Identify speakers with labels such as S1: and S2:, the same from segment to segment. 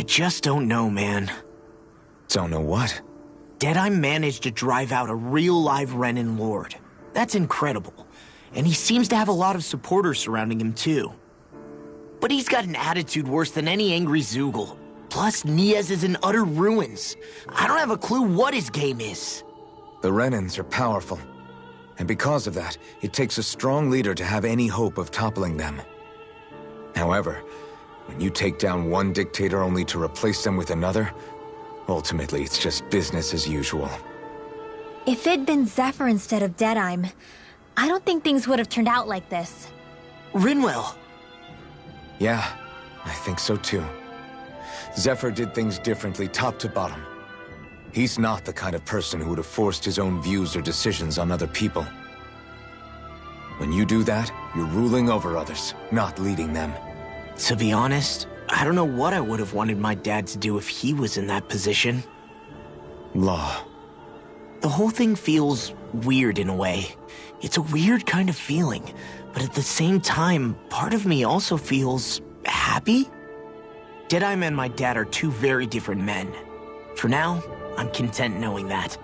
S1: I just don't know, man.
S2: Don't know what?
S1: Deadeye managed to drive out a real live Renan Lord. That's incredible. And he seems to have a lot of supporters surrounding him too. But he's got an attitude worse than any angry Zoogle. Plus, Niaz is in utter ruins. I don't have a clue what his game is.
S2: The Renans are powerful. And because of that, it takes a strong leader to have any hope of toppling them. However, when you take down one dictator only to replace them with another, ultimately it's just business as usual.
S3: If it'd been Zephyr instead of Deadeye, I don't think things would have turned out like this.
S1: Rinwell!
S2: Yeah, I think so too. Zephyr did things differently top to bottom. He's not the kind of person who would have forced his own views or decisions on other people. When you do that, you're ruling over others, not leading them.
S1: To be honest, I don't know what I would have wanted my dad to do if he was in that position.
S2: Law.
S1: The whole thing feels weird in a way. It's a weird kind of feeling, but at the same time, part of me also feels happy. Deadeye and my dad are two very different men. For now, I'm content knowing that.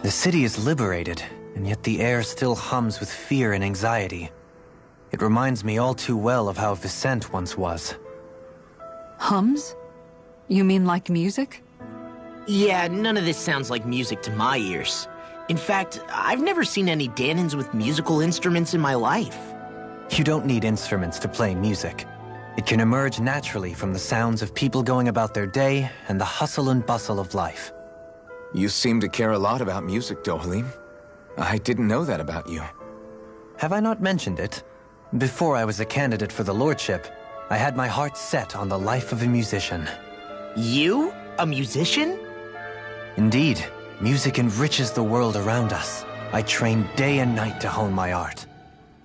S4: The city is liberated, and yet the air still hums with fear and anxiety. It reminds me all too well of how Vicente once was.
S5: Hums? You mean like music?
S1: Yeah, none of this sounds like music to my ears. In fact, I've never seen any Dahnans with musical instruments in my life.
S4: You don't need instruments to play music. It can emerge naturally from the sounds of people going about their day and the hustle and bustle of life.
S2: You seem to care a lot about music, Dohalim. I didn't know that about you.
S4: Have I not mentioned it? Before I was a candidate for the lordship, I had my heart set on the life of a musician.
S1: You? A musician?
S4: Indeed, music enriches the world around us. I trained day and night to hone my art.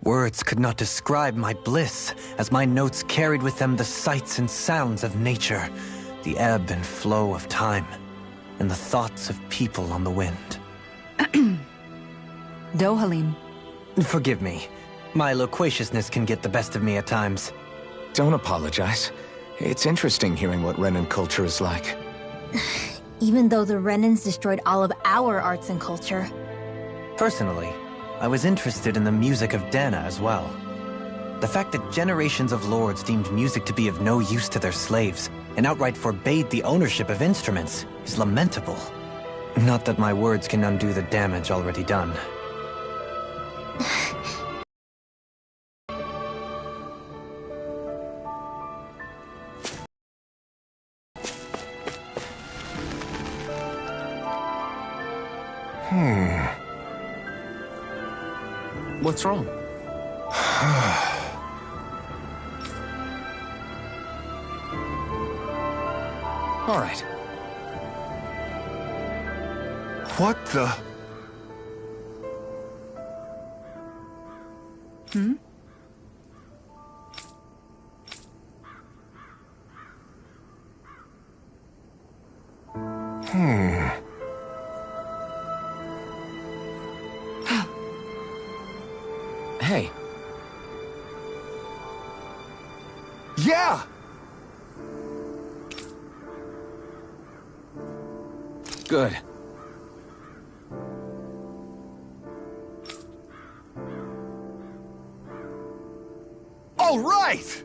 S4: Words could not describe my bliss, as my notes carried with them the sights and sounds of nature, the ebb and flow of time, and the thoughts of people on the wind.
S5: Dohalim.
S4: Forgive me. My loquaciousness can get the best of me at times.
S2: Don't apologize. It's interesting hearing what Renan culture is like.
S3: Even though the Renans destroyed all of our arts and culture.
S4: Personally, I was interested in the music of Dahna as well. The fact that generations of lords deemed music to be of no use to their slaves and outright forbade the ownership of instruments is lamentable. Not that my words can undo the damage already done.
S2: What's wrong? All right.
S6: What the?
S5: Hmm?
S2: Hey.
S6: Yeah!
S2: Good.
S6: All right!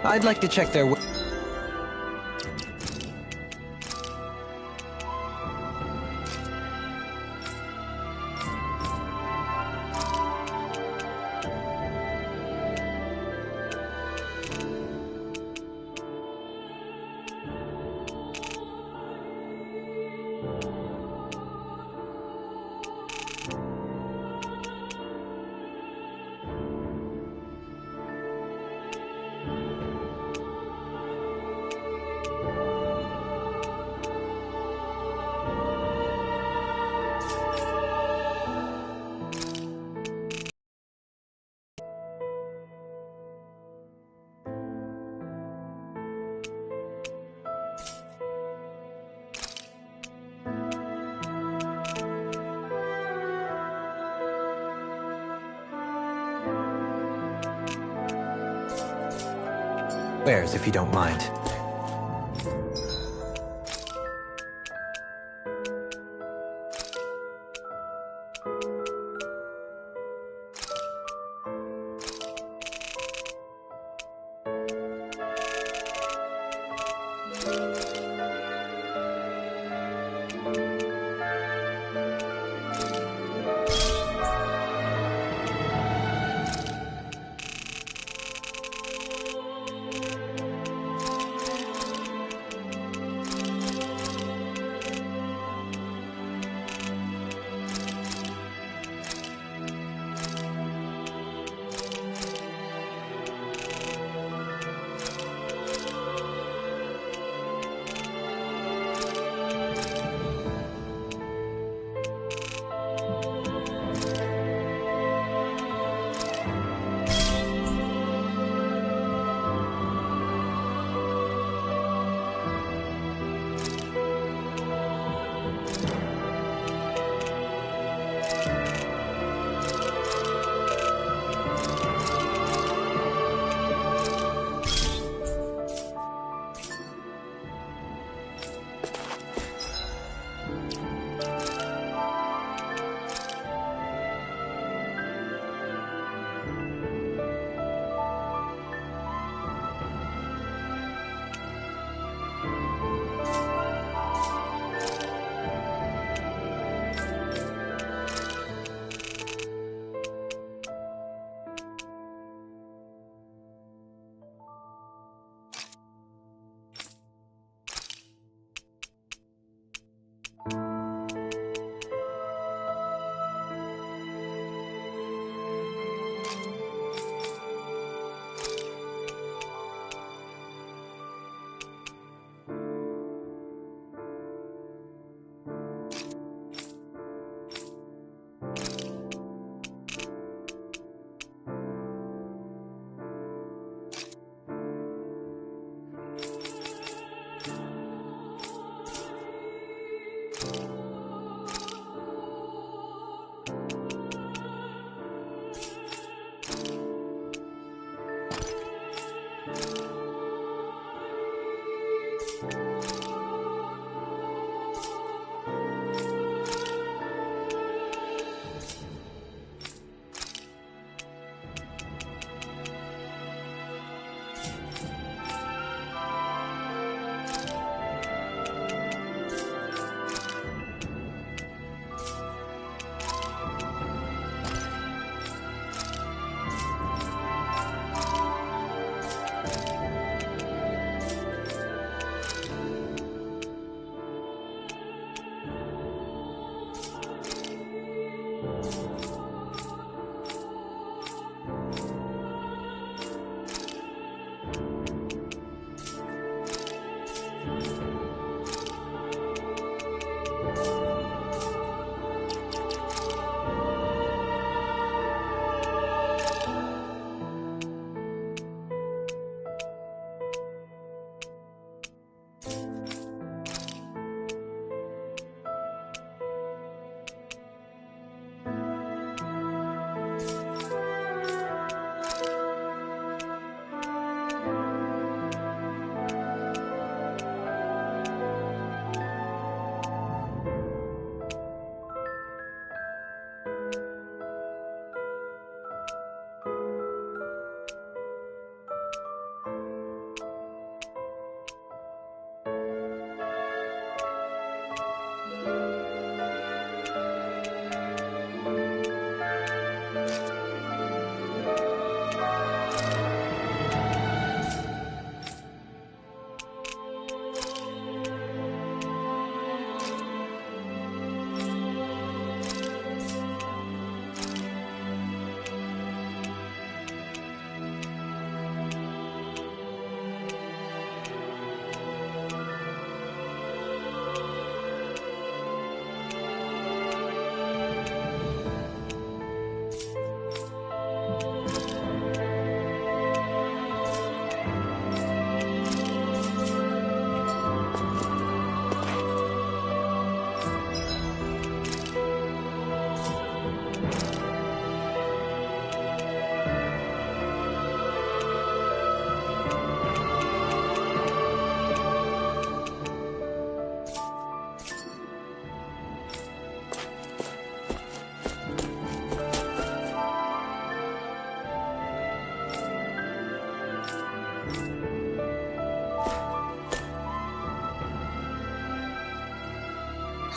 S4: I'd like to check their... wares, if you don't mind.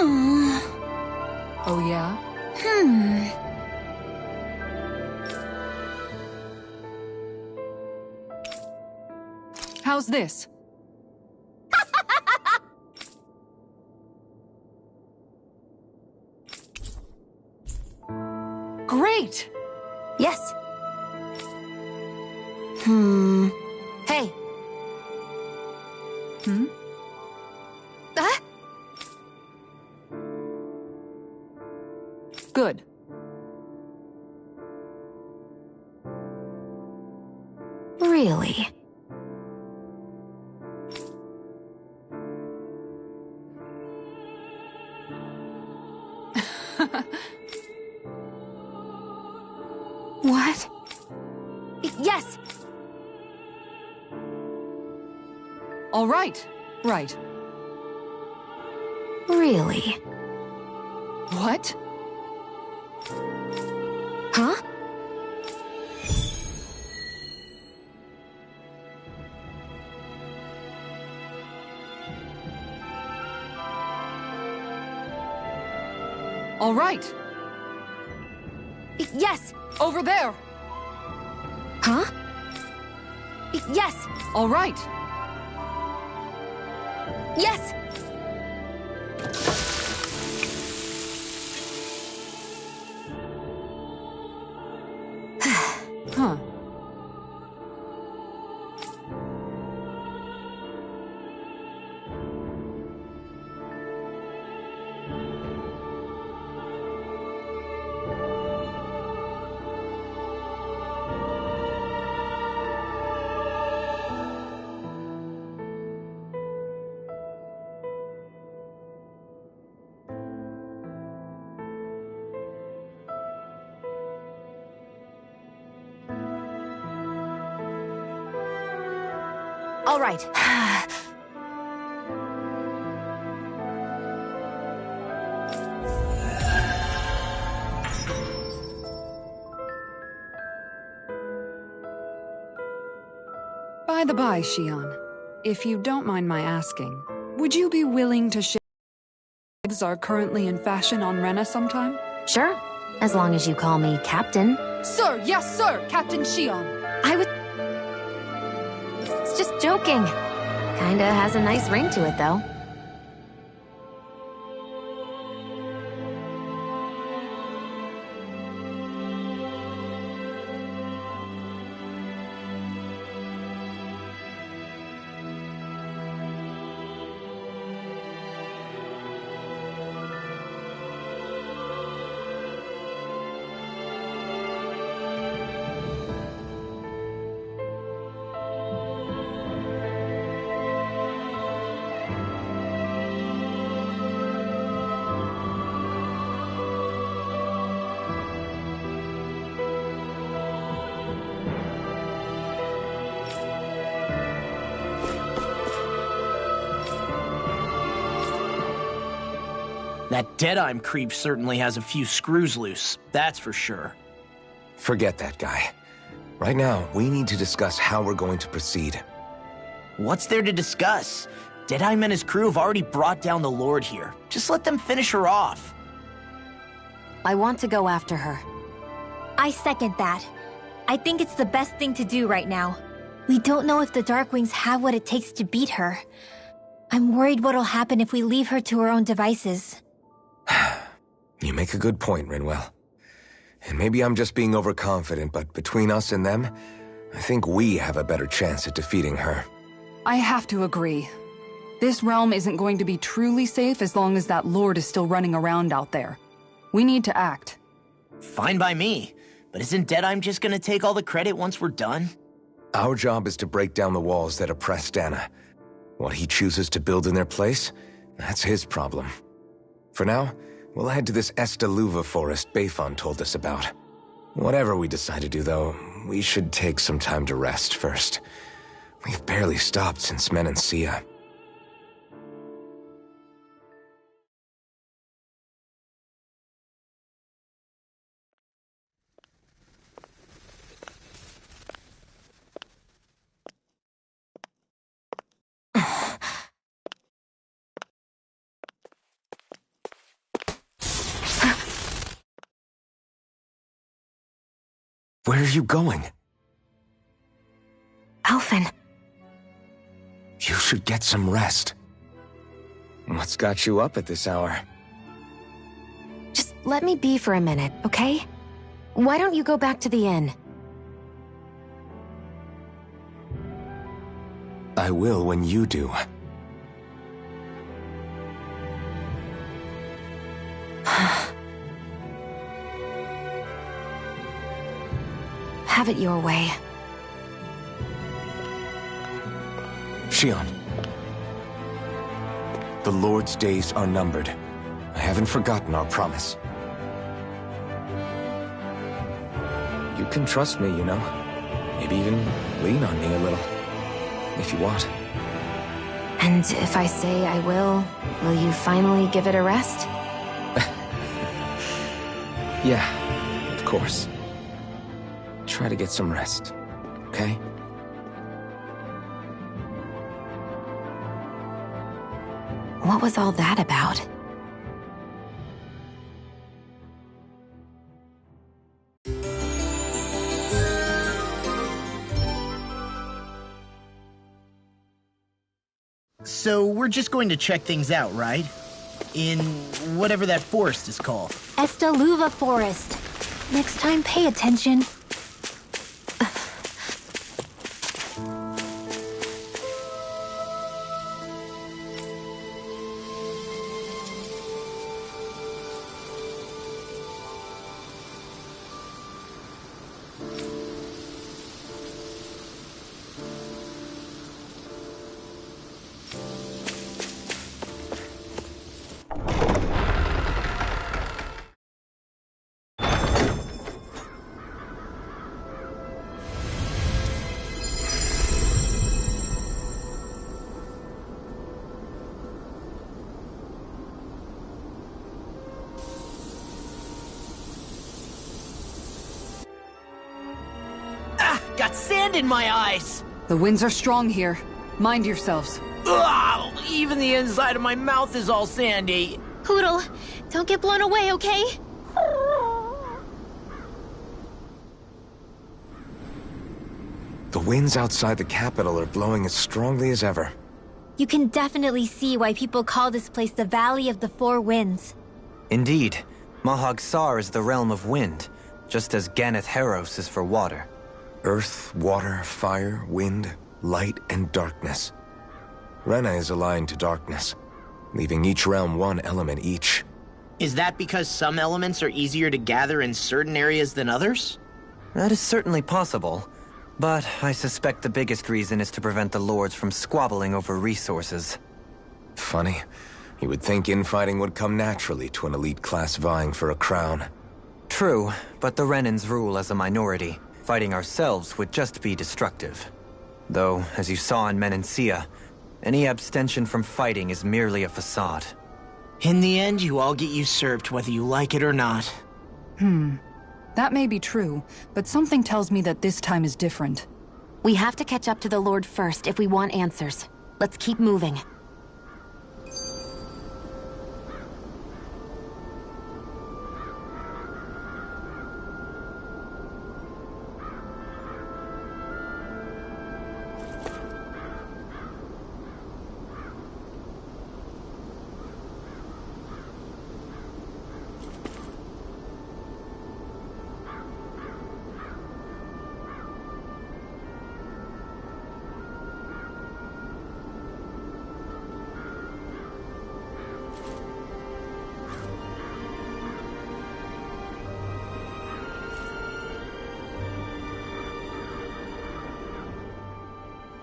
S5: Oh, yeah? How's this? Great!
S7: Yes. Hey. Ah?
S5: Good.
S7: Really? What? Yes!
S5: All right. Right.
S7: Really?
S5: What?
S7: Huh?
S5: All right.
S7: Yes!
S5: Over there.
S7: Huh? Yes!
S5: All right.
S7: Yes!
S5: Huh.
S7: All right.
S5: By the by, Xion, if you don't mind my asking, would you be willing to share are currently in fashion on Rena sometime?
S7: Sure. As long as you call me Captain.
S5: Sir, yes, sir, Captain Xion.
S7: I was... It's just joking. Kinda has a nice ring to it, though.
S1: That Deadeye creep certainly has a few screws loose, that's for sure.
S2: Forget that guy. Right now, we need to discuss how we're going to proceed.
S1: What's there to discuss? Deadeye and his crew have already brought down the Lord here. Just let them finish her off.
S7: I want to go after her.
S3: I second that. I think it's the best thing to do right now. We don't know if the Darkwings have what it takes to beat her. I'm worried what'll happen if we leave her to her own devices.
S2: You make a good point, Rinwell. And maybe I'm just being overconfident, but between us and them, I think we have a better chance at defeating her.
S5: I have to agree. This realm isn't going to be truly safe as long as that Lord is still running around out there. We need to act.
S1: Fine by me. But isn't Deadeye just gonna take all the credit once we're done?
S2: Our job is to break down the walls that oppress Dana. What he chooses to build in their place, that's his problem. For now, we'll head to this Estaluva forest Bayfon told us about. Whatever we decide to do, though, we should take some time to rest first. We've barely stopped since Menancia. Where are you going?
S7: Alphen.
S2: You should get some rest. What's got you up at this hour?
S7: Just let me be for a minute, okay? Why don't you go back to the inn?
S2: I will when you do.
S7: Have it your way.
S2: Shion. The Lord's days are numbered. I haven't forgotten our promise. You can trust me, you know. Maybe even lean on me a little. If you want.
S7: And if I say I will you finally give it a rest?
S2: Yeah, of course. Try to get some rest, okay?
S7: What was all that about?
S1: So we're just going to check things out, right? In whatever that forest is called.
S3: Estaluva Forest. Next time, pay attention.
S1: Got sand in my eyes!
S5: The winds are strong here. Mind yourselves.
S1: Ugh, even the inside of my mouth is all sandy.
S3: Hootle, don't get blown away, okay?
S2: The winds outside the capital are blowing as strongly as ever.
S3: You can definitely see why people call this place the Valley of the Four Winds.
S4: Indeed, Mahag Sar is the realm of wind, just as Ganeth Heros is for water.
S2: Earth, water, fire, wind, light, and darkness. Rena is aligned to darkness, leaving each realm one element each.
S1: Is that because some elements are easier to gather in certain areas than others?
S4: That is certainly possible, but I suspect the biggest reason is to prevent the lords from squabbling over resources.
S2: Funny. You would think infighting would come naturally to an elite class vying for a crown.
S4: True, but the Renans rule as a minority. Fighting ourselves would just be destructive. Though, as you saw in Menancia, any abstention from fighting is merely a facade.
S1: In the end, you all get usurped whether you like it or not.
S5: That may be true, but something tells me that this time is different.
S7: We have to catch up to the Lord first if we want answers. Let's keep moving.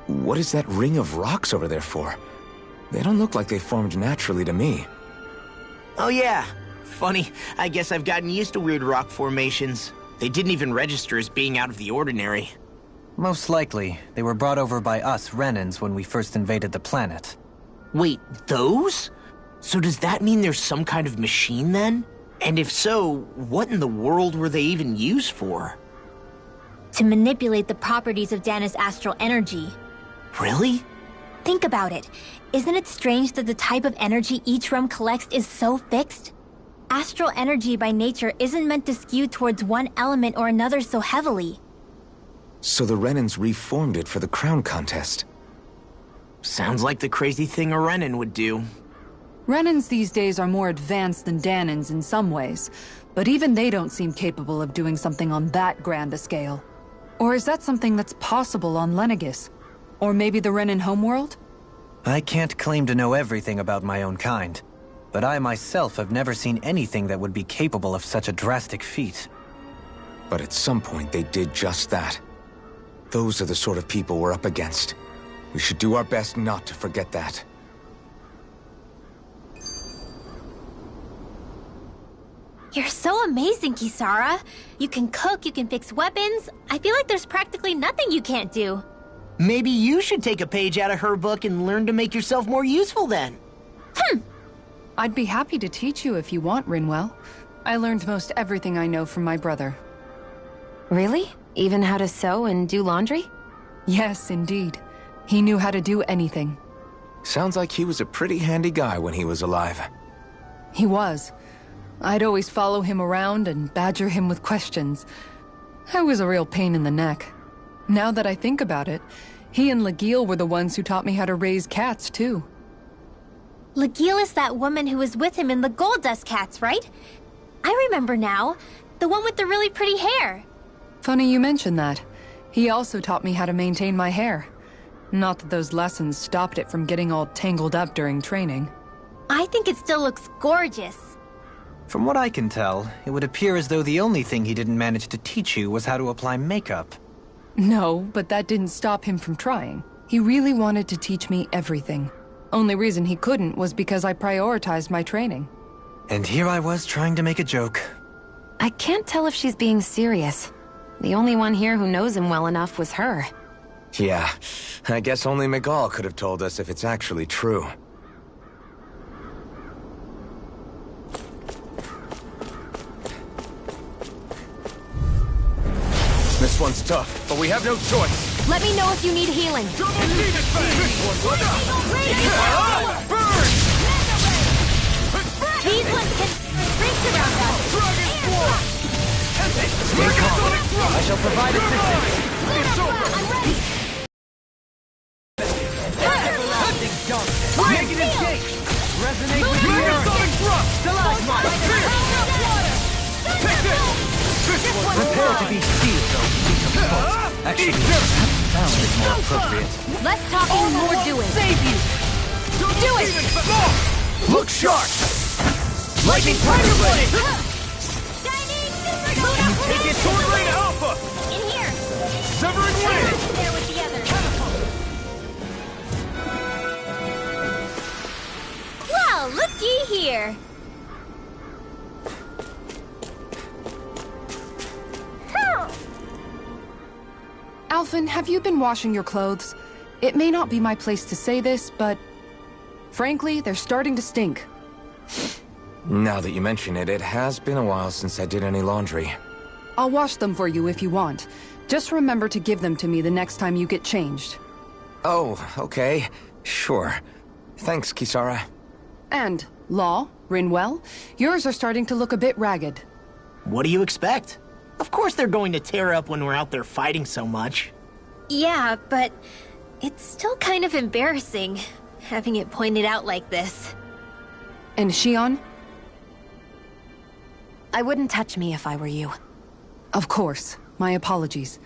S2: What is that ring of rocks over there for? They don't look like they formed naturally to me.
S1: Oh yeah. Funny, I guess I've gotten used to weird rock formations. They didn't even register as being out of the ordinary.
S4: Most likely, they were brought over by us Renans when we first invaded the planet.
S1: Wait, those? So does that mean there's some kind of machine then? And if so, what in the world were they even used for?
S3: To manipulate the properties of Dana's astral energy.
S1: Really?
S3: Think about it. Isn't it strange that the type of energy each realm collects is so fixed? Astral energy by nature isn't meant to skew towards one element or another so heavily.
S2: So the Renans reformed it for the crown contest.
S1: Sounds like the crazy thing a Renan would do.
S5: Renans these days are more advanced than Dahnans in some ways, but even they don't seem capable of doing something on that grand a scale. Or is that something that's possible on Lenegis? Or maybe the Renan homeworld?
S4: I can't claim to know everything about my own kind, but I myself have never seen anything that would be capable of such a drastic feat.
S2: But at some point they did just that. Those are the sort of people we're up against. We should do our best not to forget that.
S3: You're so amazing, Kisara. You can cook, you can fix weapons. I feel like there's practically nothing you can't do.
S1: Maybe you should take a page out of her book and learn to make yourself more useful then.
S5: I'd be happy to teach you if you want, Rinwell. I learned most everything I know from my brother.
S7: Really? Even how to sew and do laundry?
S5: Yes, indeed. He knew how to do anything.
S2: Sounds like he was a pretty handy guy when he was alive.
S5: He was. I'd always follow him around and badger him with questions. I was a real pain in the neck. Now that I think about it, he and Lagiel were the ones who taught me how to raise cats, too.
S3: Lagiel is that woman who was with him in the Gold Dust Cats, right? I remember now. The one with the really pretty hair.
S5: Funny you mention that. He also taught me how to maintain my hair. Not that those lessons stopped it from getting all tangled up during training.
S3: I think it still looks gorgeous.
S4: From what I can tell, it would appear as though the only thing he didn't manage to teach you was how to apply makeup.
S5: No, but that didn't stop him from trying. He really wanted to teach me everything. Only reason he couldn't was because I prioritized my training.
S4: And here I was trying to make a joke.
S7: I can't tell if she's being serious. The only one here who knows him well enough was her.
S2: Yeah, I guess only Miguel could have told us if it's actually true. This one's tough, but we have no choice.
S7: Let me know if you need healing.
S3: These ones can sprint around us.
S4: Stay calm. I shall provide assistance.
S3: I'm ready.
S4: Negative shake. Resonate with the earth. Stalagmite. Prepare to be sealed, though. Actually, sound is more appropriate.
S3: Less talking, more doing.
S4: Save you!
S3: Do it!
S2: Look sharp!
S4: Lightning Tiger Blade!
S6: Take it toward Lane Alpha!
S3: In here!
S6: Severing Wind!
S3: There with the other. Well, looky here!
S5: Alphen, have you been washing your clothes? It may not be my place to say this, but... frankly, they're starting to stink.
S2: Now that you mention it, it has been a while since I did any laundry.
S5: I'll wash them for you if you want. Just remember to give them to me the next time you get changed.
S2: Oh, okay. Sure. Thanks, Kisara.
S5: And, Law, Rinwell, yours are starting to look a bit ragged.
S1: What do you expect? Of course they're going to tear up when we're out there fighting so much.
S3: Yeah, but it's still kind of embarrassing, having it pointed out like this.
S5: And Shion?
S7: I wouldn't touch me if I were you.
S5: Of course. My apologies.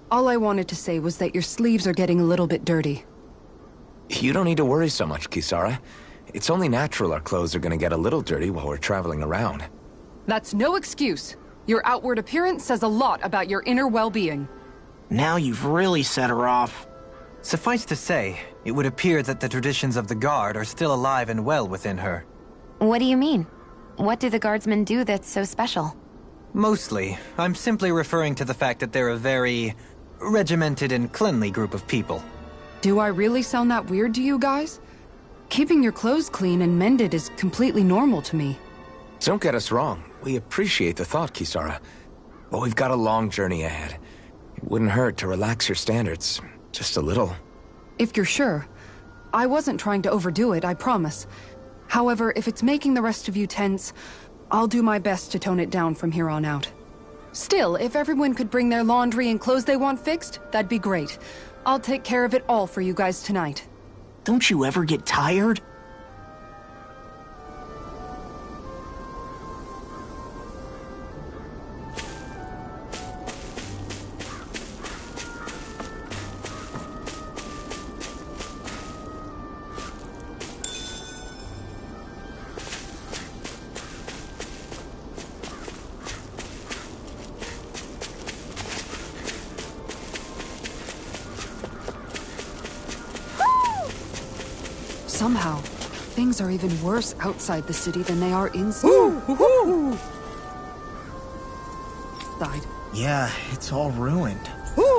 S5: All I wanted to say was that your sleeves are getting a little bit dirty.
S2: You don't need to worry so much, Kisara. It's only natural our clothes are gonna get a little dirty while we're traveling around.
S5: That's no excuse. Your outward appearance says a lot about your inner well-being.
S1: Now you've really set her off.
S4: Suffice to say, it would appear that the traditions of the Guard are still alive and well within her.
S7: What do you mean? What do the guardsmen do that's so special?
S4: Mostly, I'm simply referring to the fact that they're a very regimented and cleanly group of people.
S5: Do I really sound that weird to you guys? Keeping your clothes clean and mended is completely normal to me.
S2: Don't get us wrong. We appreciate the thought, Kisara. But we've got a long journey ahead. It wouldn't hurt to relax your standards. Just a little.
S5: If you're sure. I wasn't trying to overdo it, I promise. However, if it's making the rest of you tense, I'll do my best to tone it down from here on out. Still, if everyone could bring their laundry and clothes they want fixed, that'd be great. I'll take care of it all for you guys tonight.
S1: Don't you ever get tired?
S5: Somehow, things are even worse outside the city than they are inside.
S1: Yeah, it's all ruined.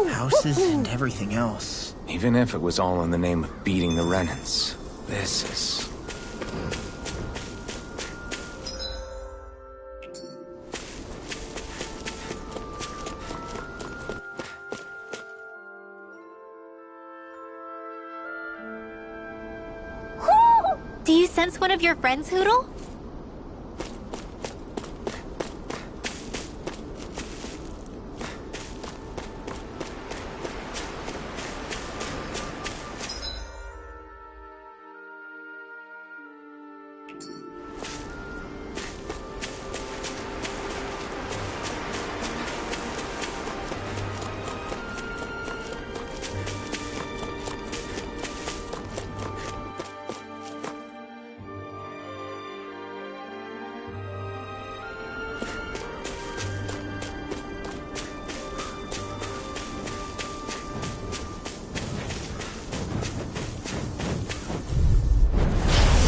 S1: Houses and everything else.
S2: Even if it was all in the name of beating the Renans, this is...
S3: Do you sense one of your friends, Hootle?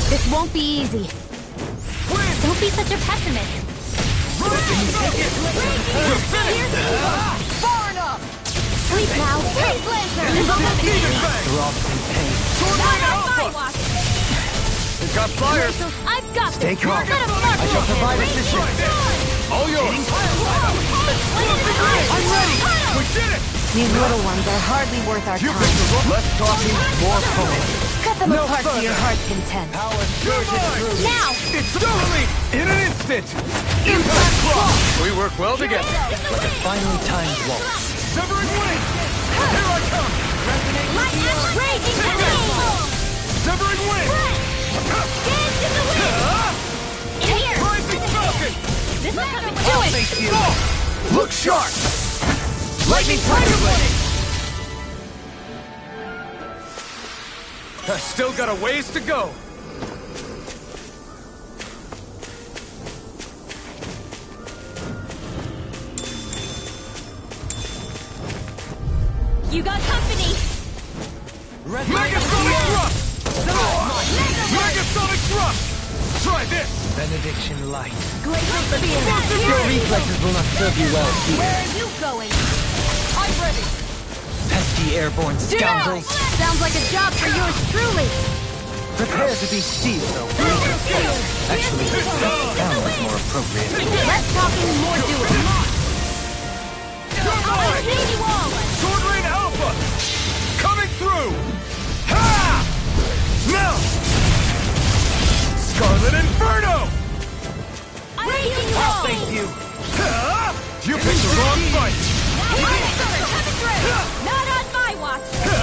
S7: This won't be easy.
S3: Don't be such a pessimist.
S7: Far enough! Sleep now. Take Lancer!
S4: Throb and pain.
S7: Not on my watch!
S6: We've got flyers.
S7: I've got
S4: Stay
S7: this!
S4: calm. I shall provide assistance.
S6: All yours.
S7: I'm ready!
S6: We did it!
S7: These little ones are hardly worth our time.
S4: Less talking, more pulling.
S7: Cut them apart to your heart's content. Now!
S6: It's totally in an instant. Impact clock. We work well together.
S4: Like a finely timed waltz.
S6: Severing wing. Here I come.
S7: Raging flame!
S6: Severing wing.
S7: Dance in the wind! Here!
S6: Rising falcon.
S7: This will come do it!
S6: Look sharp. Lightning tiger blade. I still got a ways to go.
S7: You got company!
S6: Megasonic thrust. Megasonic thrust. Try this.
S4: Benediction light.
S7: Glacial spear!
S4: Your reflexes will not serve you well here.
S7: Where are you going? I'm ready!
S4: Pesky airborne scoundrels.
S7: Sounds like a job for yours truly!
S4: Prepare to be sealed, though. Actually, down is more appropriate.
S7: Less talking, more doing. I'll kill you all!
S6: Sword Rain Alpha. Coming through. Ha! Now. Scarlet Inferno.
S7: I'll kill you all!
S4: Thank you.
S6: Ha! You picked the wrong fight.
S7: Coming through! Not on my watch!
S6: Ha!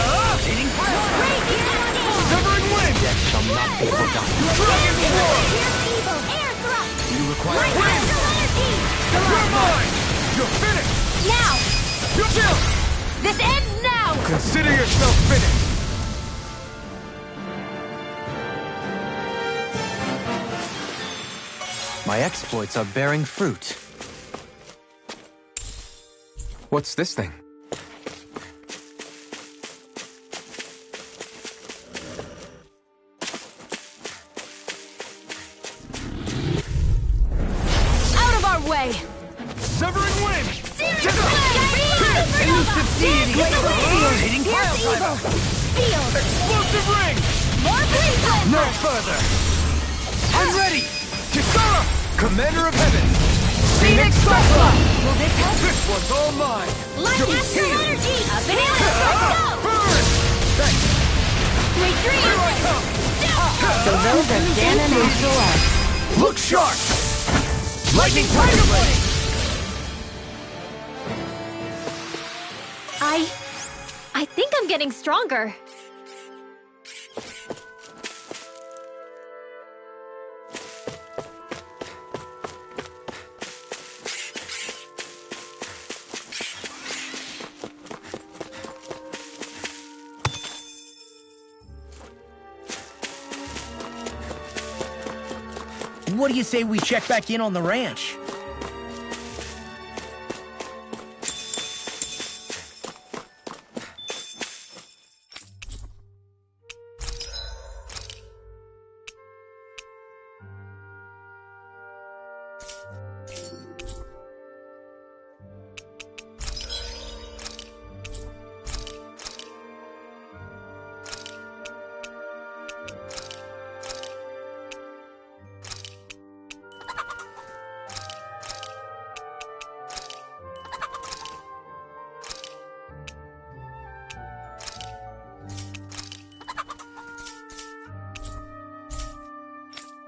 S6: Severing wing.
S4: Death shall not be forgotten.
S6: Dragon's roar.
S7: Evil air thrust!
S4: You require
S7: Astral energy!
S6: You're mine. You're finished.
S7: Now!
S6: You chill.
S7: This ends now!
S6: Consider yourself finished.
S4: My exploits are bearing fruit.
S2: What's this thing?
S7: Out of our way!
S6: Severing wing.
S7: Elusive deity!
S4: Hitting pile driver.
S7: Field!
S6: Explosive ring.
S7: More breeze!
S4: No further.
S6: I'm ready. Kisara.
S2: Commander of Heaven!
S7: Phoenix Cyclone! Will this help?
S6: This one's all mine.
S7: Light astral energy! Up and in!
S6: Burn. Thanks.
S7: Retreat!
S6: Here I come.
S7: So those are Dan and Angela.
S6: Look sharp. Lightning Tiger Blade!
S3: I think I'm getting stronger.
S1: What do you say we check back in on the ranch?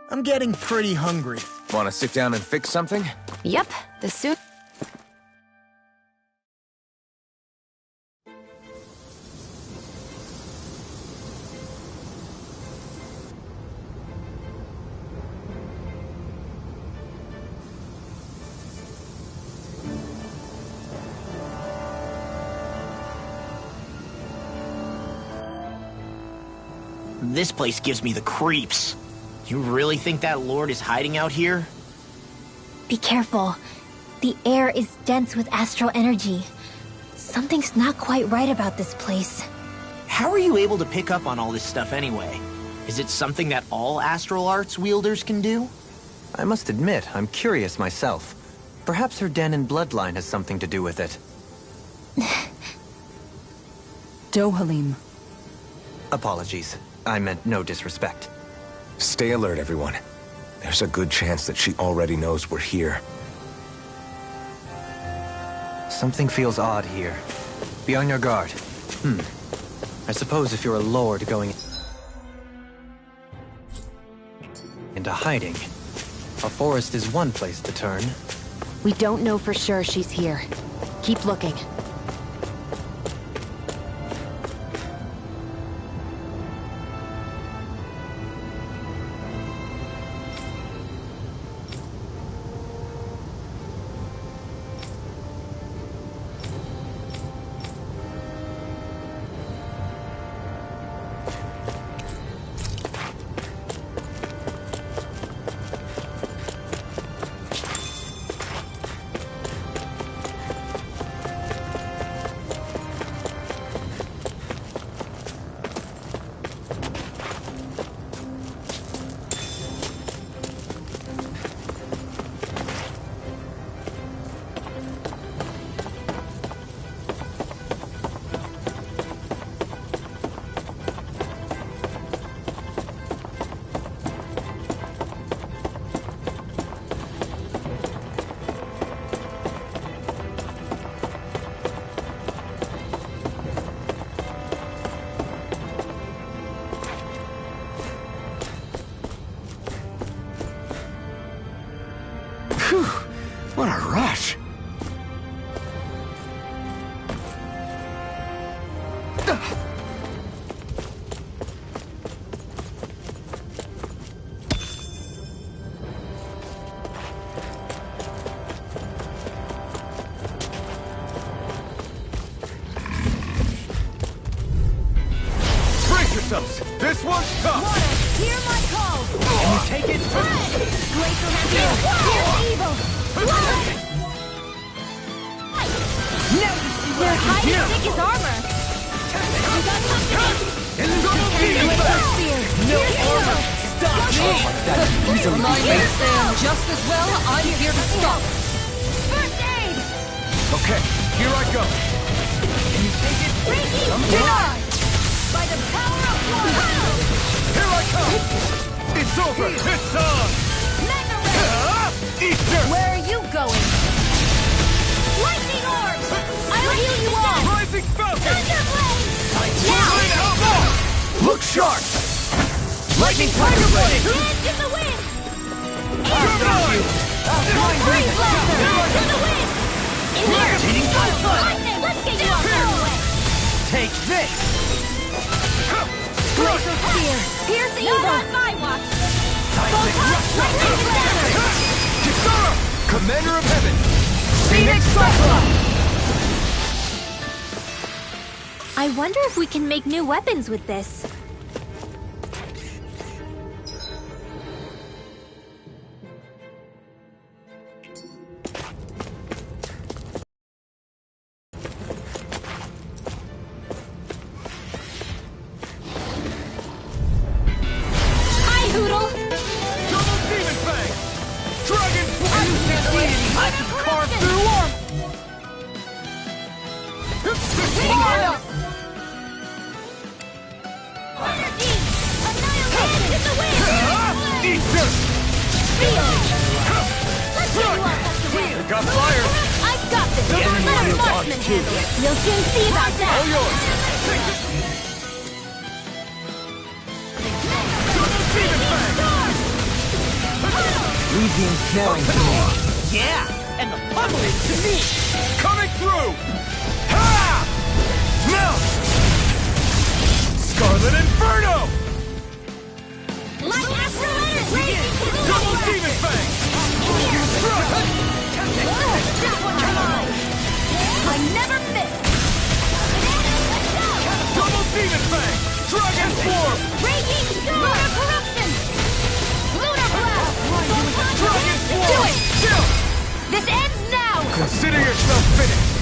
S1: I'm getting pretty hungry.
S2: Want to sit down and fix something?
S7: Yep, the suit.
S1: This place gives me the creeps. You really think that Lord is hiding out here?
S3: Be careful. The air is dense with astral energy. Something's not quite right about this place.
S1: How are you able to pick up on all this stuff anyway? Is it something that all astral arts wielders can do?
S4: I must admit, I'm curious myself. Perhaps her Dahnan bloodline has something to do with it.
S5: Dohalim.
S4: Apologies. I meant no disrespect.
S2: Stay alert, everyone. There's a good chance that she already knows we're here.
S4: Something feels odd here. Be on your guard. I suppose if you're a lord going into hiding, a forest is one place to turn.
S7: We don't know for sure she's here. Keep looking.
S2: What a rush!
S6: Brace yourselves! This one's tough!
S8: Hear my call!
S6: Can you take it?
S8: Glacial Hammer! Here's evil! Blood! They're hiding Dick's armor! We got something!
S6: No armor! Stop me!
S5: My may stand just as well. I'm here to stop.
S8: First aid!
S6: Okay, here I go! Can you take it?
S8: Breaking denied! By the power of one!
S6: Here I come! It's over! It's on!
S8: Magna Ray!
S6: Easter!
S8: Where are you going? Lightning Orb! I'll heal you all!
S6: Rising Falcon!
S8: Thunderblade!
S6: Now! Look sharp! Lightning Tiger Blade!
S8: Hands in the wind!
S6: Turbine! Commander of Heaven! Phoenix Cyclops!
S3: I wonder if we can make new weapons with this.
S8: Hi, Hoodle!
S6: Double Demon Fang! Dragon Force! I can carve through armor!
S8: Fire! Annihilation is the wind!
S6: Eat this!
S8: Let's get you off the way!
S6: Got fire!
S8: I've got this! Let a marksman handle it! You'll soon see about
S6: All
S8: that!
S6: yours! Double Demon Fang!
S4: Leave the ensnaring to me.
S1: Yeah, and the pummeling to me!
S6: Coming through! Ha! Now! Scarlet Inferno!
S8: Light Astro Energy!
S6: Double Demon Fang!
S8: That one's mine! I never miss!
S6: Double Demon Fang! Dragon Form!
S8: Raging Storm! Lunar Corruption! Lunar Blast!
S6: Dragon Form!
S8: Do it!
S6: Still!
S8: This ends now!
S6: Consider yourself finished!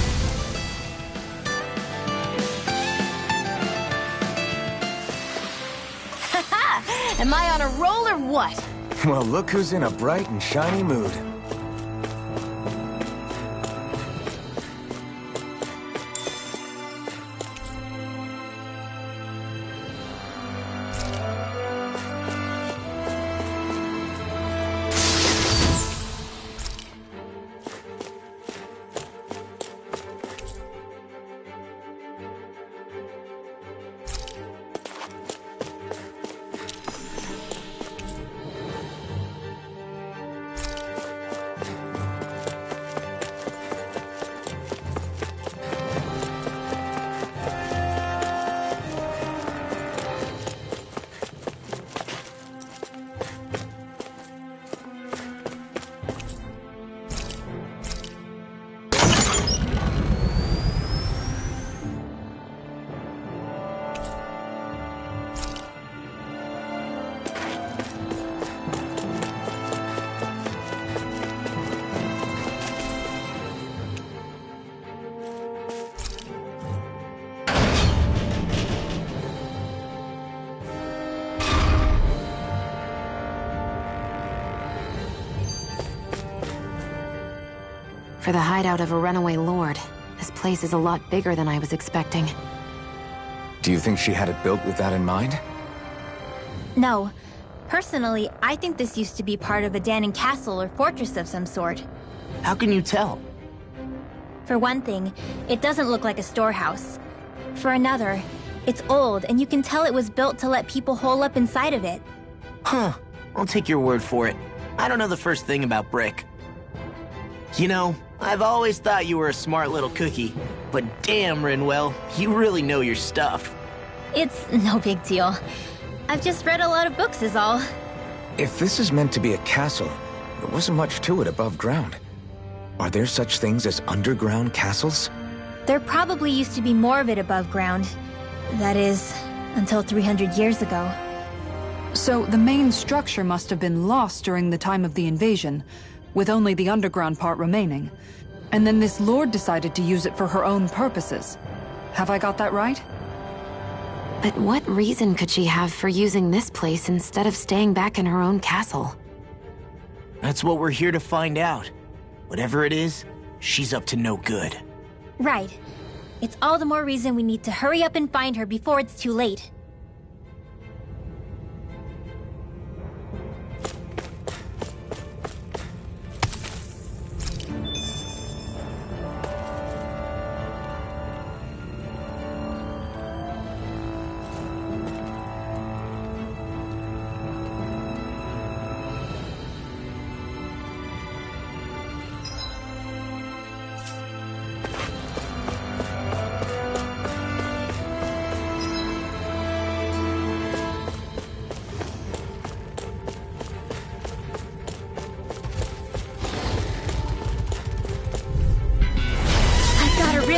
S8: Am I on a roll or what?
S2: Well, look who's in a bright and shiny mood.
S7: For the hideout of a runaway lord, this place is a lot bigger than I was expecting.
S2: Do you think she had it built with that in mind?
S3: No. Personally, I think this used to be part of a Danon castle or fortress of some sort.
S1: How can you tell?
S3: For one thing, it doesn't look like a storehouse. For another, it's old, and you can tell it was built to let people hole up inside of it.
S1: Huh. I'll take your word for it. I don't know the first thing about brick. You know, I've always thought you were a smart little cookie. But damn, Rinwell, you really know your stuff.
S3: It's no big deal. I've just read a lot of books is all.
S2: If this is meant to be a castle, there wasn't much to it above ground. Are there such things as underground castles?
S3: There probably used to be more of it above ground. That is, until 300 years ago.
S5: So the main structure must have been lost during the time of the invasion, with only the underground part remaining. And then this lord decided to use it for her own purposes. Have I got that right?
S7: But what reason could she have for using this place instead of staying back in her own castle?
S1: That's what we're here to find out. Whatever it is, she's up to no good.
S3: Right. It's all the more reason we need to hurry up and find her before it's too late.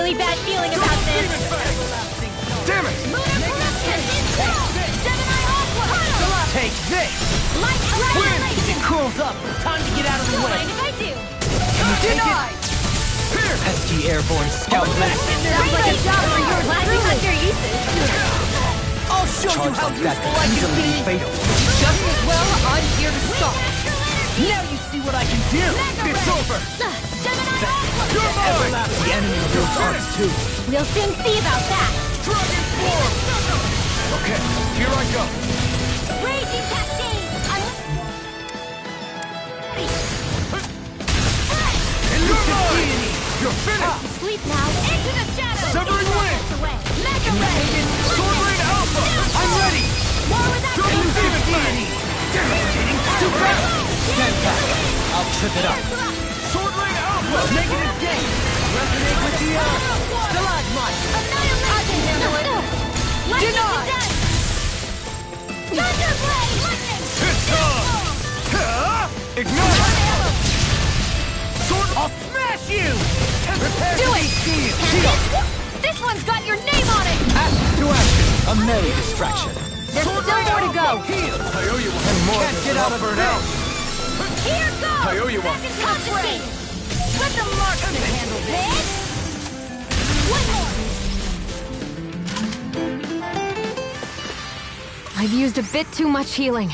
S3: really bad feeling about this.
S2: Damn it!
S1: Take this! It cools up. Time to get out of the way.
S3: Mind if I do?
S1: Denied!
S4: Pesky airborne scout blast.
S3: Sounds like a job for your lackluster uses.
S1: I'll show you
S4: Charge
S1: how
S4: like that
S1: useful I
S4: can
S1: can
S4: easily
S1: be.
S4: be fatal.
S1: Just as well, I'm here to stop. Now you see what I can do.
S6: It's over! You're mine!
S4: The enemy wields arts too.
S3: We'll soon see about that.
S6: Dragon form! Okay, here I go.
S3: Raging Cascade!
S6: You're mine! You're finished!
S3: Sleep now. Into the shadows!
S6: Severing wing!
S3: Mega Ray!
S6: Sword Rain Alpha!
S1: I'm ready.
S3: War without
S6: Double Demon Fang!
S1: Too fast.
S4: Stand back. I'll trip it up.
S6: Sword Rain Alpha!
S1: Negative gain. Resonate with the stalagmite.
S3: I can handle it.
S1: Denied.
S3: Thunderblade! Lightning!
S6: It's on! Ignite! Sword...
S1: I'll smash you.
S3: Do it! This one's got your name on it!
S4: Action to action. A merry distraction.
S3: There's still more to go.
S6: I owe you one. And more
S4: Can't get out of
S6: for
S4: now.
S3: Here goes!
S6: I owe you one.
S3: Confiscate! Let the marksman handle this! One more!
S7: I've used a bit too much healing.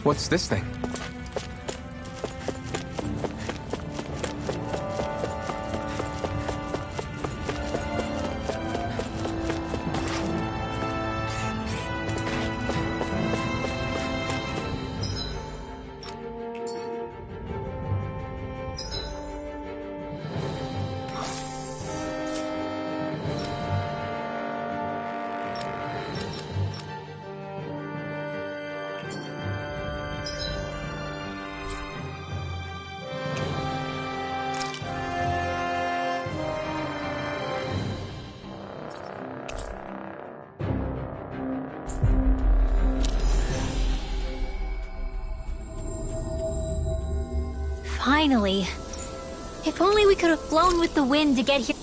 S2: What's this thing?
S3: Finally. If only we could have flown with the wind to get here.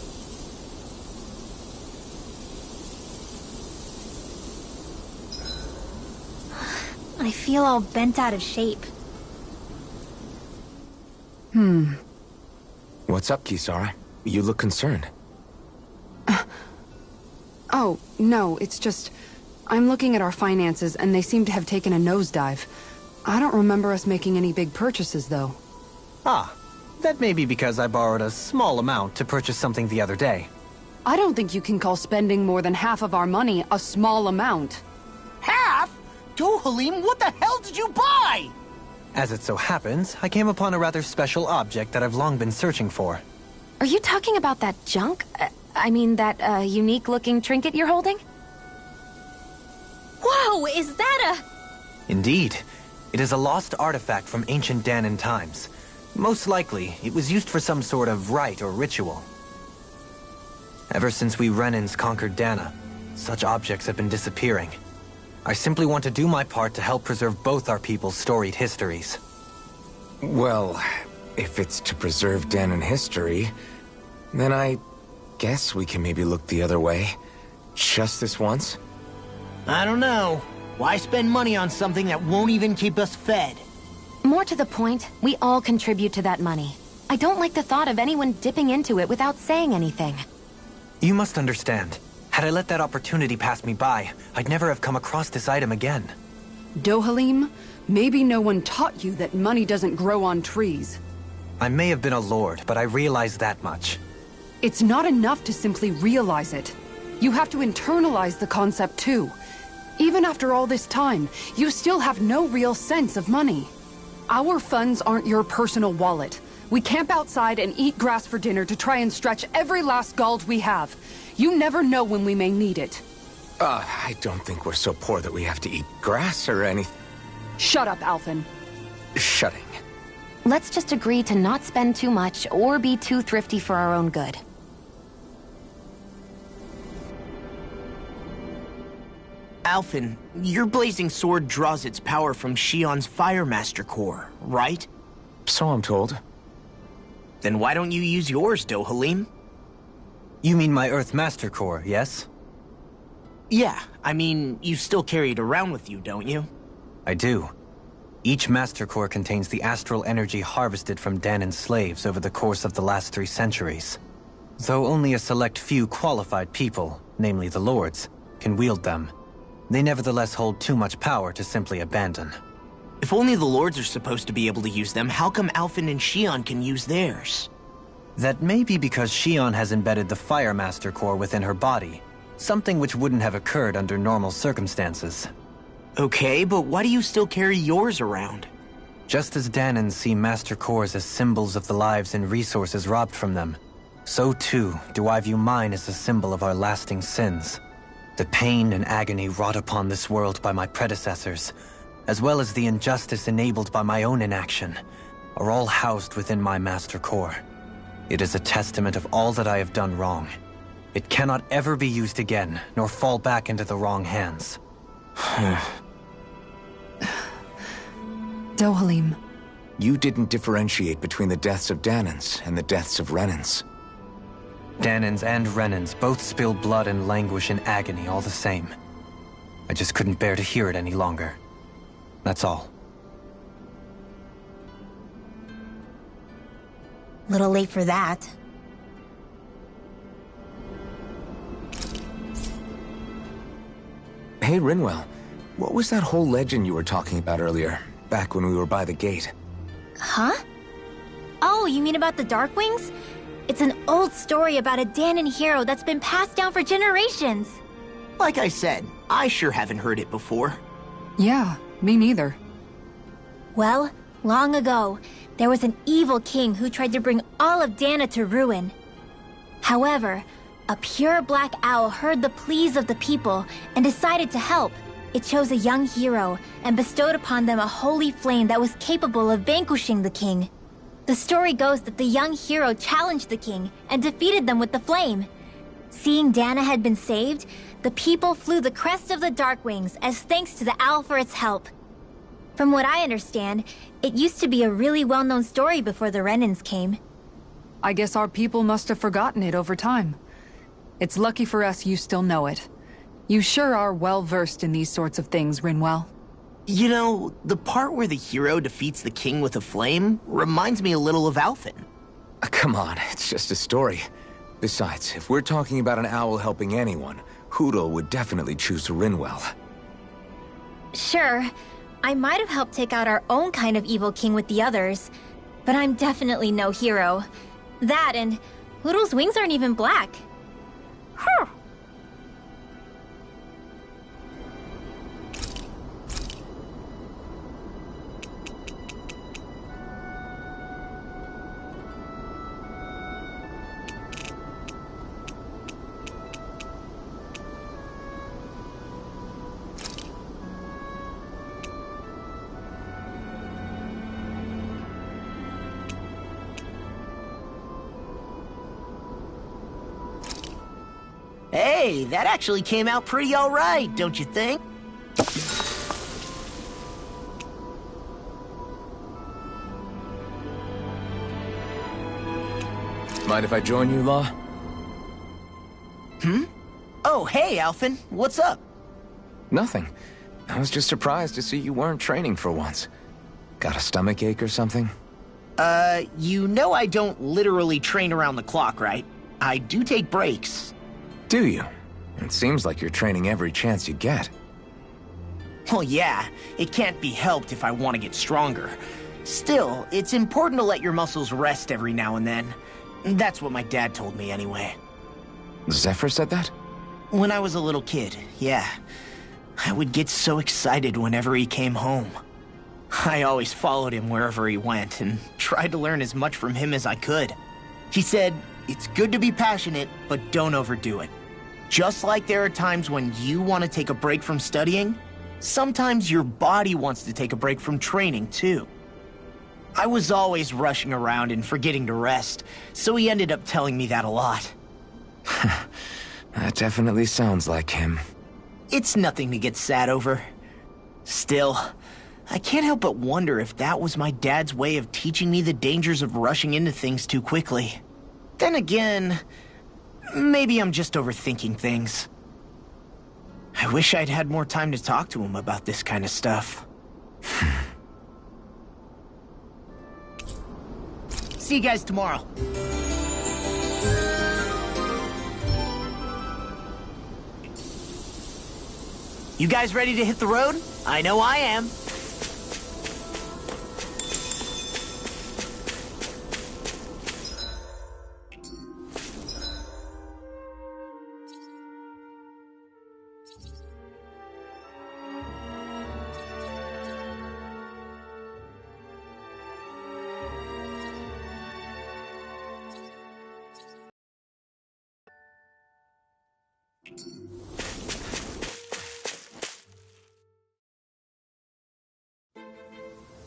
S3: I feel all bent out of shape.
S2: What's up, Kisara? You look concerned.
S5: Oh, no, it's just... I'm looking at our finances and they seem to have taken a nosedive. I don't remember us making any big purchases, though.
S4: Ah, that may be because I borrowed a small amount to purchase something the other day.
S5: I don't think you can call spending more than half of our money a small amount.
S1: Half? Dohalim, what the hell did you buy?
S4: As it so happens, I came upon a rather special object that I've long been searching for.
S7: Are you talking about that junk? I mean, that unique-looking trinket you're holding?
S3: Whoa, is that a...
S4: Indeed. It is a lost artifact from ancient Dahnan times. Most likely, it was used for some sort of rite or ritual. Ever since we Renans conquered Dahna, such objects have been disappearing. I simply want to do my part to help preserve both our people's storied histories.
S2: Well, if it's to preserve Dahnan history, then I guess we can maybe look the other way. Just this once?
S1: I don't know. Why spend money on something that won't even keep us fed?
S7: More to the point, we all contribute to that money. I don't like the thought of anyone dipping into it without saying anything.
S4: You must understand. Had I let that opportunity pass me by, I'd never have come across this item again.
S5: Dohalim, maybe no one taught you that money doesn't grow on trees.
S4: I may have been a lord, but I realize that much.
S5: It's not enough to simply realize it. You have to internalize the concept too. Even after all this time, you still have no real sense of money. Our funds aren't your personal wallet. We camp outside and eat grass for dinner to try and stretch every last gold we have. You never know when we may need it.
S2: I don't think we're so poor that we have to eat grass or anything.
S5: Shut up, Alphen.
S2: Shutting.
S7: Let's just agree to not spend too much or be too thrifty for our own good.
S1: Alphen, your blazing sword draws its power from Shion's Fire Master Core, right?
S2: So I'm told.
S1: Then why don't you use yours, Dohalim?
S4: You mean my Earth Master Core, yes?
S1: Yeah, I mean, you still carry it around with you, don't you?
S4: I do. Each Master Core contains the astral energy harvested from Danan's slaves over the course of the last 3 centuries. Though only a select few qualified people, namely the Lords, can wield them, they nevertheless hold too much power to simply abandon.
S1: If only the Lords are supposed to be able to use them, how come Alphen and Shion can use theirs?
S4: That may be because Shion has embedded the Fire Master Core within her body, something which wouldn't have occurred under normal circumstances.
S1: Okay, but why do you still carry yours around?
S4: Just as Danans see Master Cores as symbols of the lives and resources robbed from them, so too do I view mine as a symbol of our lasting sins. The pain and agony wrought upon this world by my predecessors, as well as the injustice enabled by my own inaction, are all housed within my Master Core. It is a testament of all that I have done wrong. It cannot ever be used again, nor fall back into the wrong hands.
S5: Dohalim.
S2: You didn't differentiate between the deaths of Danans and the deaths of Renans.
S4: Danans and Renans both spill blood and languish in agony all the same. I just couldn't bear to hear it any longer. That's all.
S3: Little late for that.
S2: Hey, Rinwell. What was that whole legend you were talking about earlier, back when we were by the gate?
S3: Huh? Oh, you mean about the Darkwings? It's an old story about a Danan hero that's been passed down for generations.
S1: Like I said, I sure haven't heard it before.
S5: Yeah, me neither.
S3: Well, long ago, there was an evil king who tried to bring all of Dana to ruin. However, a pure black owl heard the pleas of the people and decided to help. It chose a young hero and bestowed upon them a holy flame that was capable of vanquishing the king. The story goes that the young hero challenged the king and defeated them with the flame. Seeing Dana had been saved, the people flew the crest of the Darkwings as thanks to the owl for its help. From what I understand, it used to be a really well-known story before the Renans came.
S5: I guess our people must have forgotten it over time. It's lucky for us you still know it. You sure are well-versed in these sorts of things, Rinwell.
S1: You know, the part where the hero defeats the king with a flame reminds me a little of Alphen.
S2: Come on, it's just a story. Besides, if we're talking about an owl helping anyone, Hootle would definitely choose Rinwell.
S3: Sure, I might have helped take out our own kind of evil king with the others, but I'm definitely no hero. That and Hootle's wings aren't even black. Huh.
S1: Hey, that actually came out pretty all right, don't you think?
S2: Mind if I join you, Law?
S1: Oh, hey, Alphen, what's up?
S2: Nothing. I was just surprised to see you weren't training for once. Got a stomach ache or something?
S1: You know I don't literally train around the clock, right? I do take breaks.
S2: Do you? It seems like you're training every chance you get.
S1: Well, yeah, it can't be helped if I want to get stronger. Still, it's important to let your muscles rest every now and then. That's what my dad told me anyway.
S2: Zephyr said that?
S1: When I was a little kid, yeah. I would get so excited whenever he came home. I always followed him wherever he went and tried to learn as much from him as I could. He said, it's good to be passionate, but don't overdo it. Just like there are times when you want to take a break from studying, sometimes your body wants to take a break from training, too. I was always rushing around and forgetting to rest, so he ended up telling me that a lot.
S2: That definitely sounds like him.
S1: It's nothing to get sad over. Still, I can't help but wonder if that was my dad's way of teaching me the dangers of rushing into things too quickly. Then again, maybe I'm just overthinking things. I wish I'd had more time to talk to him about this kind of stuff. See you guys tomorrow. You guys ready to hit the road? I know I am.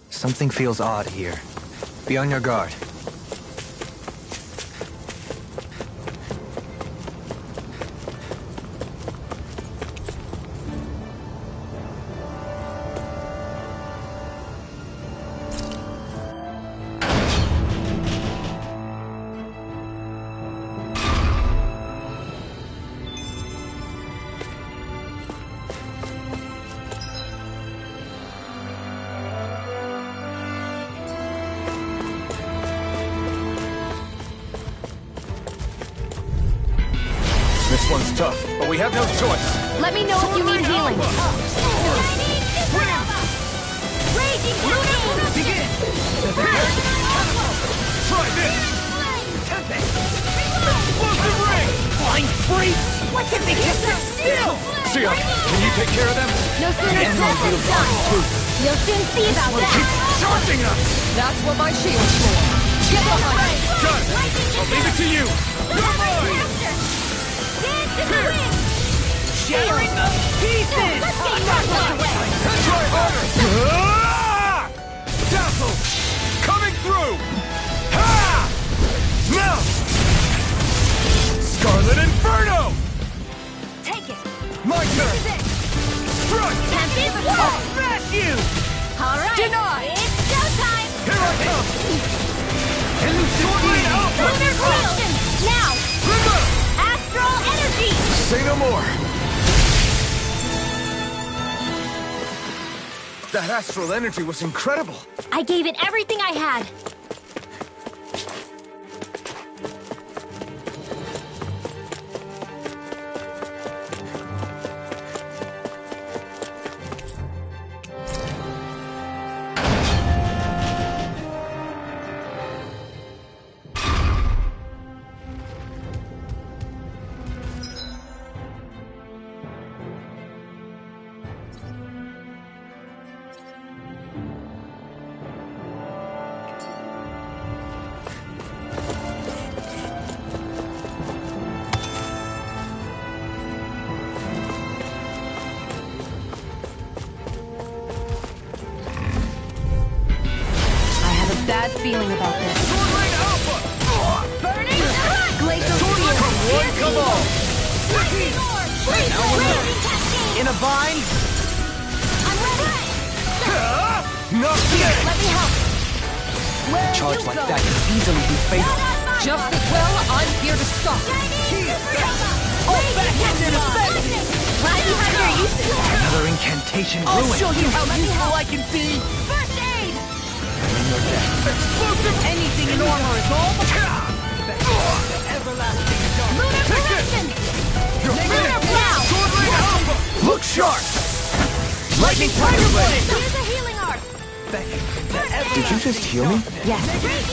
S4: Something feels odd here. Be on your guard.
S6: This one's tough, but we have no choice.
S8: Let me know if you need healing. Raging Hurricane!
S6: Begin! Try this! Explosive ring!
S1: Flying freaks! What can they just sit still?
S6: Sia, can you take care of them?
S8: No sooner said than done. You'll soon see about that.
S6: Charging us!
S5: That's what my shield's for. Get behind me.
S6: Got it! I'll leave it to you! You're mine!
S8: Dance in the wind!
S1: Shattering the pieces!
S8: Let's get Rockland away!
S6: Try harder! Ah! Dazzle! Coming through! Ha! Now! Scarlet Inferno!
S8: Take it!
S6: My turn! Strike!
S8: Tempest Wall!
S1: Smash you!
S8: Alright!
S5: Denied.
S8: It's showtime!
S6: Here I come!
S8: Lunar Corruption! Now!
S6: River!
S8: Astral Energy!
S6: Say no more! That astral energy was incredible!
S3: I gave it everything I had.
S5: Bad feeling about this.
S6: Swordblade Alpha!
S8: Burning Sun!
S5: Glacial
S6: Swordblade, come one, come all!
S8: Lightning Orb! Blazing Cascade!
S1: In a bind?
S8: I'm ready!
S6: Not today!
S8: Let me help! Where
S4: Charge
S8: you
S4: like
S8: go?
S4: that can easily be fatal.
S5: Just as well, I'm here to stop it.
S8: All back into effect! Right behind your uses!
S4: Another incantation
S1: I'll
S4: ruined.
S1: show you how useful I can be!
S8: First aid!
S6: Explosive!
S1: Anything in armor is all everlasting dark.
S8: Lunar
S6: Take this!
S8: Corruption!
S6: You're finished!
S8: Now!
S6: Swordblade Alpha!
S1: Look sharp! Lightning Tiger Blade!
S8: Here's a healing arc!
S2: Did you just heal me?
S7: Yes,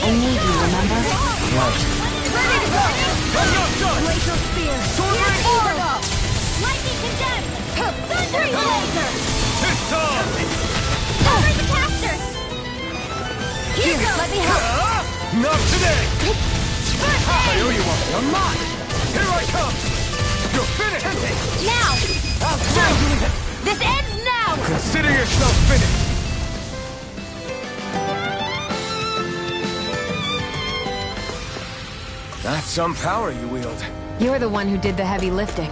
S7: I need you, remember?
S2: Right.
S8: Ready to go!
S6: I'm not done!
S8: Glacial Spear!
S6: Swordblade
S8: Orb!
S6: Orb!
S8: Lightning Condemned! Thundering Laser!
S6: It's time!
S8: Cover the casters! Here, let me help!
S6: Not today!
S8: First
S6: I
S8: aid!
S6: owe you one! I'm not! Here I come! You're finished!
S8: Now! This ends now!
S6: Consider yourself finished!
S2: Some power you wield.
S7: You're the one who did the heavy lifting.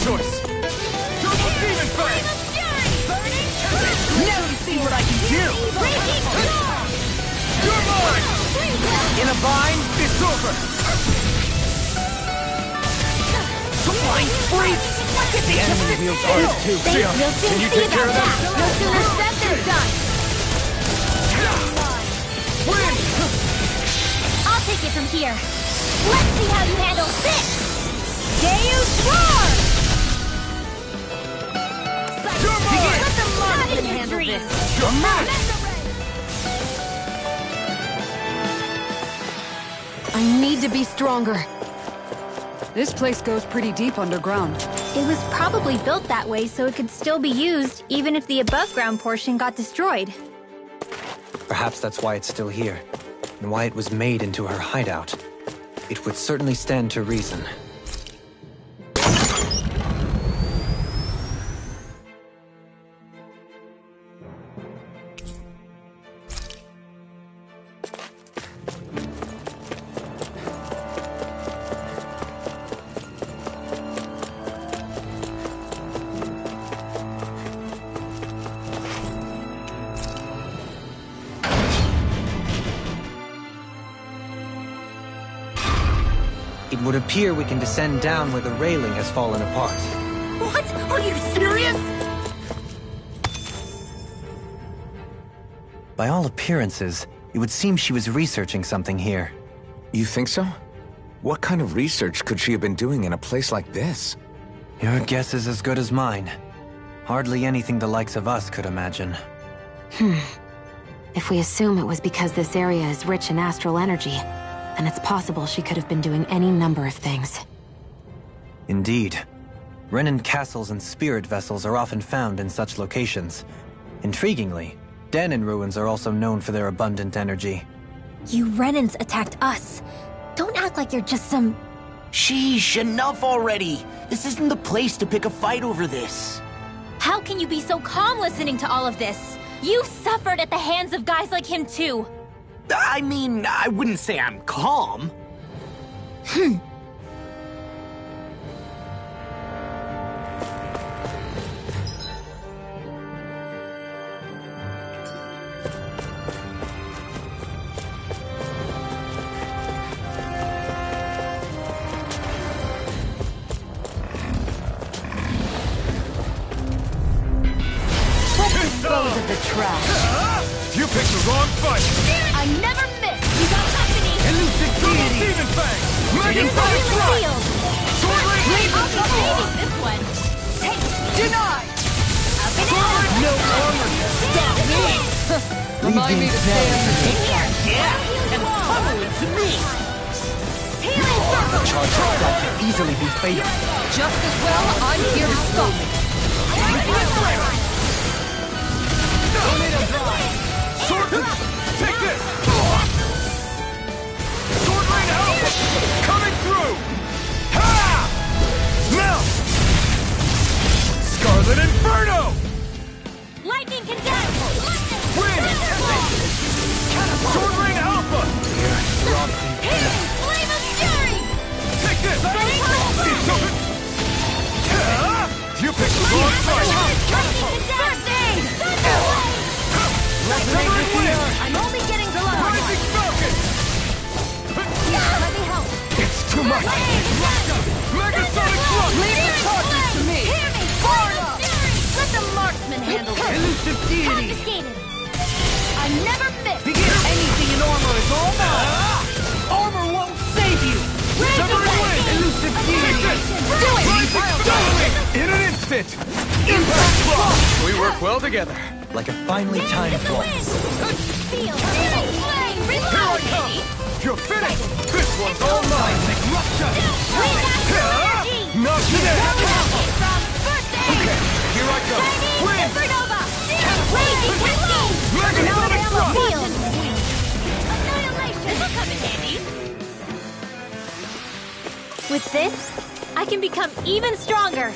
S6: Choice. Double Demon Fang!
S1: Now you see what I can do!
S6: You're mine!
S1: In a bind,
S6: It's over!
S1: blind freeze! The enemy wields ours too.
S8: You'll soon
S6: you
S8: see
S6: take care
S8: about
S6: of
S8: that. No sooner said than done.
S6: Win!
S8: I'll take it from here. Let's see how you handle this. Deus Roar!
S6: You're mine!
S8: Let the Martian handle this.
S6: You're mine!
S7: I need to be stronger.
S5: This place goes pretty deep underground.
S3: It was probably built that way so it could still be used, even if the above-ground portion got destroyed.
S4: Perhaps that's why it's still here, and why it was made into her hideout. It would certainly stand to reason. It would appear we can descend down where the railing has fallen apart.
S1: What? Are you serious?
S4: By all appearances, it would seem she was researching something here.
S2: You think so? What kind of research could she have been doing in a place like this?
S4: Your guess is as good as mine. Hardly anything the likes of us could imagine.
S7: If we assume it was because this area is rich in astral energy, then it's possible she could have been doing any number of things.
S4: Indeed. Renan castles and spirit vessels are often found in such locations. Intriguingly, Dahnan ruins are also known for their abundant energy.
S3: You Renans attacked us. Don't act like you're just some...
S1: Sheesh, enough already! This isn't the place to pick a fight over this.
S8: How can you be so calm listening to all of this? You suffered at the hands of guys like him too.
S1: I mean, I wouldn't say I'm calm.
S8: Dispose of the trash.
S6: You picked the wrong fight!
S8: I never miss. You got company.
S6: Elusive Double Demon Fang! Megan
S8: Healing
S6: Fang!
S8: field.
S6: Sword Rain
S8: I'll be saving this one. Hey, denied. Up and out.
S1: No armor can stop me!
S5: Remind me to stay under
S1: Yeah, and pummel it to me!
S8: Healing circle.
S4: Charge that could easily be fatal.
S5: Just as well, I'm here to stop it.
S6: Sword! Take this! Sword Rain Alpha! Coming through! Ha! Now! Scarlet Inferno!
S8: Lightning condense.
S6: Win! Sword Rain Alpha!
S8: Healing flame of fury.
S6: Take this! It's over! You picked the wrong fight!
S8: Lightning condense. First aid. Thunder wave.
S6: Thunder Wave!
S8: I'm only getting close.
S6: Rising crush! Megasonic crush!
S5: Leave the charges to me!
S8: Hear me! Let the marksman handle it!
S5: Elusive deity!
S8: Confiscated! I never miss!
S5: Anything in armor is all mine! Armor won't save you!
S6: Severing wind!
S5: Elusive
S6: Take
S5: deity!
S6: this!
S5: Do it!
S6: Rising in an instant! Impact crush! We work well together.
S4: Like a finely timed waltz.
S8: Feel! Flame!
S6: Here I come! You're finished! This one's all mine! Rupture! Not today!
S8: From first aid!
S6: Okay, here I come! Wind!
S8: Supernova! Raging Whiskey!
S6: Megasonic thrust!
S8: Field! Annihilation! This'll come in handy! With this, I can become even stronger!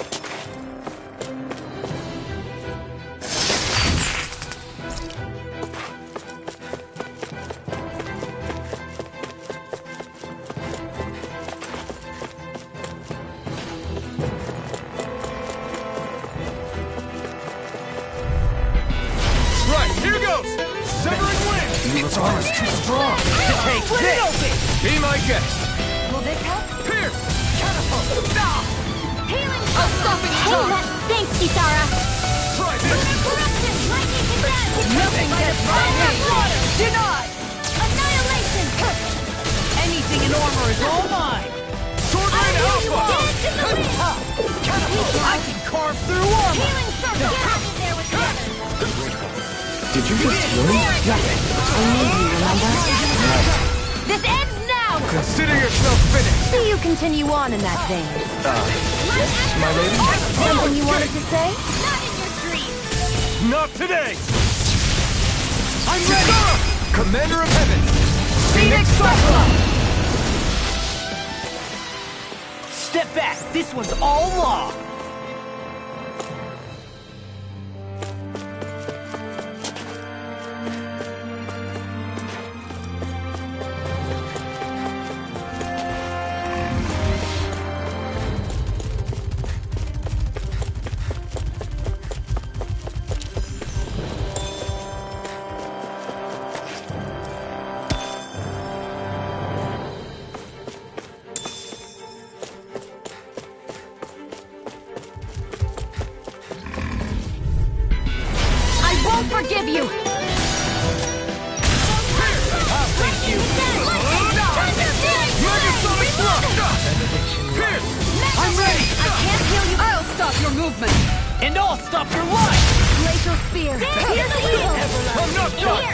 S6: Right, here goes! Severing wind!
S4: Neil's armor's too strong.
S6: Take this! Be my guest!
S8: Will this help?
S6: Pierce!
S8: Healing! Unstopping charge! Thanks, Kisara!
S6: Try this!
S8: Corruption! Lightning condemned!
S5: Nothing gets by me! Denied!
S8: Annihilation!
S5: Anything in armor is all mine!
S6: Sword Rain Alpha!
S8: Dance in the wind!
S5: I can carve through armor!
S8: Healing circle! Get in there with the others!
S2: Did you just heal me?
S7: I need you, remember?
S8: This ends now!
S6: Consider yourself finished!
S8: So you continue on in that vein.
S2: Yes, my lady?
S8: Something you wanted to say? Not in your dreams!
S6: Not today! I'm ready! Commander of Heaven! Phoenix Cyclone!
S1: Step back! This one's all law!
S8: Forgive you!
S6: I'll thank you! Megasonic thrust! Pierce!
S8: I'm ready! I can't heal you!
S5: I'll stop your movement!
S1: And I'll stop your life!
S8: Glacial Spear! Here's the wheel!
S6: I'm not done!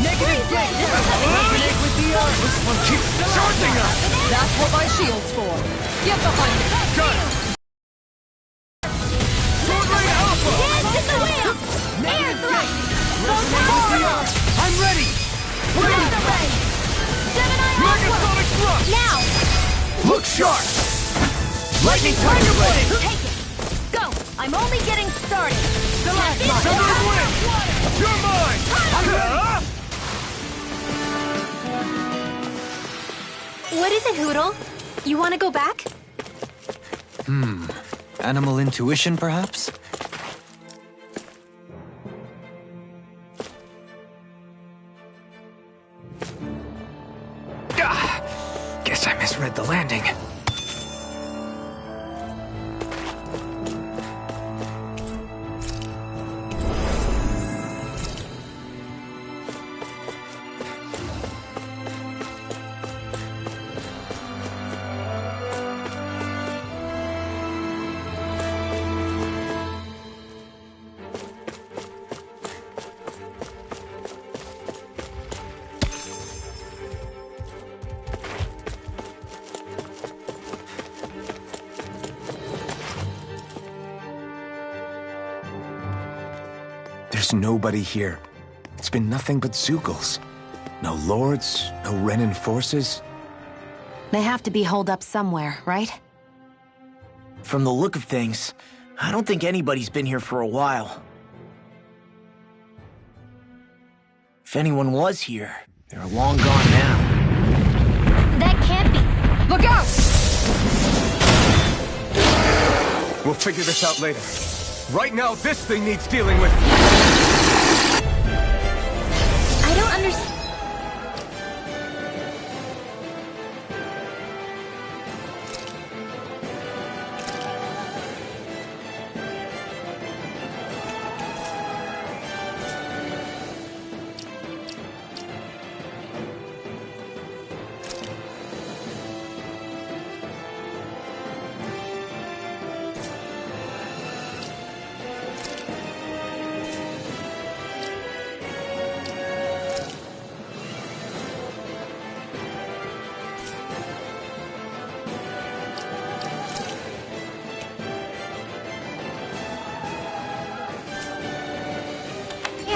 S5: Negative gate! Resonate with the earth!
S6: This one keeps charging us!
S5: That's what my shield's for! Get behind it!
S6: Got it! Sword Rain Alpha!
S8: Dance in the wheel! Air thrust!
S6: I'm ready!
S8: Where's the ray? Gemini Aqua!
S6: Megasonic thrust!
S8: Now!
S6: Look sharp! Lightning Tiger Blade!
S8: Take it! Go! I'm only getting started!
S6: Severing wind! You're mine!
S3: What is it, Hootle? You want to go back?
S4: Animal intuition, perhaps?
S2: Guess I misread the landing. There's nobody here. It's been nothing but Zeugles. No lords, no Renan forces.
S7: They have to be holed up somewhere, right?
S1: From the look of things, I don't think anybody's been here for a while. If anyone was here, they're long gone now.
S8: That can't be!
S5: Look out!
S6: We'll figure this out later. Right now, this thing needs dealing with.
S8: I don't understand.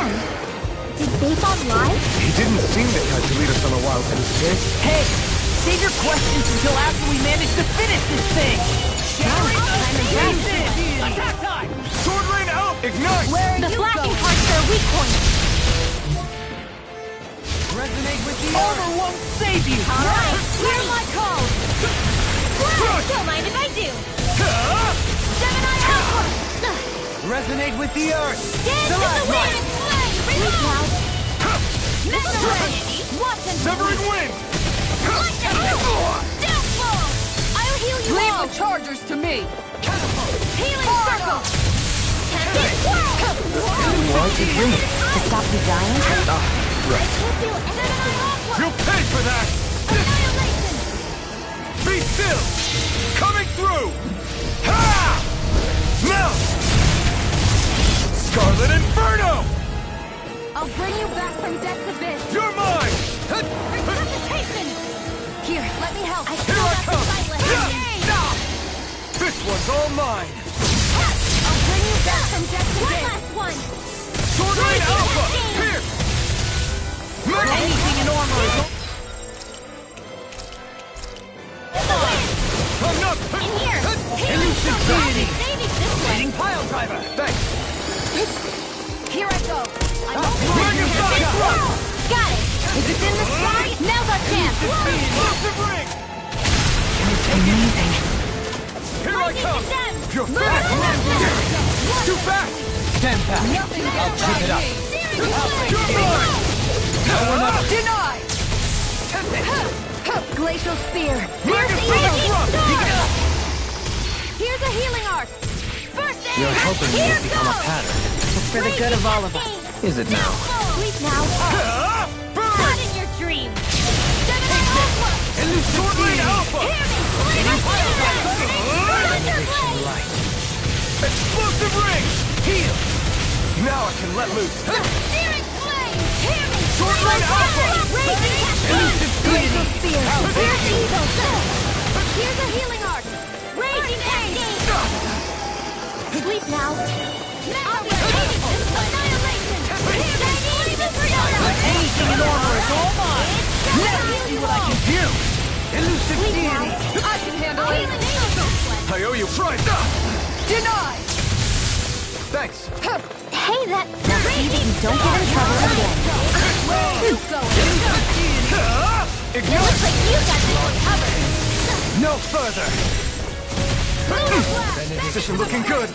S3: Dan? Did Beifong lie?
S2: He didn't seem the type to lead us on a wild goose chase.
S1: Hey! Save your questions until after we manage to finish this thing!
S6: Attack time! Sword Rain out! Ignite!
S8: The flashing parts are weak points.
S6: Resonate with the
S1: Armor won't save you!
S8: Alright, hear my call. Don't mind if I do. Gemini Alpha!
S6: Resonate with the earth!
S8: Dance in the wind and flame! Reach out! Mega Ray! Watch and
S6: Severing wind!
S8: Downfall! I'll heal you
S5: Leave
S8: all!
S5: the chargers to me!
S8: Healing circle! Tempest swirl!
S2: Why'd you bring it?
S3: To stop you dying?
S2: Right.
S6: You'll pay for that!
S8: Annihilation!
S6: Be still! Coming through! Ha! Now! Scarlet Inferno!
S8: I'll bring you back from death's abyss!
S6: You're mine!
S8: Resuscitation! Here, let me help! I
S6: Here
S8: still
S6: I
S8: got
S6: come!
S8: the fight left!
S6: This one's all mine!
S8: I'll bring you back from death's abyss! One last one!
S6: Sword Rain Alpha! Here!
S1: Anything in armor is...
S6: I'm not...
S8: In here!
S6: Elusive deity!
S8: Saving this way!
S6: Pile driver! Thanks!
S8: Here I go! I'm
S6: Mega Sonic Thrust!
S8: Got it! If it's in the sky, now's our chance!
S6: Explosive ring!
S4: Amazing.
S6: Here I come!
S8: Condemned!
S6: You're
S8: Move
S6: fast!
S8: it!
S6: Too fast!
S4: Stand back.
S5: Nothing
S4: I'll
S5: gets
S4: keep it
S5: by
S4: up.
S5: me!
S6: You're mine!
S5: Denied!
S8: Glacial Spear!
S6: Mega
S8: Here's the
S6: Sonic
S8: Eagle
S6: Thrust!
S8: Star! Here's a healing art! First aid!
S4: You're hoping
S8: Here
S4: it will become a
S8: goes!
S4: pattern.
S8: It's
S3: for the good of all of us.
S4: Is it now?
S8: Sleep now!
S6: Ah!
S8: Not
S6: Burn!
S8: in your dream! Gemini Alpha!
S6: Sword Rain Alpha!
S8: Hear me! Thunderblade!
S6: Explosive ring! Heal! Now I can let loose!
S8: Searing flame! Hear me!
S6: Sword Rain Alpha!
S8: Raging
S6: Elusive
S8: Glacial
S6: deity!
S8: Spear! Here's the Eagle! Here's a healing art! Raging Cascade! Sleep now! Annihilation!
S1: Anything in armor is all mine!
S8: Let me see what I can
S1: do!
S6: Elusive
S8: Sleep
S6: deity!
S8: now!
S5: I can handle it!
S6: I owe you price!
S5: Denied!
S6: Thanks!
S3: Hey, that... See that you don't get in trouble again.
S8: Where are you going? It
S6: Ignite!
S8: looks like you got this one covered!
S6: No further! Position looking good!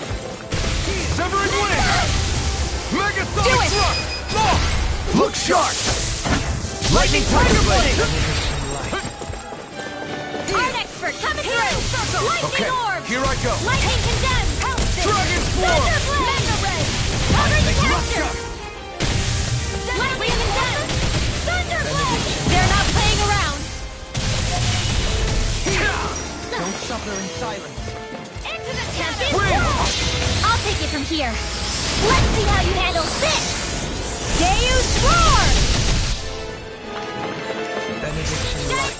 S6: Severing wind! Mega Sonic Thrust! Look sharp! Lightning Tiger Blade!
S8: Art expert coming through! Lightning orb!
S6: Here I go!
S8: Lightning condemned!
S6: Dragon Swarm!
S8: Thunderblade! Mega ray! Covering blaster! Lightning condemned! Thunderblade! They're not playing around!
S6: Don't suffer in silence.
S8: Into the tempest! I'll take it from here. Let's see how you handle this! Deus Roar!
S6: Benediction light.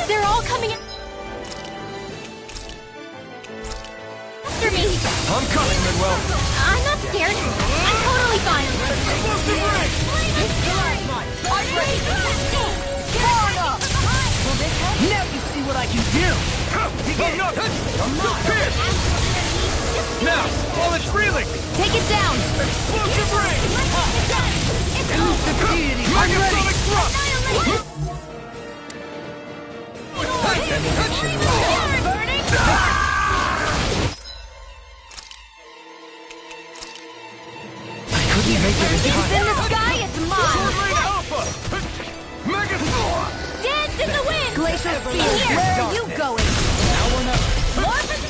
S8: They're all coming in. After me!
S6: I'm coming, Manuel.
S8: I'm not scared. I'm totally fine.
S6: Explosive ring!
S8: I'm ready to
S1: Now you see what I can do!
S6: I'm not pissed! Now, while it's reeling!
S8: take it down!
S6: Explosive ring!
S8: Elusive
S6: deity, I'm ready! Thrust!
S8: Burning!
S4: Couldn't make it in
S8: If it's
S4: time.
S8: in the sky, it's mine!
S6: Ring Alpha! Mega Sword!
S8: Dance in the wind! Glacial Spear!
S6: Here.
S8: Where are you going? More for the...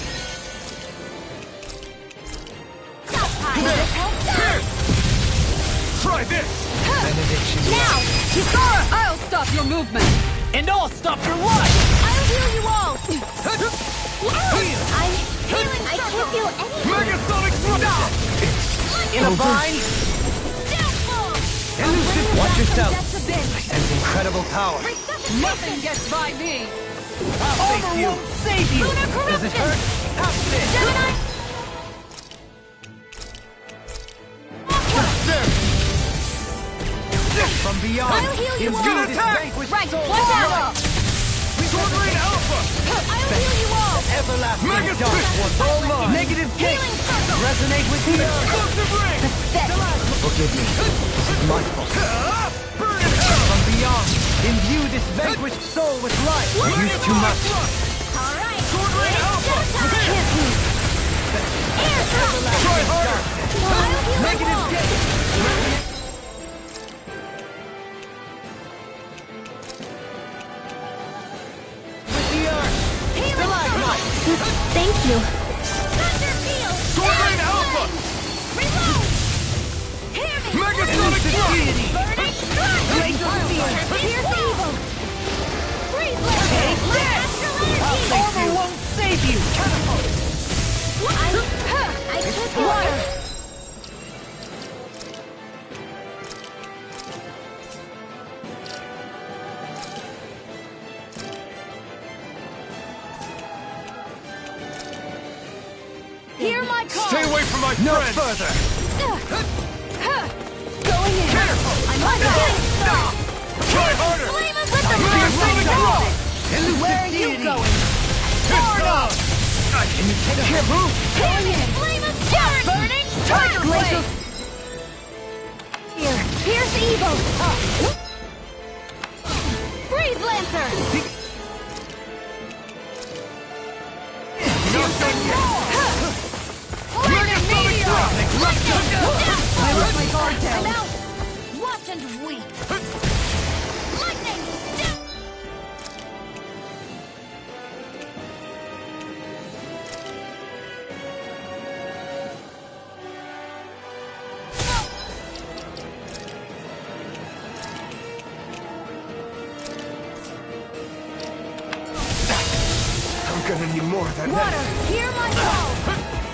S8: Stop time!
S6: Try this!
S8: Now!
S5: Kisara! I'll stop your movement!
S1: And I'll stop your life!
S8: I'll heal you all! I'm healing. I can't feel anything.
S6: Mega Sonic Thrust!
S1: In a bind?
S8: Downfall!
S6: Elusive!
S4: Watch yourself.
S8: That's a bit.
S4: I sense incredible power.
S5: Nothing gets by me!
S6: Armor won't save you!
S8: Lunar
S6: Does it
S8: corruption!
S6: hurt? Have this!
S8: Gemini!
S6: From beyond!
S8: I'll heal you all!
S6: Good attack!
S8: Right, watch out!
S6: Sword Rain Alpha!
S8: I'll heal you all!
S6: Everlasting Mega dark was all mine! Negative gate!
S8: Healing circle!
S6: Resonate with the earth! Explosive ring!
S4: Forgive me. This is my fault.
S6: Burn in hell! From beyond, imbue this vanquished soul with life!
S4: I used too much.
S8: Alright!
S6: Sword Rain Alpha!
S8: Air drop!
S6: Try harder!
S8: I'll heal you
S6: Negative
S8: all!
S6: gate! With the earth!
S8: Healing circle!
S3: Thank you.
S8: Thunder field!
S6: Sword Rain Alpha!
S8: Reload! Hear me!
S6: Megasonic deity!
S8: Burning strike!
S6: Razor Field!
S8: Pierce evil! Freeze blade! Astral energy!
S6: Armor won't save you! Catapult!
S8: I took water! Hear my call!
S6: Stay away from my
S4: No
S6: friend!
S4: further.
S8: Going in! I'm on the
S6: Try harder!
S8: Flame of with the
S6: Megasonic
S8: roll!
S6: Elusive
S8: Where are you
S6: deity!
S8: going?
S6: Fist up! Can you take care? Move!
S8: Going in! Flame of fury! Burning Tiger Blade! Here, pierce evil! Freeze Lancer! Lightning Meteor! I let my guard down! I'm out! Watch and weep! Lightning!
S6: I'm gonna need more than
S8: Water,
S6: that.
S8: hear my call!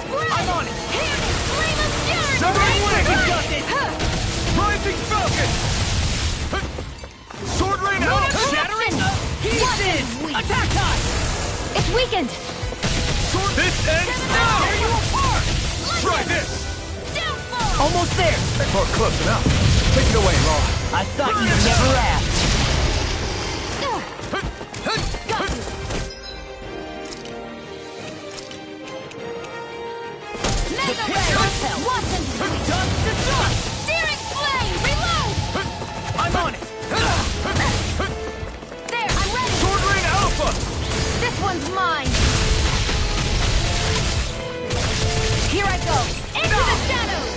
S8: Spread! I'm on it! Hear me! Flame of fury!
S6: Severing Wing!
S8: Right!
S6: Got it! Rising Falcon! Sword Rain out! Shattering!
S8: What is attack time! It's weakened!
S6: Sword This ends now! Tear you apart! Try this!
S8: Downfall!
S6: Almost there! Or close enough. Take it away, Law. I thought you'd never ask.
S8: Got you! Mega Ray! Watch and weep!
S6: Dust to dust!
S8: Searing flame! Reload!
S6: I'm on it!
S8: There, I'm ready!
S6: Sword Rain Alpha!
S8: This one's mine! Here I go! Into the shadows!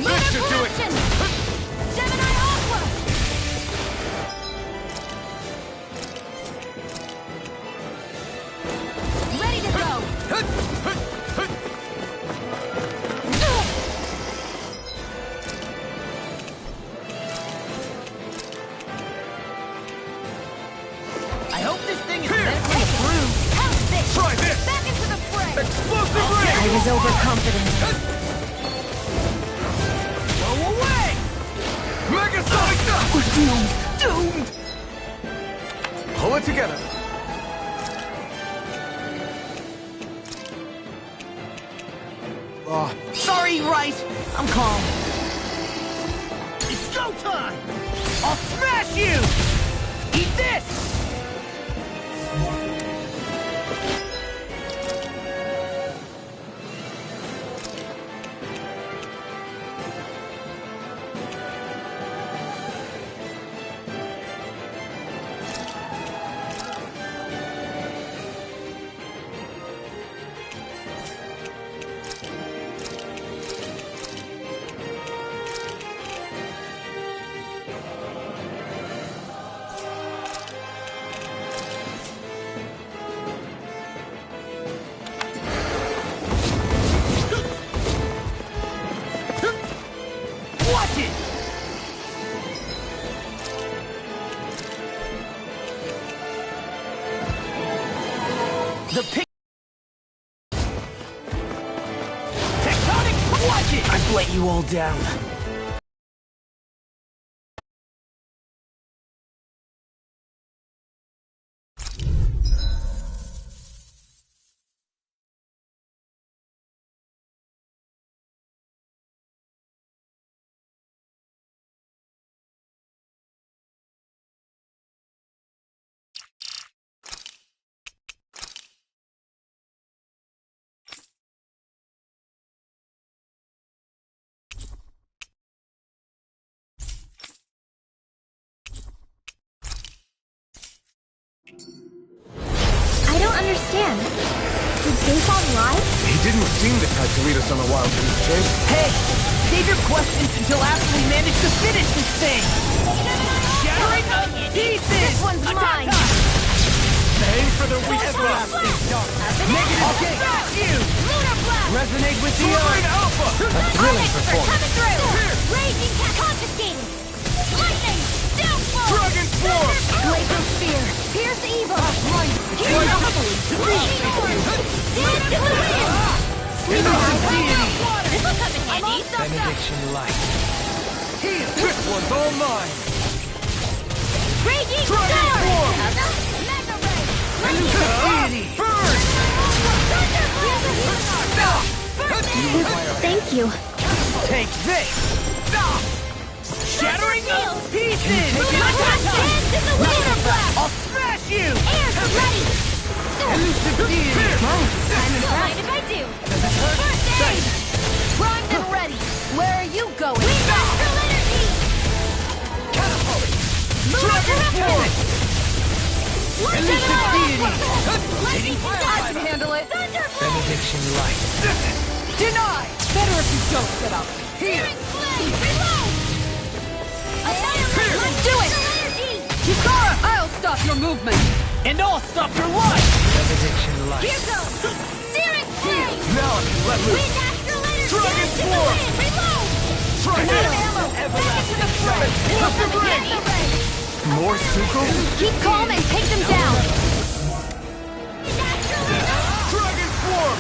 S6: This should do it!
S8: Corruption! Gemini Aqua! Ready to go!
S6: I hope this thing is mentally approved.
S8: Help this!
S6: Try this!
S8: Back into the fray!
S6: Explosive ring!
S3: I was overconfident.
S6: Go away! Megasonic dust!
S4: We're doomed! Doomed!
S6: Pull it together.
S1: Sorry, right? I'm calm.
S6: It's go time! I'll smash you! Eat this!
S1: let you all down.
S3: I don't understand. Did Daephon lie?
S2: He didn't seem the type to lead us on a wild goose chase.
S1: Hey! Save your questions until after we manage to finish this thing! Shattering of pieces!
S3: This one's mine!
S6: Aim for the weak spot.
S1: Negative! Okay, that's you!
S8: Lunar Blast!
S1: Resonate with the
S6: Soaring
S1: earth!
S6: Alpha!
S1: Thrilling
S8: Onyx
S1: performance!
S8: coming through! Raging Cat confiscated! Lightning! Downfall!
S6: Dragon Form!
S8: Glacial Spear! Pierce Evil! Here's the Dance to the wind! This'll come in handy!
S4: Benediction light.
S6: This one's all mine!
S8: Raging
S6: Dragon
S8: Storm!
S6: Form!
S8: Mega Ray!
S6: Burn!
S3: Thank you.
S1: Take this! Shattering of pieces!
S8: Dance in the wind!
S1: I'll smash you!
S8: Air's ready!
S1: Elusive deity!
S8: Don't mind if I do! First aid! Primed and ready! Where are you going? Wind Astral Energy!
S6: Dragon Form!
S1: Elusive deity!
S5: I can handle it.
S4: Benediction light.
S5: Deny! Better if you don't get up.
S8: Here! Reload! Let's do it!
S5: Chikara! I'll stop your movement.
S1: And I'll stop your life!
S4: Benediction light.
S8: Here goes! Searing Flame!
S6: Now I can let loose!
S8: Wind Astral Energy!
S6: Dragon
S8: Dance in the
S6: Form!
S8: wind! Reload!
S6: Try
S8: Out
S6: this!
S8: of ammo! Back into the fray!
S6: Look the ring!
S8: Mega Ray!
S6: More Suko?
S8: Keep calm and take them down! Wind Astral Energy!
S6: Dragon Form!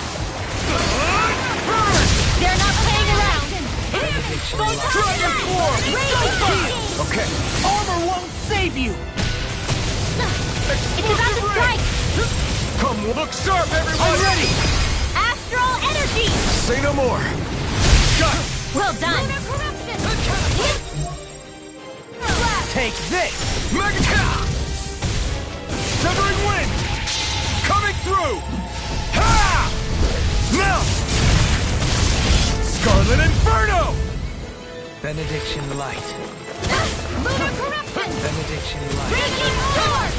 S6: Burn!
S8: They're not playing around!
S4: Benediction
S8: Go
S4: light.
S6: Dragon Form!
S8: Raging!
S6: Okay.
S1: Armor won't save you!
S8: It's about to strike!
S6: Come look sharp, everyone!
S1: I'm ready!
S8: Astral Energy!
S6: Say no more! Got it!
S8: Well done! Lunar Corruption!
S1: Take this!
S6: Mega! Severing Wind! Coming through! Ha! Now! Scarlet Inferno!
S4: Benediction light.
S8: Lunar Corruption!
S4: Benediction light.
S8: Raging Storm!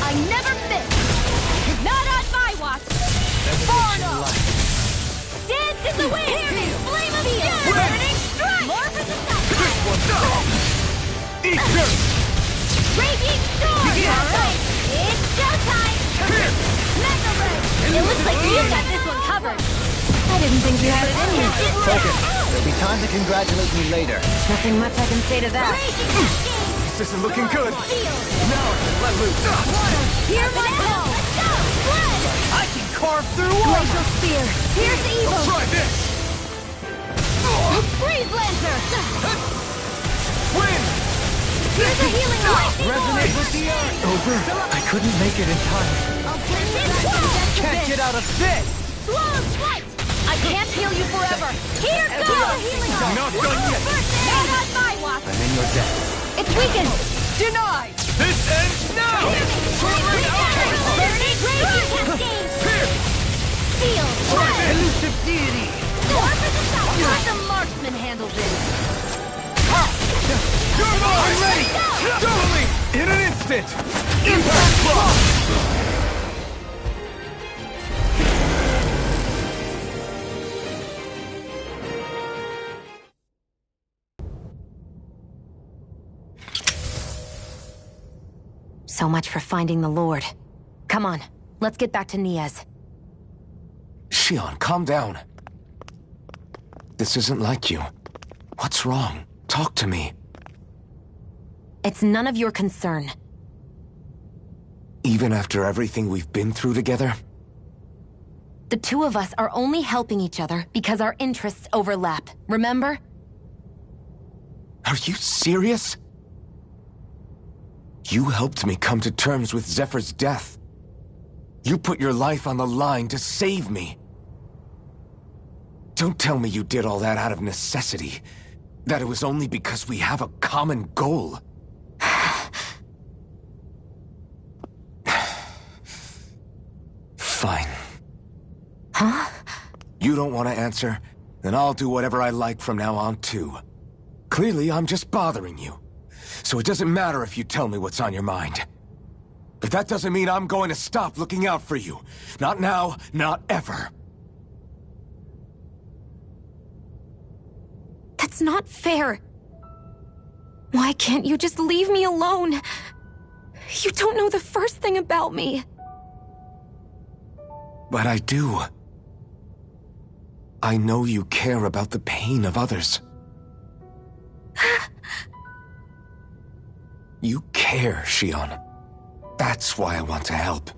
S8: I never miss! Not on my watch!
S4: Benediction light.
S8: Dance in the wind! Flame of Steel! Burning Strike! More for the
S6: This
S8: sun!
S6: one's up! Eat this!
S8: Raging Storm! Alright, it's showtime!
S6: Here!
S8: Mega Ray! It looks like you got this one covered! I didn't think you had it in you.
S4: Focus. There'll be time to congratulate me later.
S8: Nothing much I can say to that.
S6: This isn't looking good!
S8: Steel!
S6: Now I can let loose!
S8: Hear my call! Let's go! Blood!
S1: I can carve through armor!
S8: Glacial Spear! Here's evil!
S6: Try this!
S8: Freeze Lancer!
S6: Wind!
S8: Here's a healing lightning
S1: Resonate
S8: orb!
S1: with the earth!
S4: Over. I couldn't make it in time.
S8: I'll turn this back
S1: Can't get out of this!
S8: Swallow's Flight! I can't heal you forever! Here goes! Healing orb!
S6: Not done yet!
S8: Not on my watch!
S4: I'm in your debt.
S8: It's weakened!
S5: Deny!
S6: This ends now!
S8: Burning Raging Cascade!
S6: Here!
S8: Steel! Blood!
S1: Elusive deity!
S8: More for the sun! Let the marksman handle this!
S6: You're mine!
S8: I'm ready!
S6: Totally! In an instant! Impact block!
S7: So much for finding the Lord. Come on, let's get back to Niaz.
S2: Shion, calm down. This isn't like you. What's wrong? Talk to me.
S7: It's none of your concern.
S2: Even after everything we've been through together?
S7: The two of us are only helping each other because our interests overlap, remember?
S2: Are you serious? You helped me come to terms with Zephyr's death. You put your life on the line to save me. Don't tell me you did all that out of necessity. That it was only because we have a common goal. Fine.
S7: Huh?
S2: You don't want to answer? Then I'll do whatever I like from now on, too. Clearly, I'm just bothering you. So it doesn't matter if you tell me what's on your mind. But that doesn't mean I'm going to stop looking out for you. Not now, not ever.
S7: That's not fair. Why can't you just leave me alone? You don't know the first thing about me.
S2: But I do. I know you care about the pain of others. You care, Shionne. That's why I want to help.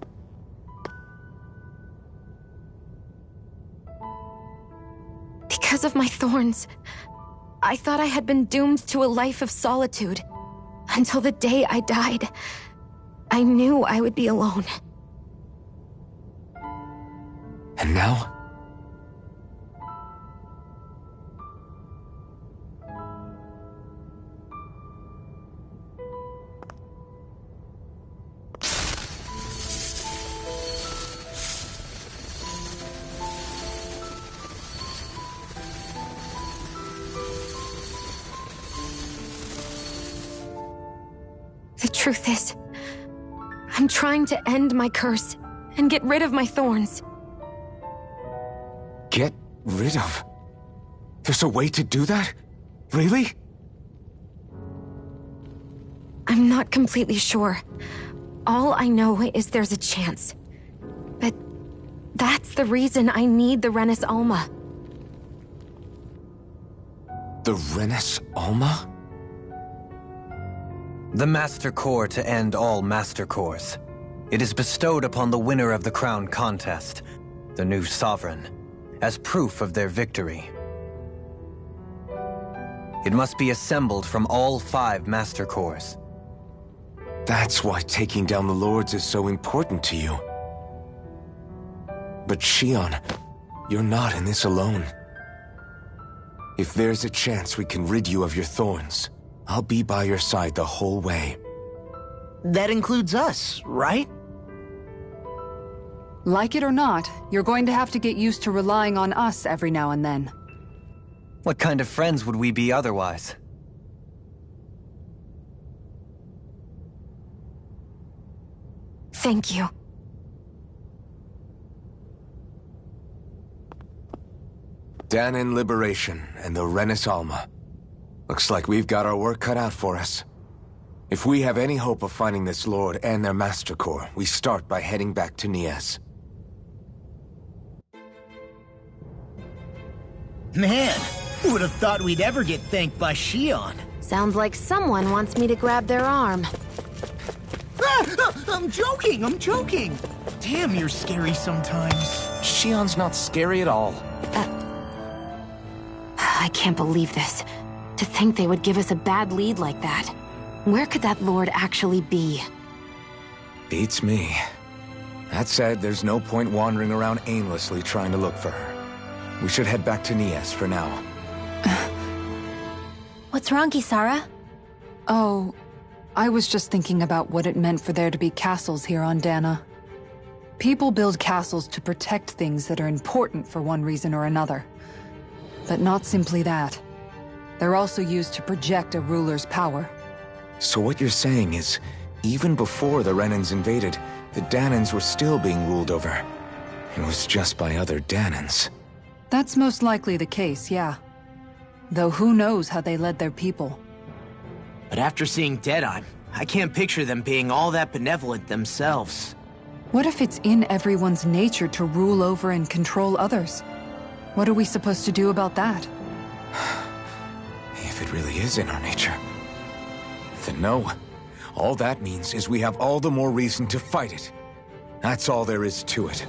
S7: Because of my thorns, I thought I had been doomed to a life of solitude. Until the day I died, I knew I would be alone.
S2: And now?
S7: The truth is, I'm trying to end my curse and get rid of my thorns.
S2: Get rid of? There's a way to do that? Really?
S7: I'm not completely sure. All I know is there's a chance. But that's the reason I need the Renis Alma.
S2: The Renis Alma?
S4: The Master Core to end all Master Cores. It is bestowed upon the winner of the Crown Contest, the new Sovereign, as proof of their victory. It must be assembled from all 5 Master Cores.
S2: That's why taking down the Lords is so important to you. But Shionne, you're not in this alone. If there's a chance we can rid you of your thorns, I'll be by your side the whole way.
S1: That includes us, right?
S5: Like it or not, you're going to have to get used to relying on us every now and then.
S4: What kind of friends would we be otherwise?
S7: Thank you.
S2: Dahnan Liberation and the Renis Alma. Looks like we've got our work cut out for us. If we have any hope of finding this Lord and their Master Core, we start by heading back to Niez.
S1: Man, who would have thought we'd ever get thanked by Shionne?
S7: Sounds like someone wants me to grab their arm.
S1: I'm joking! Damn, you're scary sometimes.
S2: Shionne's not scary at all.
S7: I can't believe this. To think they would give us a bad lead like that. Where could that Lord actually be?
S2: Beats me. That said, there's no point wandering around aimlessly trying to look for her. We should head back to Niez for now.
S3: What's wrong, Kisara?
S5: Oh, I was just thinking about what it meant for there to be castles here on Dahna. People build castles to protect things that are important for one reason or another. But not simply that. They're also used to project a ruler's power.
S2: So what you're saying is, even before the Renans invaded, the Dahnans were still being ruled over. It was just by other Dahnans.
S5: That's most likely the case, yeah. Though who knows how they led their people.
S1: But after seeing Deadeye, I can't picture them being all that benevolent themselves.
S5: What if it's in everyone's nature to rule over and control others? What are we supposed to do about that?
S2: If it really is in our nature, then no. All that means is we have all the more reason to fight it. That's all there is to it.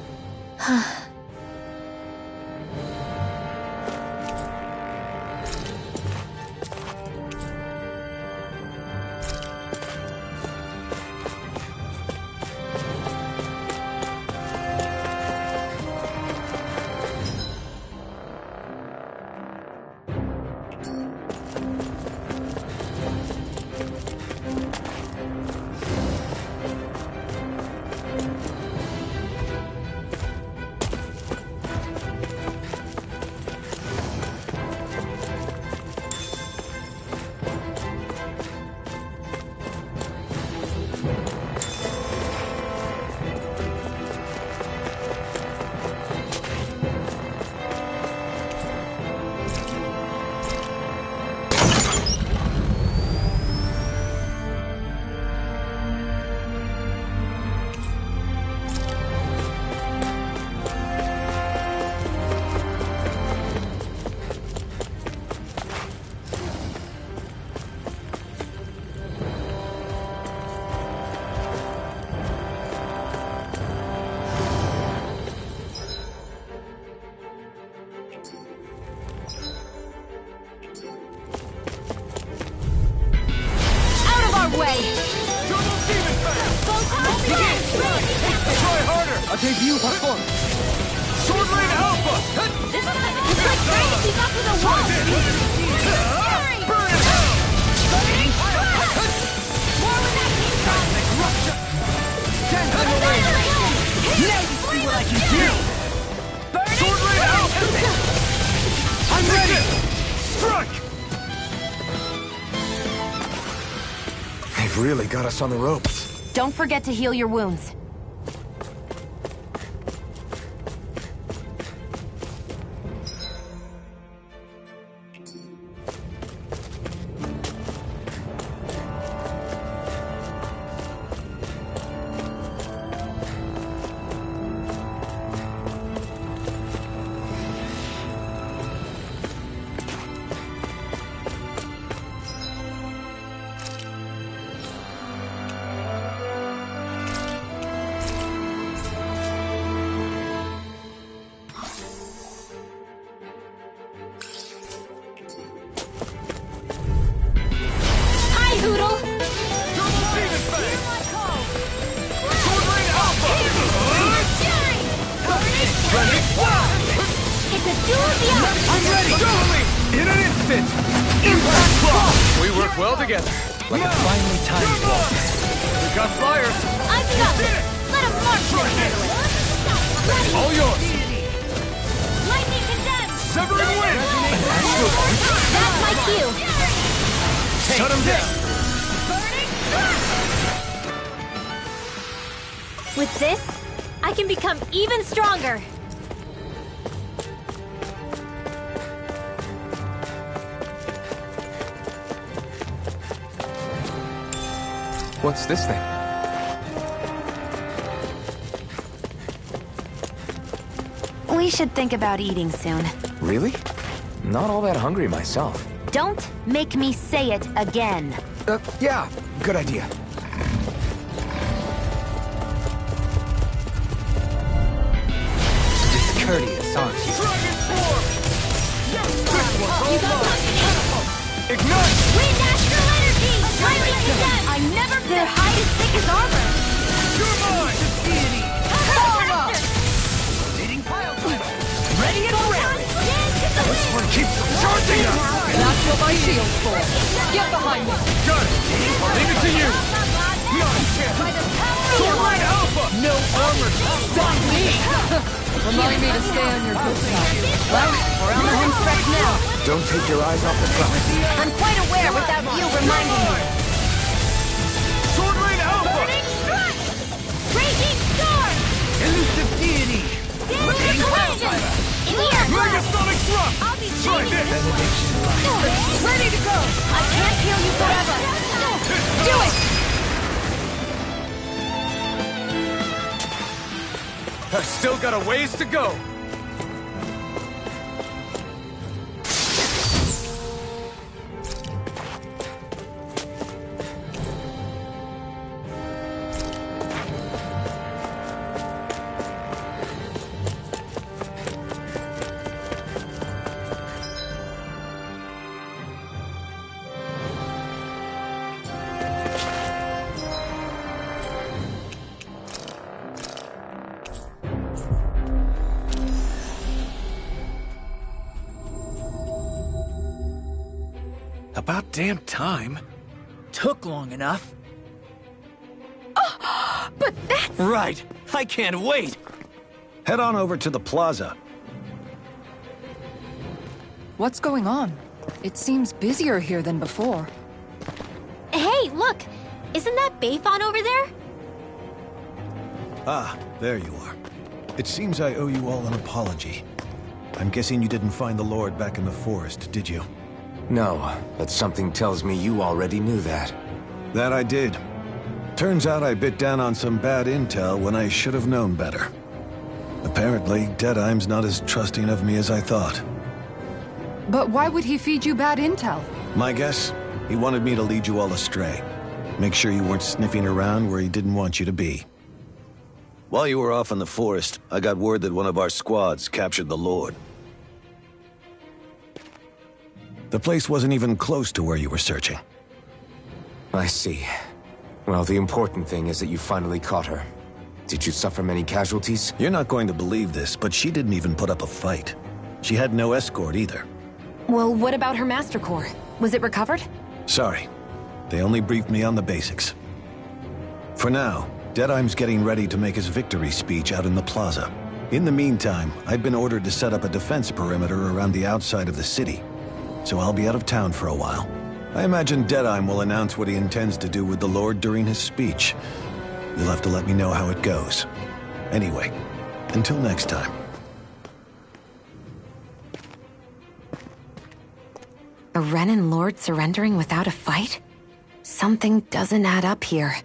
S6: debut performance! Sword Rain Alpha!
S8: It's like trying to keep up with a wall!
S6: Burn it!
S8: More when that came from!
S6: Now you see what I can do! Sword Rain Alpha! I'm ready! Strike!
S2: They've really got us on the ropes.
S7: Don't forget to heal your wounds.
S6: Well together.
S4: Like a finely timed waltz.
S6: We got flyers.
S8: I've got it! Let him march and handle it!
S6: All yours.
S8: Lightning condemned!
S6: Severing wind.
S8: That's my cue!
S6: Shut him down.
S3: With this, I can become even stronger.
S2: What's this thing?
S7: We should think about eating soon.
S2: Really? Not all that hungry myself.
S7: Don't make me say it again.
S2: Yeah, good idea.
S4: Discourteous, aren't you?
S6: Dragon form. Ignite.
S8: Wind astral energy! Lightning condemned!
S7: I'm never Their hide as thick as armor!
S6: You're mine.
S8: Ready and ready!
S6: This one keeps charging us.
S5: That's what my shield's for. Get behind me.
S6: Got it. Leave it to you. Sword Rain Alpha.
S5: No armor can stop me. Remind me to stay on your good side. Right? Or I'm home stretch now.
S2: Don't take your eyes off the prize.
S7: I'm quite aware without you reminding me.
S6: Sword Rain Alpha.
S8: Raging storm!
S6: Elusive deity.
S8: Damage collision! In here!
S6: Megasonic drop.
S8: I'll be
S6: Try
S8: saving
S6: this.
S7: Ready to go! I can't heal you forever! Do it!
S6: I've still got a ways to go. About damn time.
S1: Took long enough.
S7: But that's...
S1: Right. I can't wait.
S9: Head on over to the plaza.
S5: What's going on? It seems busier here than before.
S3: Hey, look! Isn't that Bayfon over there?
S9: Ah, there you are. It seems I owe you all an apology. I'm guessing you didn't find the Lord back in the forest, did you?
S2: No, but something tells me you already knew that.
S9: That I did. Turns out I bit down on some bad intel when I should have known better. Apparently, Deadeye's not as trusting of me as I thought.
S5: But why would he feed you bad intel?
S9: My guess? He wanted me to lead you all astray. Make sure you weren't sniffing around where he didn't want you to be. While you were off in the forest, I got word that one of our squads captured the Lord. The place wasn't even close to where you were searching.
S2: I see. Well, the important thing is that you finally caught her. Did you suffer many casualties?
S9: You're not going to believe this, but she didn't even put up a fight. She had no escort either.
S7: Well, what about her Master Core? Was it recovered?
S9: Sorry. They only briefed me on the basics. For now, Deadeye's getting ready to make his victory speech out in the plaza. In the meantime, I've been ordered to set up a defense perimeter around the outside of the city, so I'll be out of town for a while. I imagine Deadeye will announce what he intends to do with the Lord during his speech. You'll have to let me know how it goes. Anyway, until next time.
S7: A Renan Lord surrendering without a fight? Something doesn't add up here.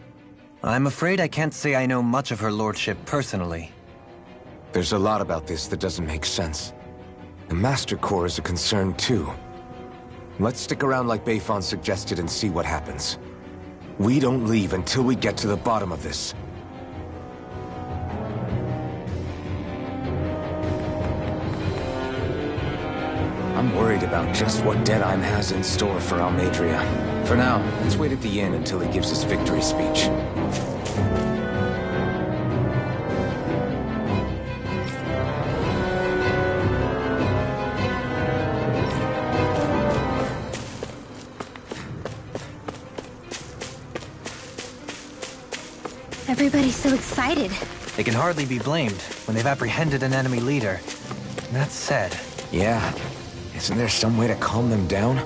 S4: I'm afraid I can't say I know much of her lordship personally.
S2: There's a lot about this that doesn't make sense. The Master Core is a concern too. Let's stick around like Bayfon suggested and see what happens. We don't leave until we get to the bottom of this. I'm worried about just what Deadeye has in store for Almeidrea. For now, let's wait at the inn until he gives his victory speech.
S3: Everybody's so excited.
S4: They can hardly be blamed when they've apprehended an enemy leader. That said...
S2: Yeah. Isn't there some way to calm them down?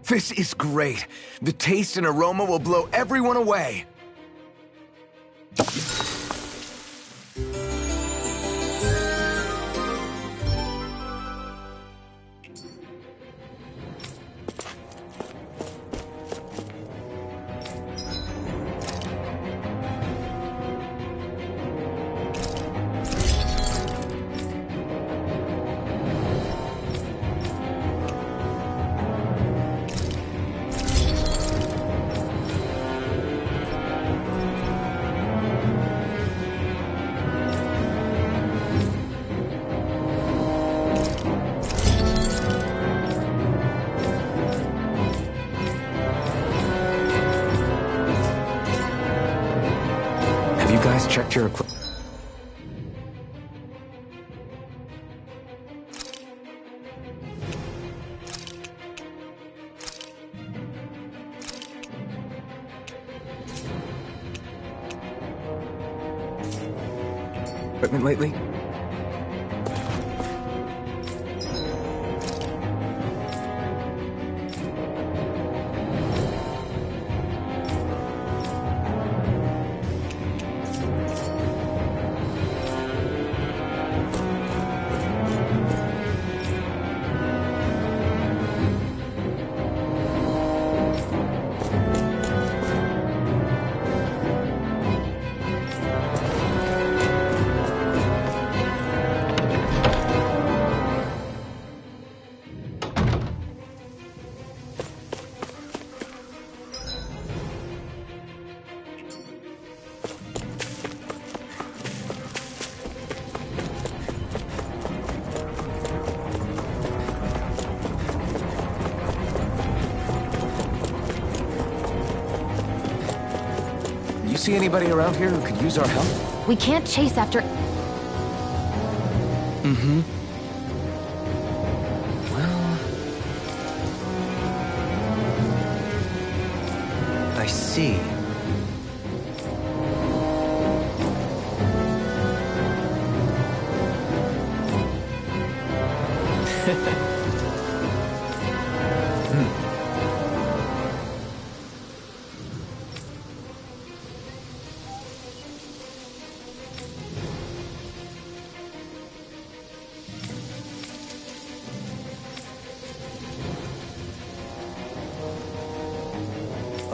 S2: This is great. The taste and aroma will blow everyone away. Checked your equipment. Lately? see anybody around here who could use our help?
S7: We can't chase after...
S2: Mm-hmm. Well...
S4: I see.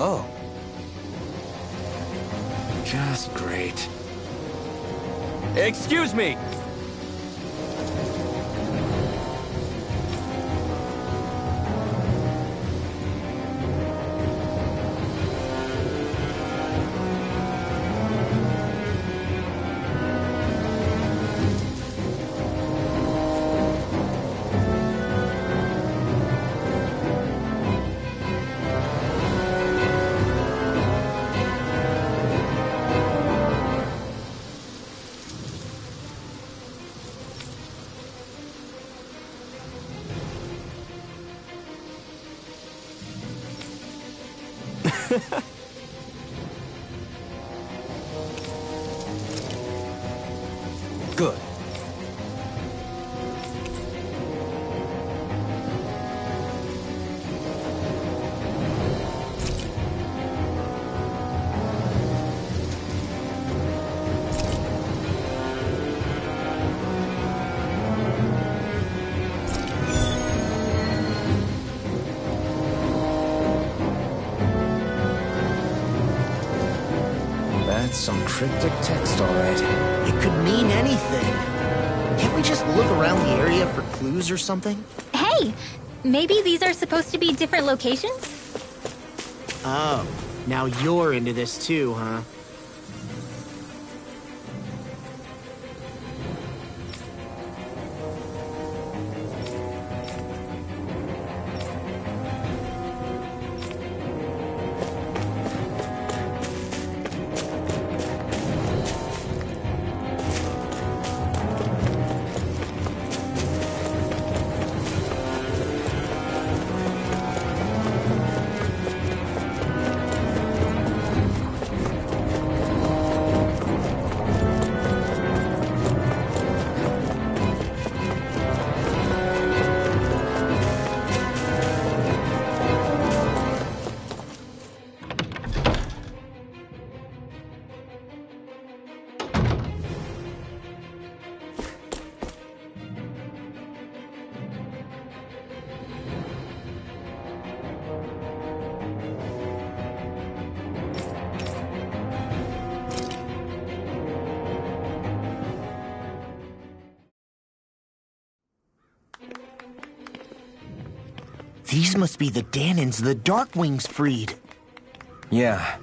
S4: Oh.
S2: Just great.
S6: Excuse me!
S4: Good.
S2: That's some cryptic text, all right.
S1: It could mean anything. Can't we just look around the area for clues or something?
S3: Hey! Maybe these are supposed to be different locations?
S1: Oh, now you're into this too, huh? These must be the Danans the Darkwings freed.
S2: Yeah.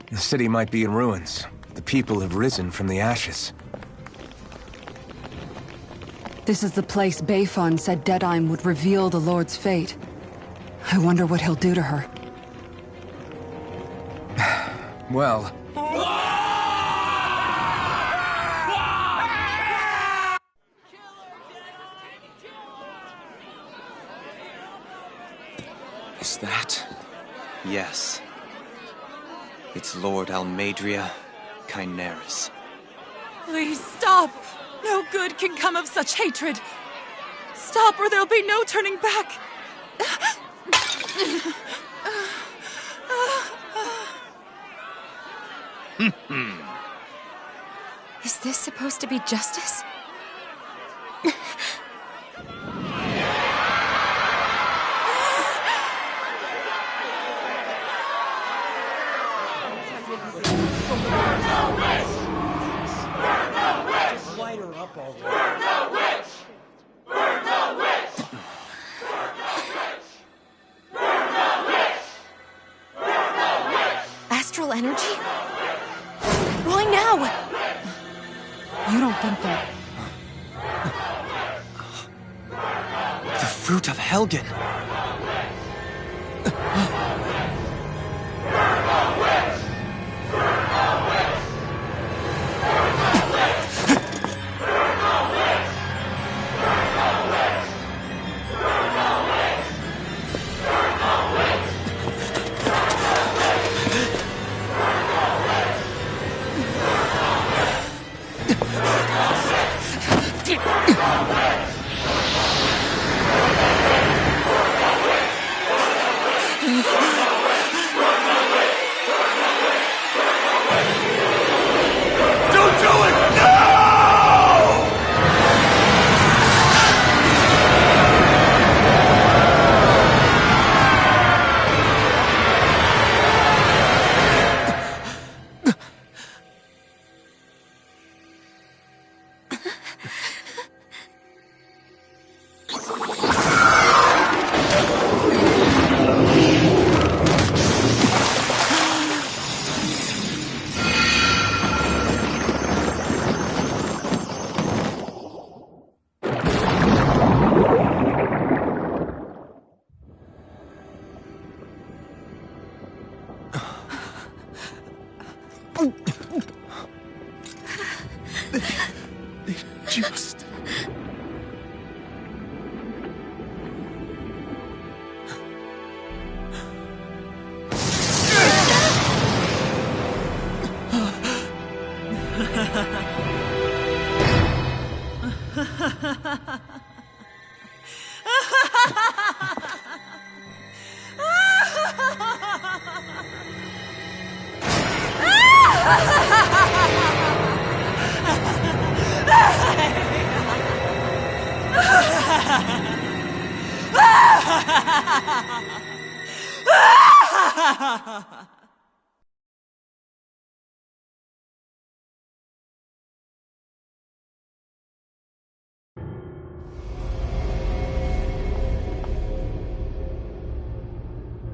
S2: The city might be in ruins. The people have risen from the ashes.
S5: This is the place Bayfon said Deadime would reveal the Lord's fate. I wonder what he'll do to her.
S2: Well... Is that...
S4: Yes. It's Lord Almadria Kynaris.
S10: Please stop! No good can come of such hatred. Stop or there'll be no turning back.
S7: Is this supposed to be justice? Astral energy? Why now?
S5: You don't think that...
S4: The fruit of Helgen!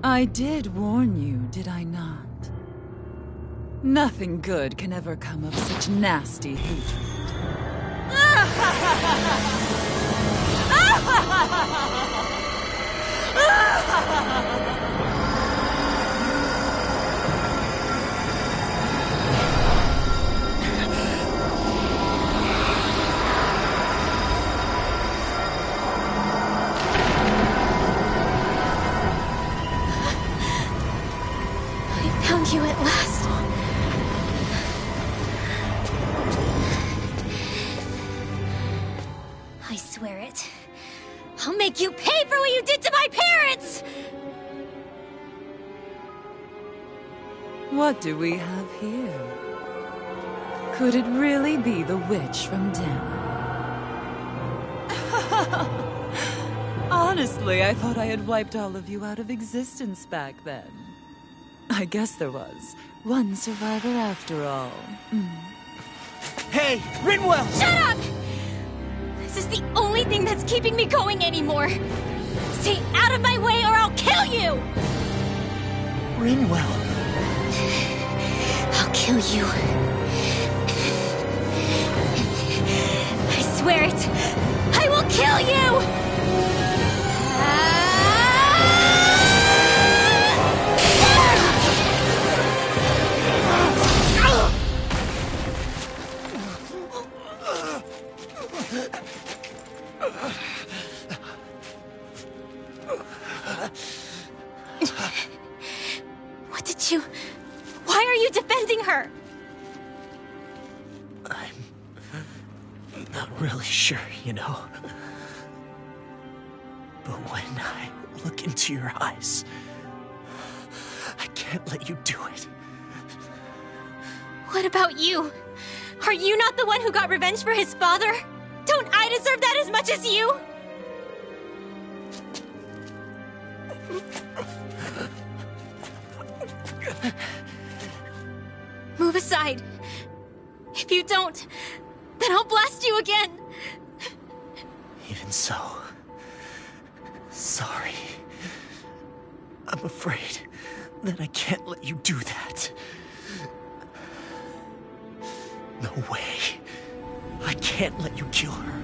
S10: I did warn you, did I not? Nothing good can ever come of such nasty hatred.
S7: I found you at last.
S8: I swear it. I'll make you pay for what you did to my parents!
S10: What do we have here? Could it really be the witch from Dana? Honestly, I thought I had wiped all of you out of existence back then. I guess there was one survivor after all.
S6: Hey, Rinwell!
S8: Shut up! This is the only thing that's keeping me going anymore. Stay out of my way or I'll kill you!
S1: Rinwell.
S8: I'll kill you. I swear it. I will kill you! What did you... Why are you defending her?
S1: I'm not really sure, you know. But when I look into your eyes, I can't let you do it.
S8: What about you? Are you not the one who got revenge for his father? Don't I deserve that as much as you? Move aside. If you don't, then I'll blast you again.
S1: Even so, sorry. I'm afraid that I can't let you do that. No way. I can't let you kill her.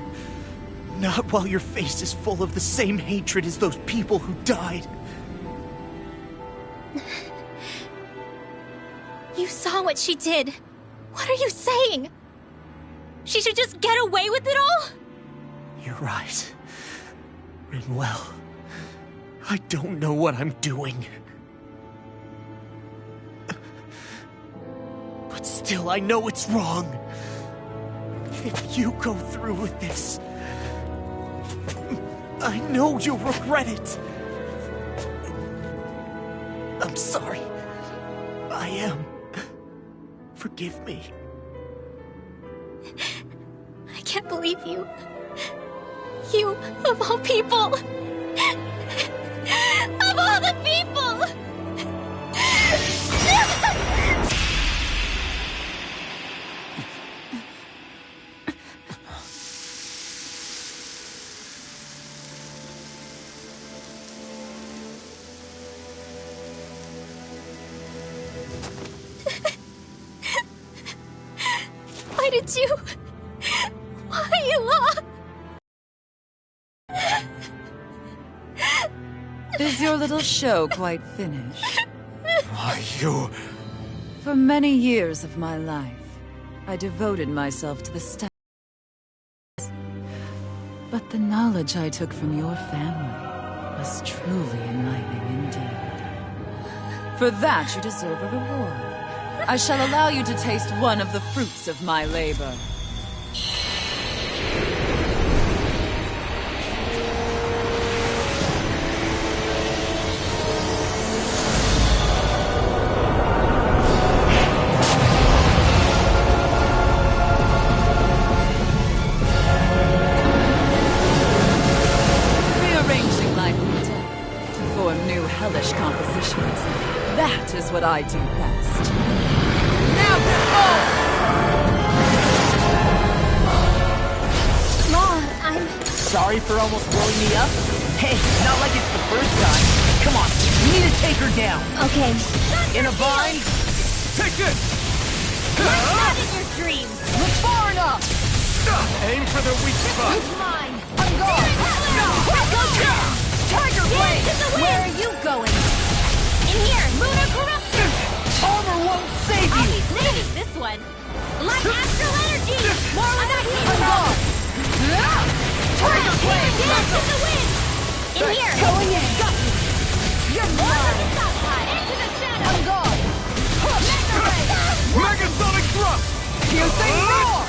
S1: Not while your face is full of the same hatred as those people who died.
S8: You saw what she did. What are you saying? She should just get away with it all?
S1: You're right. Rinwell. I don't know what I'm doing. But still, I know it's wrong. If you go through with this, I know you'll regret it. I'm sorry. I am. Forgive me.
S8: I can't believe you. You, of all people. Of all the people! Why did you... Why you lost?
S10: Is your little show quite finished?
S2: Why, you...
S10: For many years of my life, I devoted myself to the study. But the knowledge I took from your family was truly enlightening indeed. For that, you deserve a reward. I shall allow you to taste one of the fruits of my labor. what I do best.
S6: Now go!
S3: Mom, I'm...
S1: Sorry for almost blowing me up? Hey, not like it's the first time. Come on, we need to take her down.
S3: Okay.
S1: In a bind?
S9: Take this!
S8: Not in your dreams!
S6: Look far enough!
S9: Aim for the weak spot!
S8: It's mine!
S6: I'm gone! Tiger Blade!
S8: Where are you going? In here! Lunar Corruption!
S1: Armor won't save
S8: I'll
S1: you!
S8: be saving this one! Light Astral Energy! More with that heat!
S6: I'm gone! Tiger Blade!
S8: Dance in the wind! In here!
S6: Going in! Got you! You're
S8: More
S6: mine!
S8: from the south side! Into the shadow!
S6: I'm gone!
S8: Mega Ray!
S9: Megasonic thrust!
S6: Piercing roar!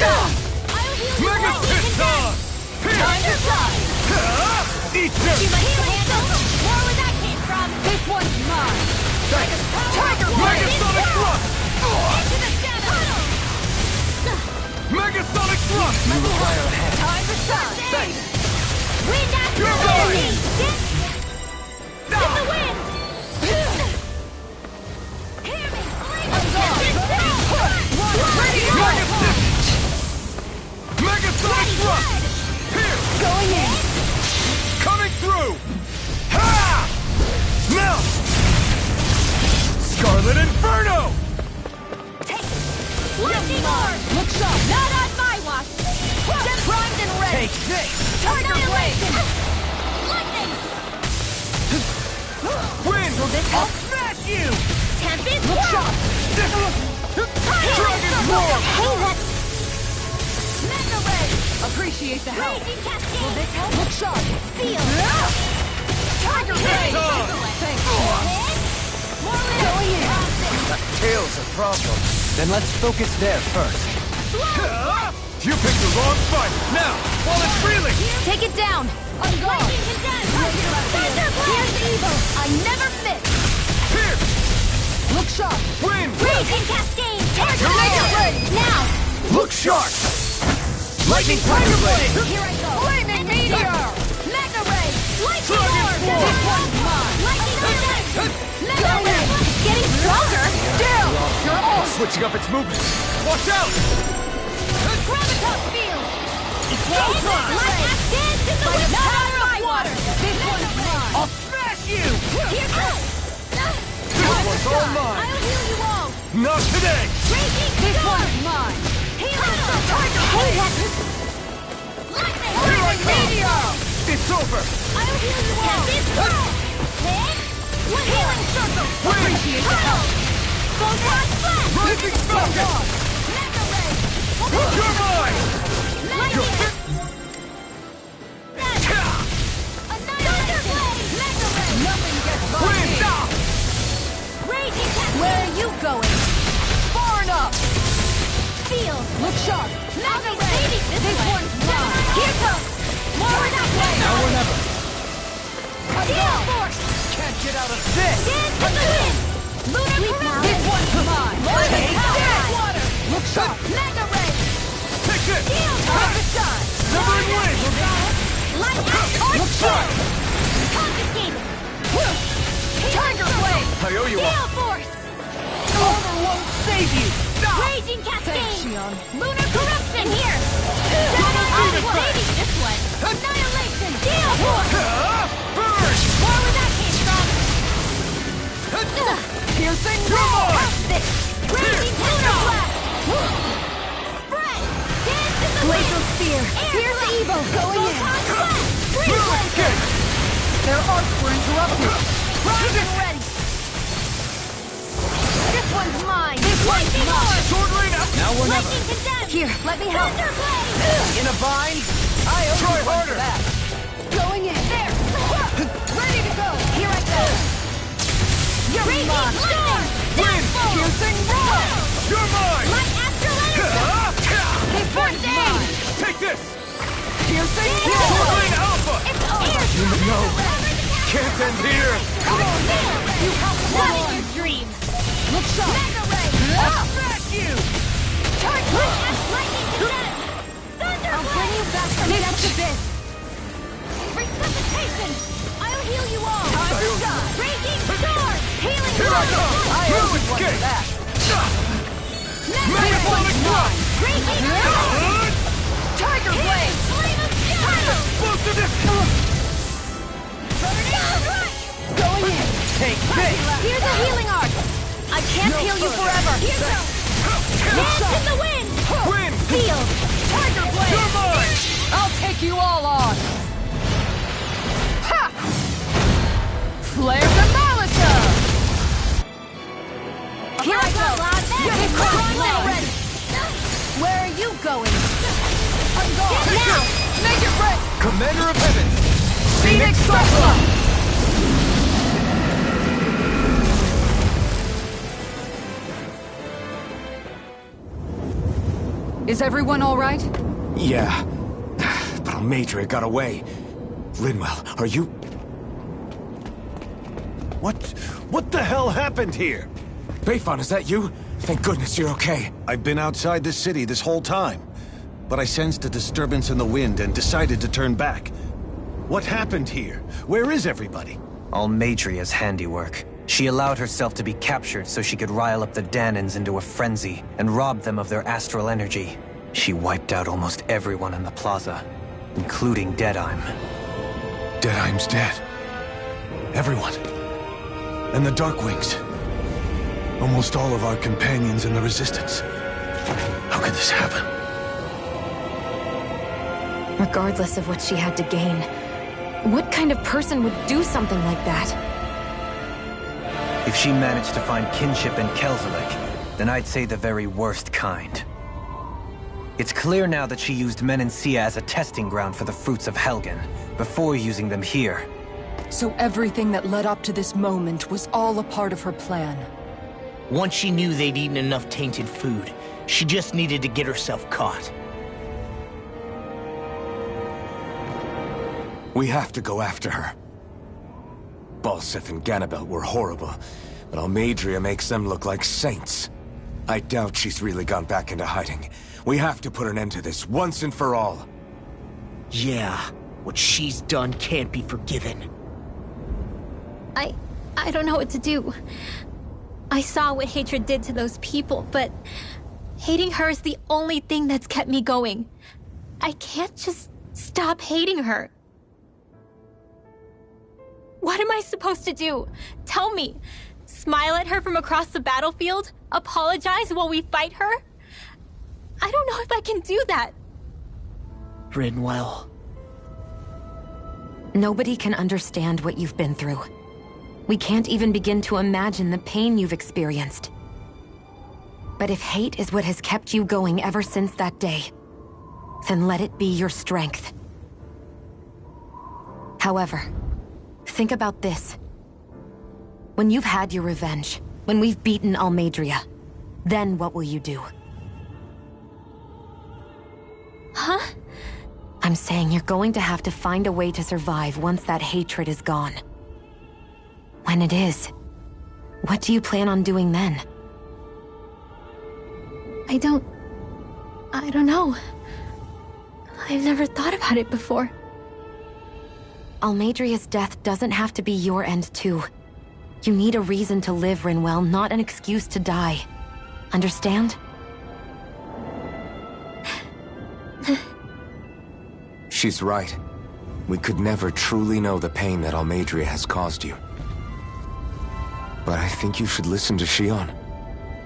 S8: I'll heal you
S9: Mega
S8: right
S9: fist
S8: here!
S9: on!
S6: Time to shine!
S9: Eat
S8: She
S9: this!
S8: might handle! More where that came from!
S6: This one's mine!
S8: Tiger
S9: Megasonic thrust!
S8: Into the shadow!
S9: Megasonic thrust!
S6: Time to shine!
S8: Wind Astral
S9: You're mine!
S8: Energy! In the wind! Hear me!
S6: I'm gone! Ready to
S9: Mega
S6: go!
S9: stick! Megasonic thrust! Here!
S6: Going in!
S9: Coming through! Ha! Now! Scarlet Inferno!
S8: Lightning Orb!
S6: Look sharp!
S8: Not on my watch!
S6: Primed and ready!
S1: Take this!
S6: Tiger Blade!
S8: Lightning!
S9: Wind!
S1: I'll smash you!
S8: Tempest!
S6: Look sharp!
S9: Dragon Roar!
S8: Hey, that's... Mega Ray!
S6: Appreciate the help!
S8: Raging Cascade!
S6: Look sharp!
S8: Seal!
S6: Tiger Blade!
S9: Dog!
S6: Thanks,
S8: More wind!
S6: Going in!
S2: Tail's a problem.
S4: Then let's focus there first.
S9: You picked the wrong fight! Now, while it's reeling!
S6: Take it down! I'm gone!
S8: Lightning Condemned! Here's evil! I never miss!
S9: Here!
S6: Look sharp!
S9: Wind!
S8: Raging Cascade!
S6: Mega Blade!
S8: Now!
S9: Look sharp!
S6: Lightning Tiger Blade!
S8: Here I go!
S6: Flaming Meteor!
S8: Mega Ray! Lightning
S9: Dragon
S8: Orb!
S9: Force!
S6: This one's mine!
S8: Lightning Condemned! Mega
S6: Going
S8: Ray!
S6: in!
S8: It's getting stronger!
S6: Down! You're off!
S9: Switching up its movement! Watch out!
S8: Graviton Field!
S9: Equal time!
S8: Light Dance in the wind! Not on my water!
S6: This one's mine!
S1: I'll smash you!
S8: Here goes!
S9: This one's all mine!
S8: I'll heal you all!
S9: Not today!
S8: Raging
S6: This
S8: Storm!
S6: one's mine!
S8: Healing Tiger! Hey, that's... Lightning!
S6: Flaming Meteor!
S9: It's over!
S8: I'll heal you all! Tempest Whirl! Healing Circle!
S6: Appreciate the help!
S8: Photon Blast!
S9: Rising Falcon!
S8: Mega Ray!
S9: You're mine!
S8: Lightning! Annihilation! Mega Ray!
S6: Nothing gets by
S9: Wind!
S6: me!
S8: Raging Cascade!
S6: Where are you going? Far enough!
S8: Feel!
S6: Look sharp!
S8: Mega Ray!
S6: This one's mine!
S8: Here comes! More with that way!
S9: Now or never!
S8: Steel Force!
S1: Can't get out of this!
S8: Dance in the wind! Lunar Corruption!
S6: This one's mine!
S8: Lightning Power!
S6: Water! Look sharp!
S8: Mega Ray!
S9: Take this!
S8: Steel
S6: Time to
S8: Force!
S6: shine!
S9: Severing Wind!
S8: Light Arch
S6: Look sharp!
S8: Confiscated!
S6: Tiger Blade!
S9: I owe you
S8: Steel
S9: one!
S8: Force!
S1: Armor won't save you!
S8: Raging
S6: Thanks,
S8: Cascade!
S6: Xion.
S8: Lunar Corruption here! Saving this one! Annihilation! Steel Force!
S9: Burn!
S8: More where that came from!
S6: Piercing
S9: Come
S6: roar!
S9: on!
S8: This! Raging Lunar Blast! Spread! Dance in the
S6: Glacial
S8: wind!
S6: Spear! Here's the Evo! Going in!
S8: Photon Blast! Freeze
S9: Move!
S8: Laser!
S9: Get!
S6: Their arcs were interrupted!
S8: Primed and ready!
S6: This one's mine! This one's
S8: Lightning
S6: mine!
S8: Orb!
S9: Sword Rain out!
S1: Now or never!
S8: Lightning Condemned!
S6: Here, let me help!
S8: Thunder Blade!
S1: In a bind?
S6: I owe
S9: Try
S6: you one
S9: harder.
S6: for that! Going in! There! Ready to go! Here I go! You're
S8: Raging
S6: mine!
S8: Storm! Downfall!
S6: Piercing roar!
S9: You're mine!
S8: Light Astral Energy!
S6: This one's mine!
S9: Take this!
S6: Piercing
S9: Sword
S6: roar!
S9: Rain Alpha!
S8: It's over!
S9: No! Can't end here!
S8: Come on, Nail!
S6: You have to
S8: Not
S6: go
S8: in
S6: on!
S8: your dreams!
S6: Look sharp!
S8: Mega Ray!
S1: Smash you!
S8: Lightning Condemned! Thunder
S6: I'll bring you back from
S8: This-
S6: death to this!
S8: Resuscitation! I'll heal you all!
S6: Time to shine!
S8: Raging Storm!
S6: I owe you one for that. Megasonic Blast! Tiger Blade! Going in!
S4: Take this!
S8: Here's a healing arc! I can't heal you forever! Dance in the wind!
S2: Wind!
S8: Field!
S6: Tiger Blade!
S2: You're mine!
S6: I'll take you all on! Ha! Flare the Malisa!
S8: Here I go!
S6: Get caught already!
S8: Where are you going?
S6: I'm gone!
S8: Now!
S6: Make it red!
S2: Commander of Heaven!
S6: Phoenix Cyclone!
S5: Is everyone all right?
S2: Yeah. But Almeidrea got away. Linwell, are you...
S9: What the hell happened here?
S2: Beifon, is that you? Thank goodness you're okay.
S9: I've been outside the city this whole time, but I sensed a disturbance in the wind and decided to turn back. What happened here? Where is everybody?
S4: Almeidrea's handiwork. She allowed herself to be captured so she could rile up the Dahnans into a frenzy and rob them of their astral energy. She wiped out almost everyone in the plaza, including Deadheim.
S9: Deadheim's dead. Everyone. And the Darkwings. Almost all of our companions in the Resistance. How could this happen?
S7: Regardless of what she had to gain, what kind of person would do something like that?
S4: If she managed to find kinship in Kelzelik, then I'd say the very worst kind. It's clear now that she used Menancia as a testing ground for the fruits of Helgen, before using them here.
S5: So everything that led up to this moment was all a part of her plan.
S1: Once she knew they'd eaten enough tainted food, she just needed to get herself caught.
S2: We have to go after her. Balseph and Ganabelt were horrible, but Almeidrea makes them look like saints. I doubt she's really gone back into hiding. We have to put an end to this, once and for all.
S1: Yeah, what she's done can't be forgiven.
S3: I don't know what to do. I saw what hatred did to those people, but hating her is the only thing that's kept me going. I can't just stop hating her. What am I supposed to do? Tell me. Smile at her from across the battlefield? Apologize while we fight her? I don't know if I can do that.
S1: Rinwell.
S7: Nobody can understand what you've been through. We can't even begin to imagine the pain you've experienced. But if hate is what has kept you going ever since that day, then let it be your strength. However, think about this. When you've had your revenge, when we've beaten Almeidrea, then what will you do?
S3: Huh?
S7: I'm saying you're going to have to find a way to survive once that hatred is gone. When it is, what do you plan on doing then?
S3: I don't know. I've never thought about it before.
S7: Almeidrea's death doesn't have to be your end too. You need a reason to live, Rinwell, not an excuse to die. Understand?
S2: She's right. We could never truly know the pain that Almeidrea has caused you. But I think you should listen to Shionne.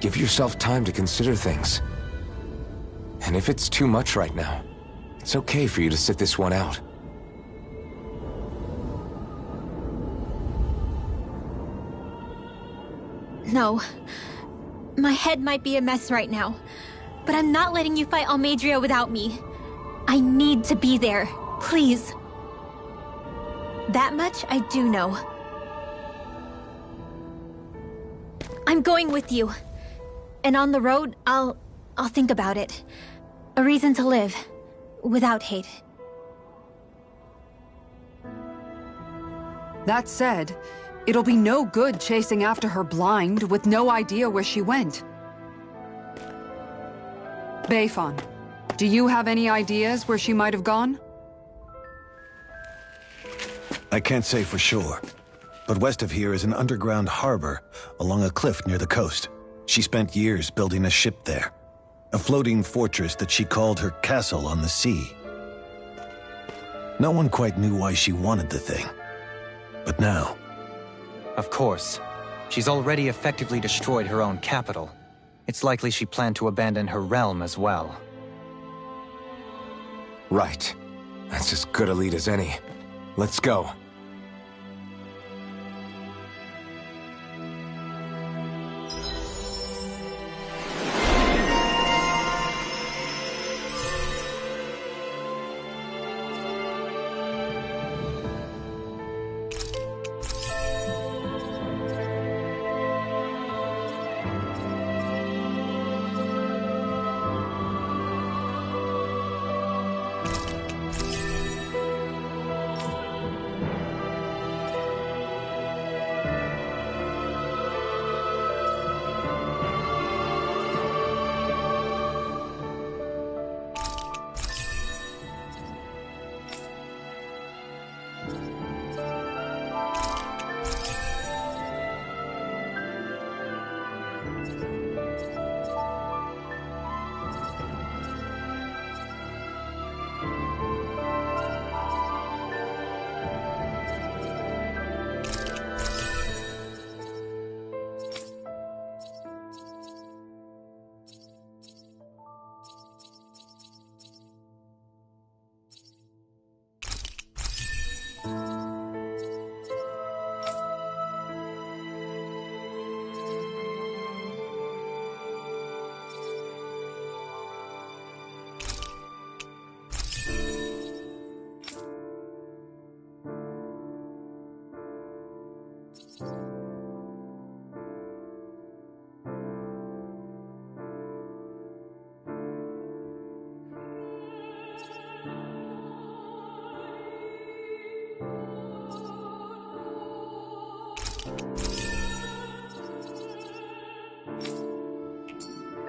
S2: Give yourself time to consider things. And if it's too much right now, it's okay for you to sit this one out.
S3: No. My head might be a mess right now, but I'm not letting you fight Almeidrea without me. I need to be there, please. That much I do know. I'm going with you. And on the road, I'll think about it. A reason to live, without hate.
S5: That said, it'll be no good chasing after her blind with no idea where she went. Beifon, do you have any ideas where she might have gone?
S9: I can't say for sure, But west of here is an underground harbor along a cliff near the coast. She spent years building a ship there. A floating fortress that she called her castle on the sea. No one quite knew why she wanted the thing. But now...
S4: Of course. She's already effectively destroyed her own capital. It's likely she planned to abandon her realm as well.
S2: Right. That's as good a lead as any. Let's go.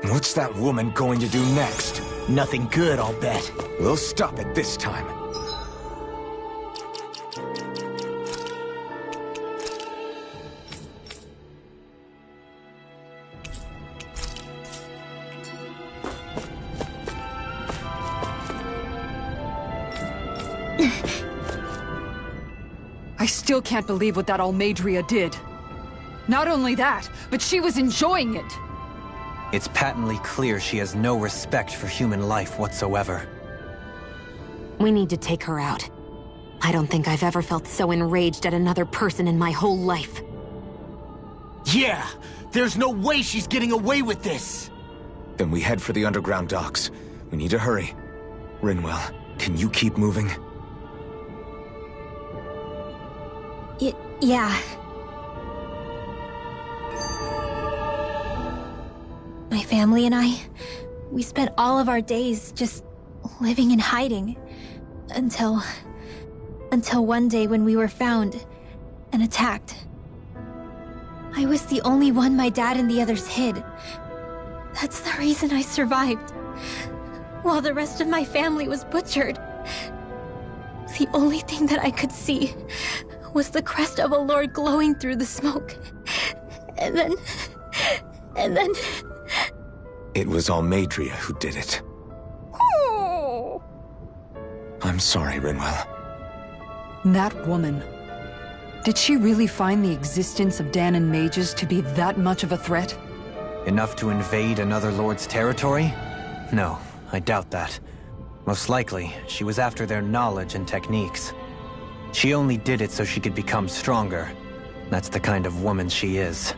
S2: What's that woman going to do next?
S1: Nothing good, I'll bet.
S2: We'll stop it this time.
S5: I still can't believe what that Almeidrea did. Not only that, but she was enjoying it.
S4: It's patently clear she has no respect for human life whatsoever.
S7: We need to take her out. I don't think I've ever felt so enraged at another person in my whole life.
S1: Yeah! There's no way she's getting away with this!
S2: Then we head for the underground docks. We need to hurry. Rinwell, can you keep moving?
S3: Yeah. My family and I, we spent all of our days just living in hiding. Until one day when we were found and attacked. I was the only one my dad and the others hid. That's the reason I survived. While the rest of my family was butchered. The only thing that I could see was the crest of a lord glowing through the smoke. And then...
S2: It was Almeidrea who did it.
S3: Oh.
S2: I'm sorry, Rinwell.
S5: That woman. Did she really find the existence of Dahnan mages to be that much of a threat?
S4: Enough to invade another lord's territory? No, I doubt that. Most likely, she was after their knowledge and techniques. She only did it so she could become stronger. That's the kind of woman she is.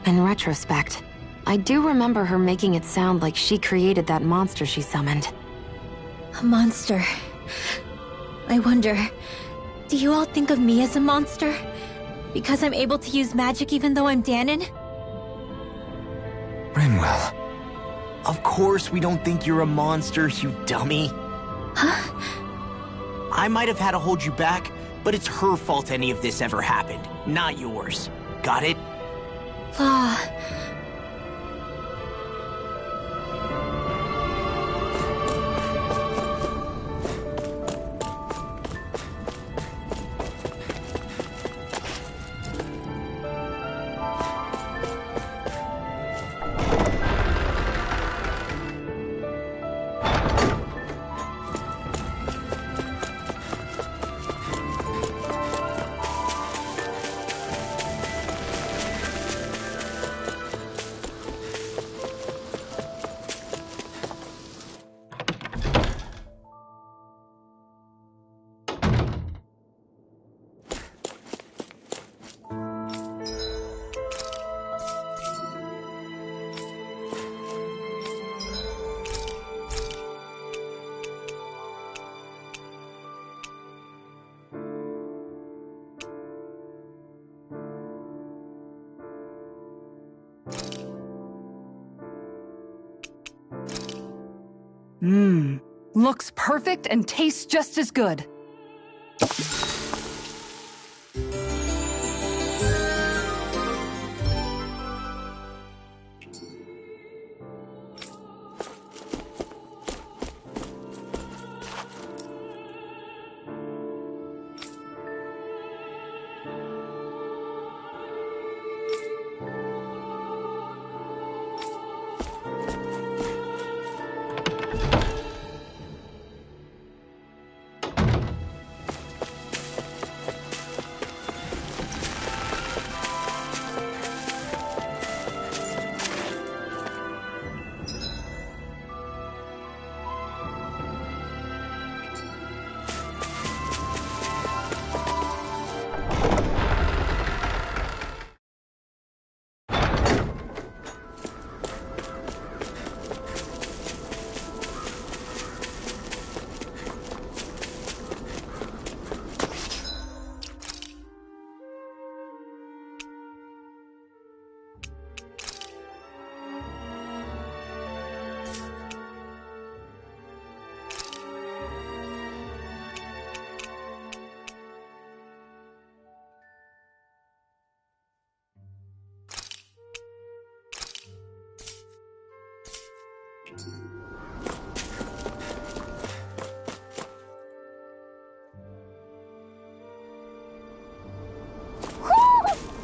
S7: In retrospect, I do remember her making it sound like she created that monster she summoned.
S3: A monster. I wonder, do you all think of me as a monster? Because I'm able to use magic even though I'm Dahnan?
S2: Rinwell.
S1: Of course we don't think you're a monster, you dummy.
S3: Huh?
S1: I might have had to hold you back, but it's her fault any of this ever happened, not yours. Got it?
S3: Law.
S5: Looks perfect and tastes just as good.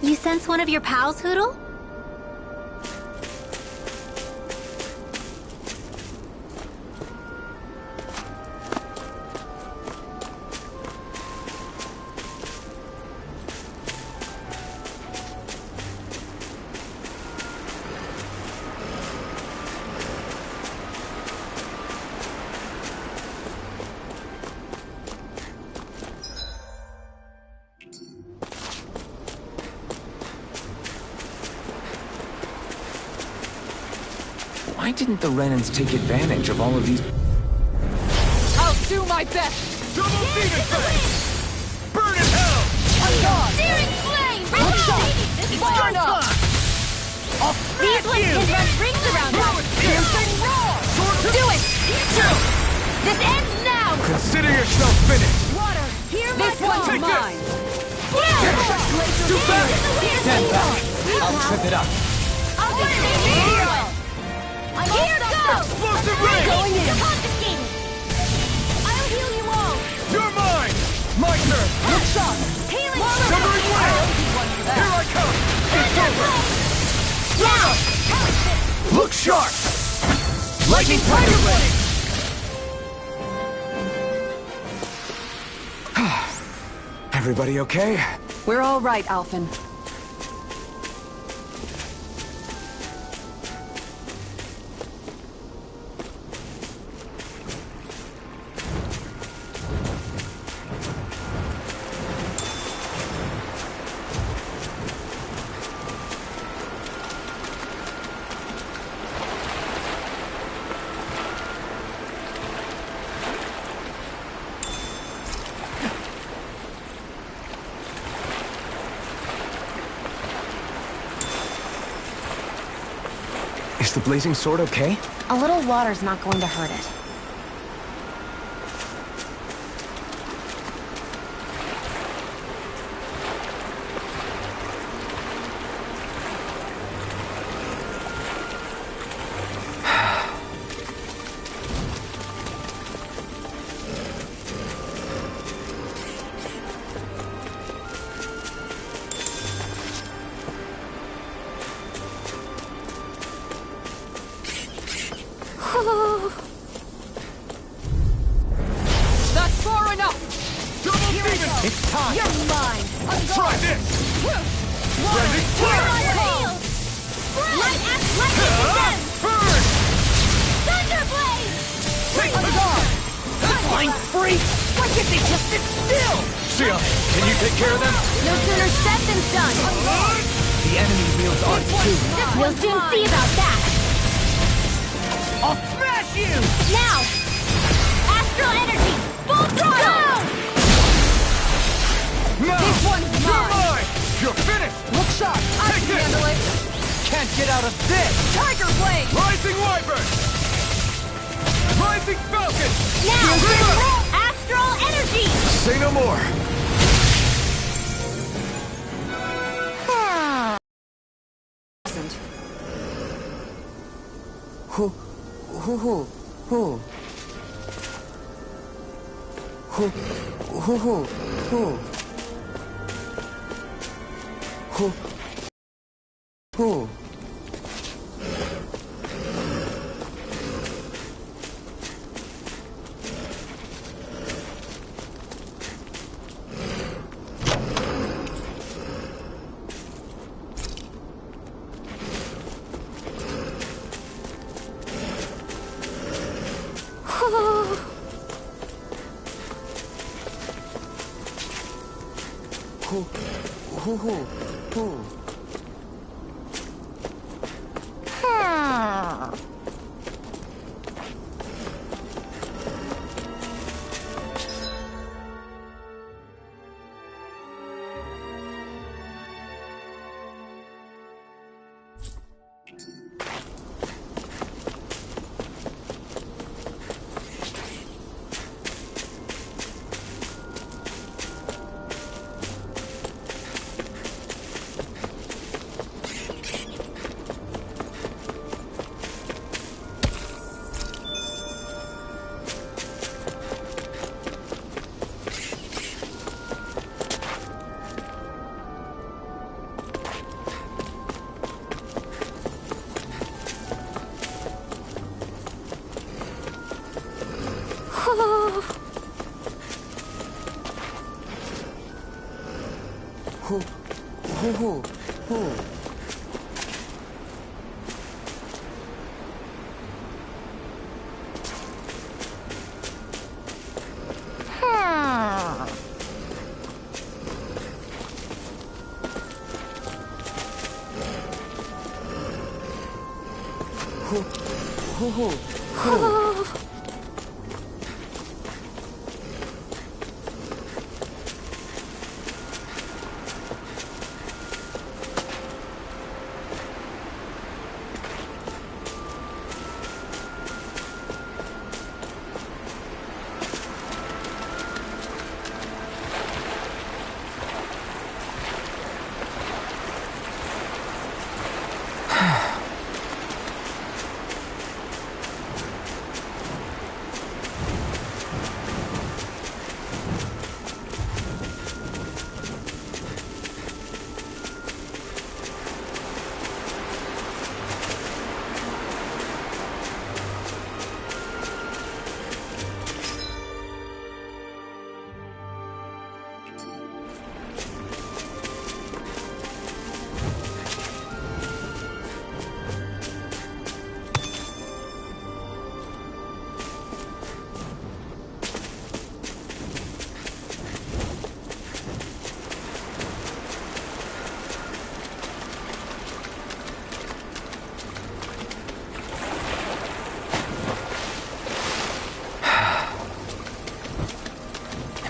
S3: You sense one of your pals, Hootle?
S2: Why didn't the Renans take advantage of all of these?
S5: I'll do my best!
S6: Double demon face! Burn in hell!
S5: I'm gone!
S8: Searing flame!
S5: Good shot! Burn up!
S6: I'll
S8: These
S6: smash
S8: ones
S6: you!
S8: can run rings around us!
S6: Piercing roar!
S8: Do it! This ends now!
S6: Consider yourself finished!
S8: Water, hear my
S5: This one's
S6: Take
S5: mine!
S6: Too fast!
S4: Stand back! I'll trip it up.
S8: I'll just stay here! Here goes!
S6: Explosive ring!
S8: Going in! Confiscated! I'll heal you all!
S6: You're mine! My turn!
S5: Good shot!
S8: Healing
S6: Severing wave! Here I come! It's over!
S8: Now!
S6: Look sharp! Lightning Tiger Blade!
S2: Everybody okay?
S5: We're all right, Alphen.
S2: Is the blazing sword okay?
S7: A little water's not going to hurt it.
S5: That's far enough!
S6: Double demon!
S2: It's time!
S5: You're mine!
S6: Try this! Rending
S8: Here
S6: flame!
S8: I hail! Light again!
S6: Burn!
S8: Thunderblade!
S6: Take the guard!
S1: Flying freak! Why can't they just sit still?
S6: Sia, can you take care of them?
S8: No sooner said than done!
S1: The enemy wields art too.
S8: We'll soon see about that!
S1: I'll smash you!
S8: Now! Astral energy! Full throttle!
S6: No!
S5: This one's
S6: You're
S5: mine!
S6: mine! You're finished!
S5: Look sharp! I
S6: Take
S5: can
S6: this!
S5: handle it!
S1: Can't get out of this!
S5: Tiger Blade!
S6: Rising Wyvern!
S2: Rising Falcon!
S8: Now, Astral Energy!
S2: Say no more!
S7: Who? Who?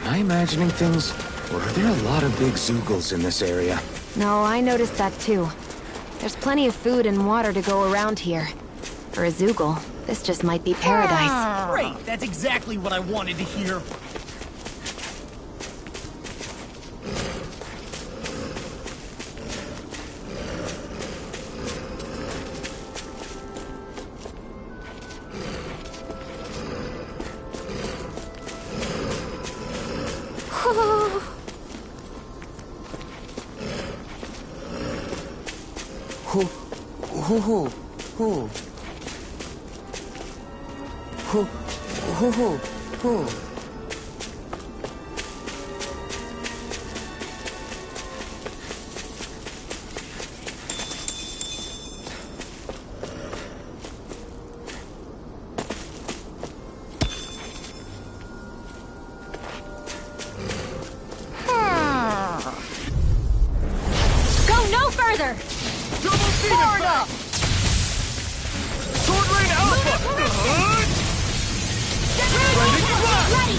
S2: Am I imagining things? Or are there a lot of big Zoogles in this area?
S7: No, I noticed that too. There's plenty of food and water to go around here. For a Zoogle, this just might be paradise.
S6: Great! That's exactly what I wanted to hear.
S8: Go no further!
S6: Far enough! Sword Rain Alpha!
S8: Ready!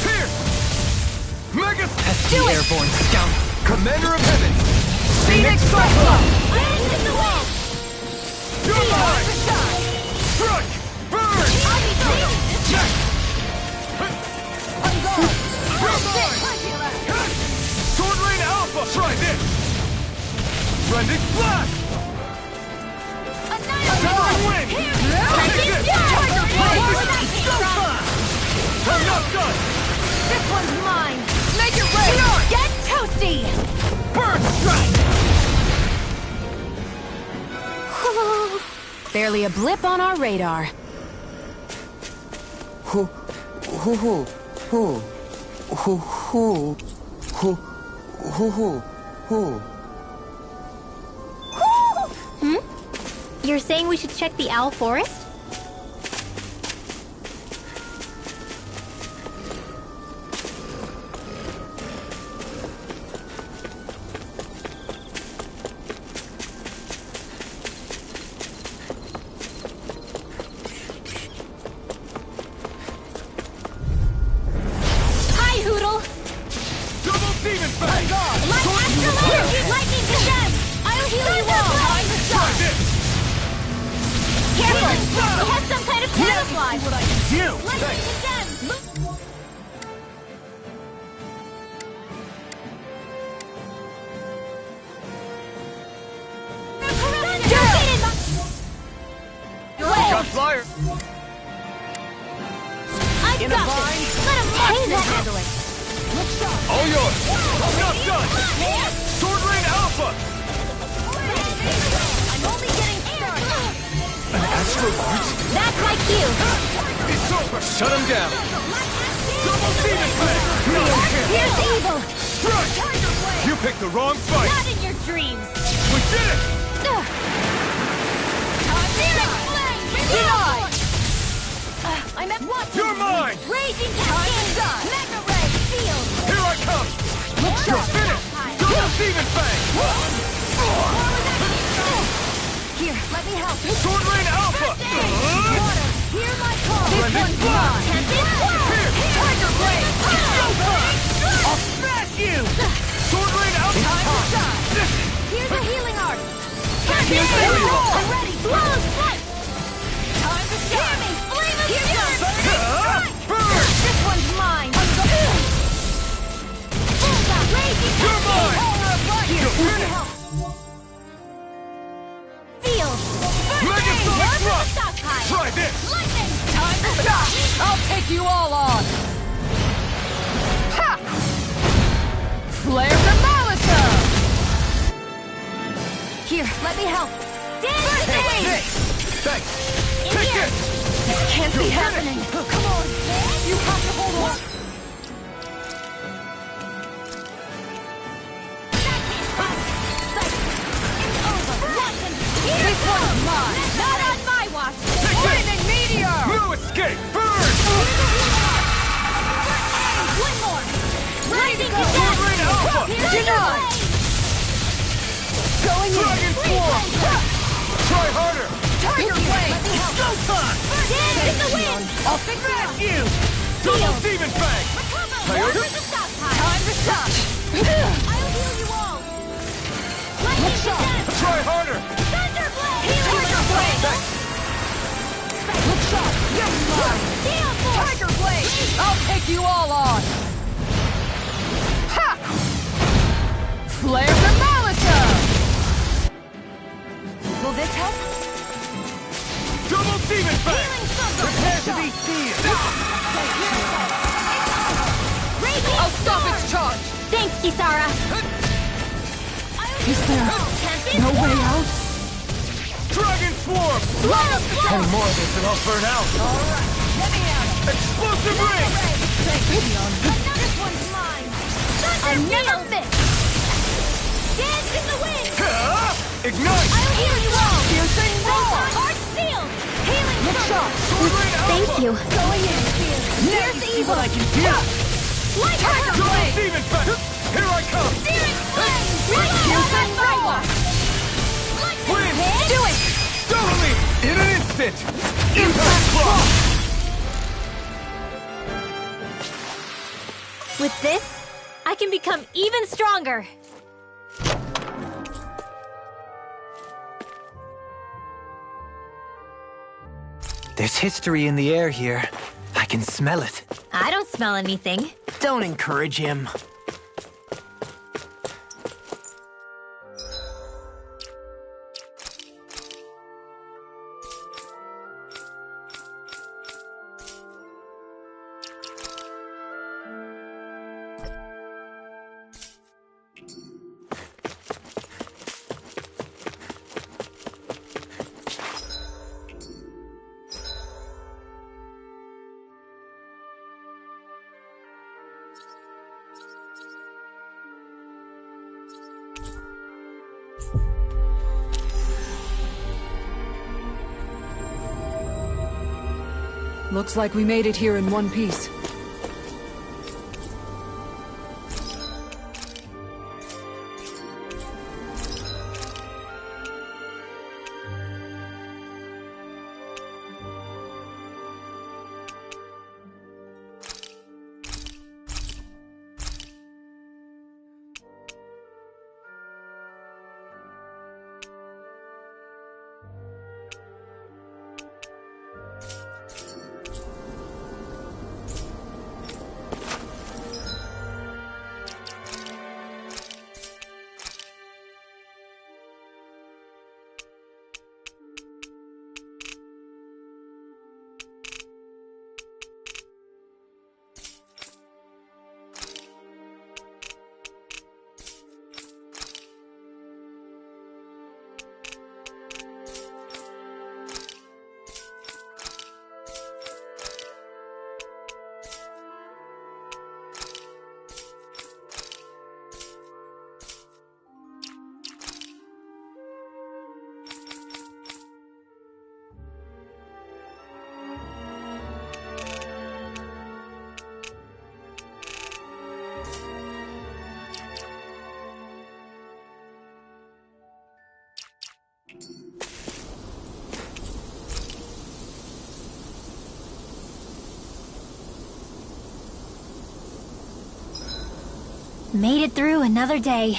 S6: Pierce! Mega...
S4: Pesky airborne scout!
S6: Commander of Heaven!
S4: Phoenix Cyclops!
S8: Iris in the wind!
S6: You're mine!
S7: Barely a blip on our radar.
S3: You're saying we should check the owl forest?
S8: Hi, Hootle!
S6: Double demon fang!
S8: Lightning condemn! I'll heal you all!
S6: Try this!
S8: Careful! It has some kind of camouflage!
S6: What I can do!
S8: Lightning condemn!
S6: Shot flyer!
S8: I've
S6: In a
S8: got
S6: vine.
S8: this! Let him handle it!
S6: All yours! I'm not done! Sword Rain Alpha!
S8: I'm only getting started!
S6: An Astro Art?
S8: That's my cue!
S6: It's over! Shut him down! Double demon fang!
S8: Here's evil!
S6: Strike! You picked the wrong fight!
S8: Not in your dreams!
S6: We did it!
S8: Spirit flame! Denied! I'm at what?
S6: You're mine!
S8: Raging Cascade! Mega Ray! Sealed!
S6: Here I come! You're finished! Double demon fang!
S8: Here, let me help!
S6: Sword Rain Alpha!
S8: Water! Hear my call!
S6: This one's mine! Here!
S8: Tiger Blade!
S6: I'll smash you! Sword Rain Alpha!
S8: Here's a healing art!
S6: Here's the healing art.
S8: I'm ready! Flawless strike! Time to shine! Hear me! Flame of fury!
S6: Burn!
S8: This one's mine! Bullseye! Raging
S6: You're mine!
S8: Here,
S6: You're
S8: let me
S6: finished!
S8: help! Sealed!
S6: Megasonic Thrust!
S8: Stockpile!
S6: Try this!
S8: Lightning! Time to stop!
S5: I'll take you all on! Ha! Flare Demolitor!
S8: Here, let me help! Dance the
S6: Take
S8: game!
S6: this! Thanks!
S8: In
S6: Take
S8: here!
S6: this!
S8: This can't be happening! Come on! You have to hold on! This one's mine! Not on my watch!
S6: Take this!
S8: Lightning meteor!
S6: No escape! Burn!
S8: One more! Lightning
S6: Sword Rain Alpha!
S8: Denied! Going in!
S6: Dragon Swarm! Try harder!
S8: Tiger Blade!
S6: Showtime!
S8: Dance in the wind!
S6: I'll smash you! Double demon fang!
S8: Recover! Where's the stockpile? Time to stop! I'll heal you all! Lightning condemn!
S6: Try harder!
S8: Thunderblade! Tiger Blade!
S6: Thanks!
S8: Look sharp! You're mine! Steel Force! Tiger Blade!
S5: I'll take you all on! Ha! Flare Demolitor!
S8: Will this help?
S6: Double demon fang!
S8: Healing Thunder!
S6: Prepare to be sealed!
S8: Raging
S5: I'll stop
S8: Storm!
S5: its charge!
S3: Thanks, Kisara.
S5: Is there no way out?
S6: Dragon Swarm!
S2: Ten more of this and I'll burn out.
S8: Alright, let me out!
S6: Explosive ring!
S8: Another one's mine! I never miss! Dance in the wind!
S6: Ignite!
S8: I'll heal you all!
S3: Piercing roar!
S8: Heart sealed! Healing Thunder!
S6: Sword Rain Alpha!
S3: Thank you.
S8: Going in! Here's evil!
S6: I can do!
S8: Light Tiger
S6: Double
S8: Blade!
S6: demon fang! Here I come!
S8: Searing Flame! Piercing roar!
S6: Win!
S8: Do it!
S6: Totally! In an instant! Impact Block!
S3: With this, I can become even stronger.
S4: There's history in the air here. I can smell it.
S3: I don't smell anything.
S1: Don't encourage him.
S5: Looks like we made it here in one piece.
S3: Made it through another day.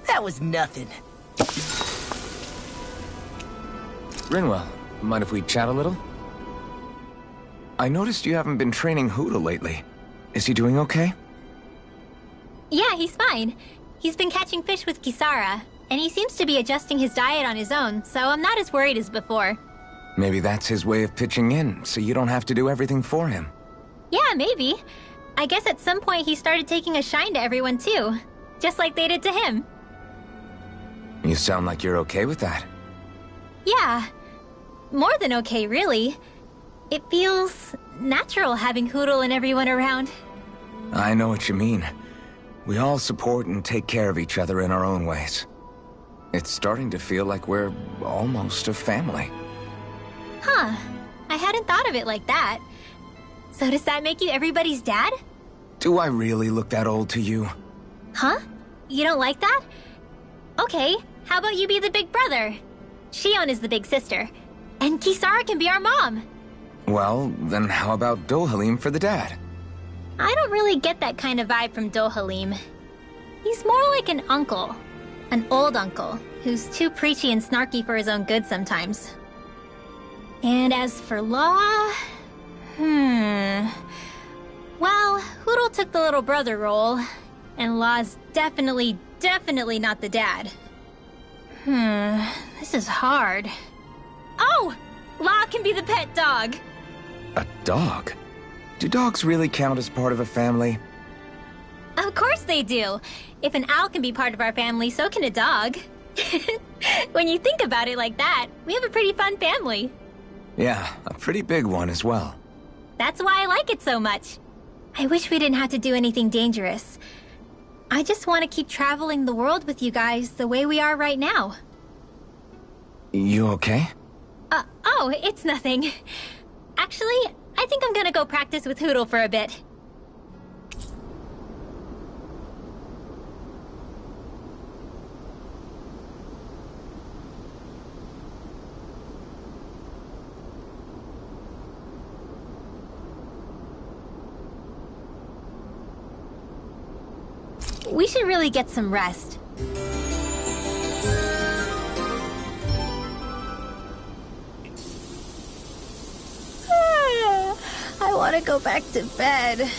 S1: That was nothing.
S2: Rinwell, mind if we chat a little? I noticed you haven't been training Hootle lately. Is he doing okay?
S3: Yeah, he's fine. He's been catching fish with Kisara, and he seems to be adjusting his diet on his own, so I'm not as worried as before.
S2: Maybe that's his way of pitching in, so you don't have to do everything for him.
S3: Yeah, maybe. I guess at some point he started taking a shine to everyone too, just like they did to him.
S2: You sound like you're okay with that.
S3: Yeah. More than okay, really. It feels natural having Hootle and everyone around.
S2: I know what you mean. We all support and take care of each other in our own ways. It's starting to feel like we're almost a family.
S3: Huh. I hadn't thought of it like that. So does that make you everybody's dad?
S2: Do I really look that old to you?
S3: Huh? You don't like that? Okay, how about you be the big brother? Shion is the big sister. And Kisara can be our mom.
S2: Well, then how about Dohalim for the dad?
S3: I don't really get that kind of vibe from Dohalim. He's more like an uncle. An old uncle, who's too preachy and snarky for his own good sometimes. And as for Law... Well, Hootle took the little brother role, and Law's definitely not the dad. This is hard. Oh! Law can be the pet dog!
S2: A dog? Do dogs really count as part of a family?
S3: Of course they do! If an owl can be part of our family, so can a dog. When you think about it like that, we have a pretty fun family.
S2: Yeah, a pretty big one as well.
S3: That's why I like it so much. I wish we didn't have to do anything dangerous. I just want to keep traveling the world with you guys the way we are right now.
S2: You okay?
S3: Oh, it's nothing. Actually, I think I'm gonna go practice with Hootle for a bit. We should really get some rest. I want to go back to bed.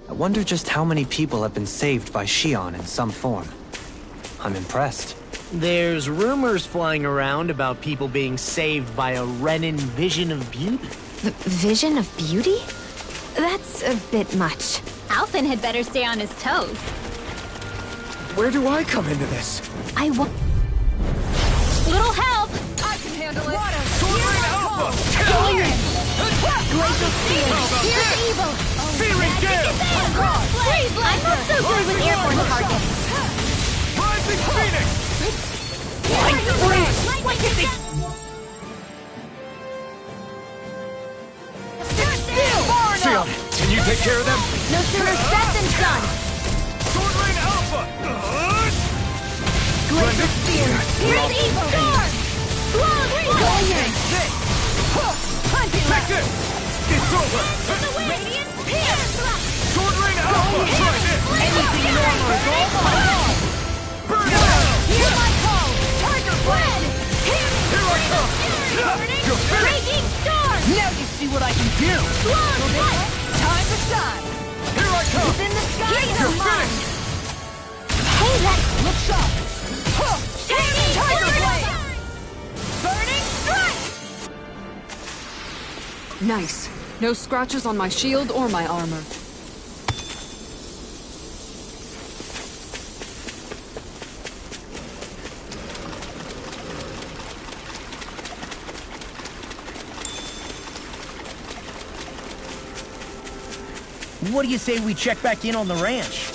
S4: I wonder just how many people have been saved by Shion in some form. I'm impressed.
S1: There's rumors flying around about people being saved by a Renin vision of beauty.
S7: The vision of beauty? That's a bit much.
S8: Alphen had better stay on his toes.
S2: Where do I come into this?
S8: I want... Little help!
S6: I can handle it. Water.
S8: Glacial Spear! Here's evil!
S6: Searing Gale!
S8: Freeze! I'm not so good with airborne targets!
S6: Rising Phoenix!
S8: Lightning Freeze!
S2: Shion, can you take care of them?
S8: No sooner said than done!
S6: Sword Rain Alpha!
S8: Glacial Spear! Here's evil! Blow!
S6: Take this! It's over!
S8: Radiant Pierce!
S6: Sword Rain Alpha! Try this!
S8: Anything normal is all fine!
S6: Burn down!
S8: Hear my call! Tiger Blade!
S6: Here I come! You're finished!
S8: Raging Storm!
S6: Now you see what I can do!
S8: Blow!
S6: Time to shine! Here I come!
S8: It's in the sky!
S6: You're finished!
S8: Hey, that...
S6: Look sharp!
S8: Tiger Blade!
S6: Burning Strike!
S5: Nice. No scratches on my shield or my armor.
S1: What do you say we check back in on the ranch?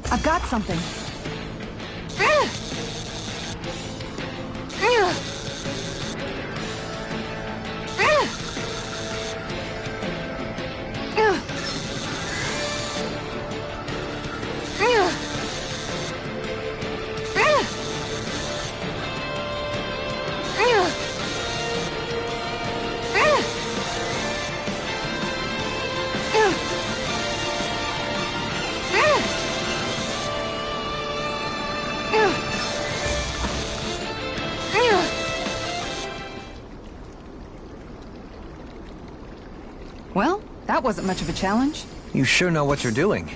S5: I've got something. Well, that wasn't much of a challenge.
S4: You sure know what you're doing.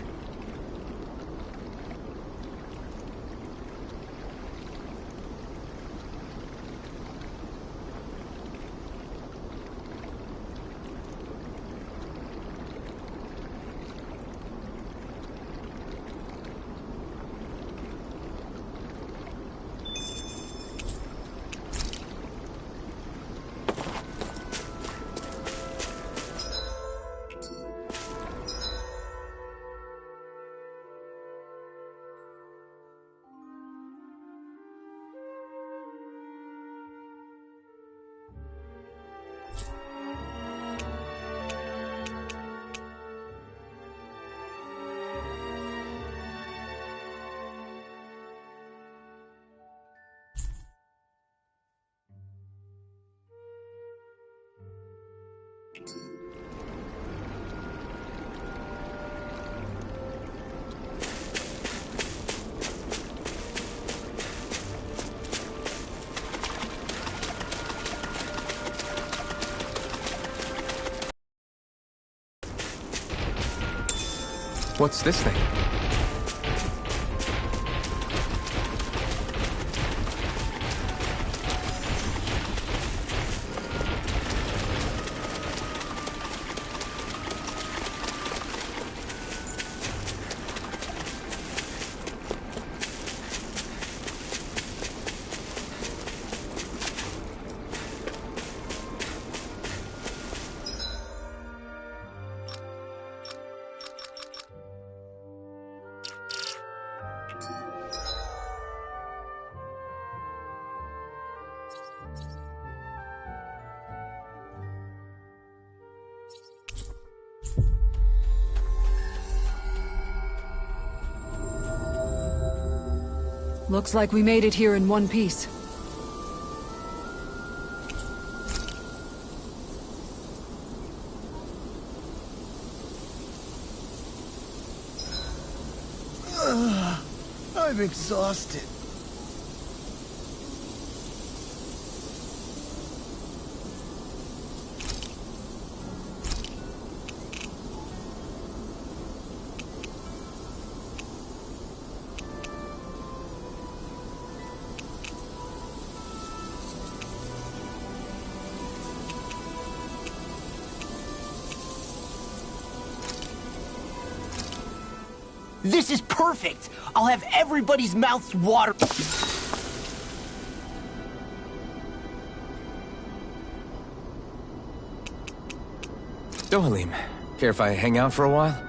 S2: What's this thing?
S5: Looks like we made it here in one piece.
S6: I'm exhausted.
S1: This is perfect! I'll have everybody's mouths water.
S2: Dohalim, care if I hang out for a while?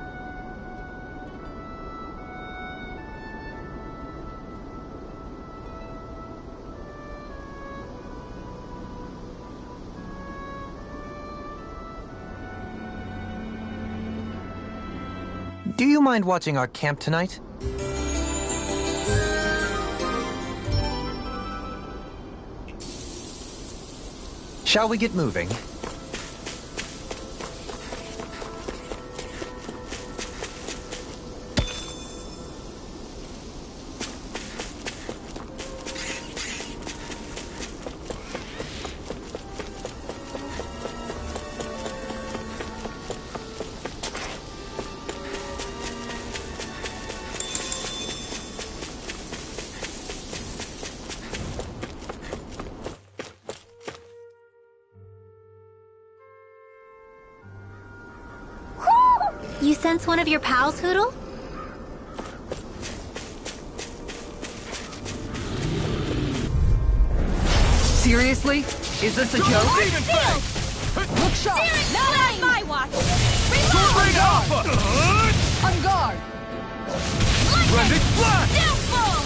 S4: Do you mind watching our camp tonight? Shall we get moving?
S3: You sense one of your pals, Hootle?
S5: Seriously? Is this a joke? Look sharp!
S8: Not on my watch!
S6: Sword Alpha!
S5: On guard!
S6: Blended Flash!
S8: Downfall!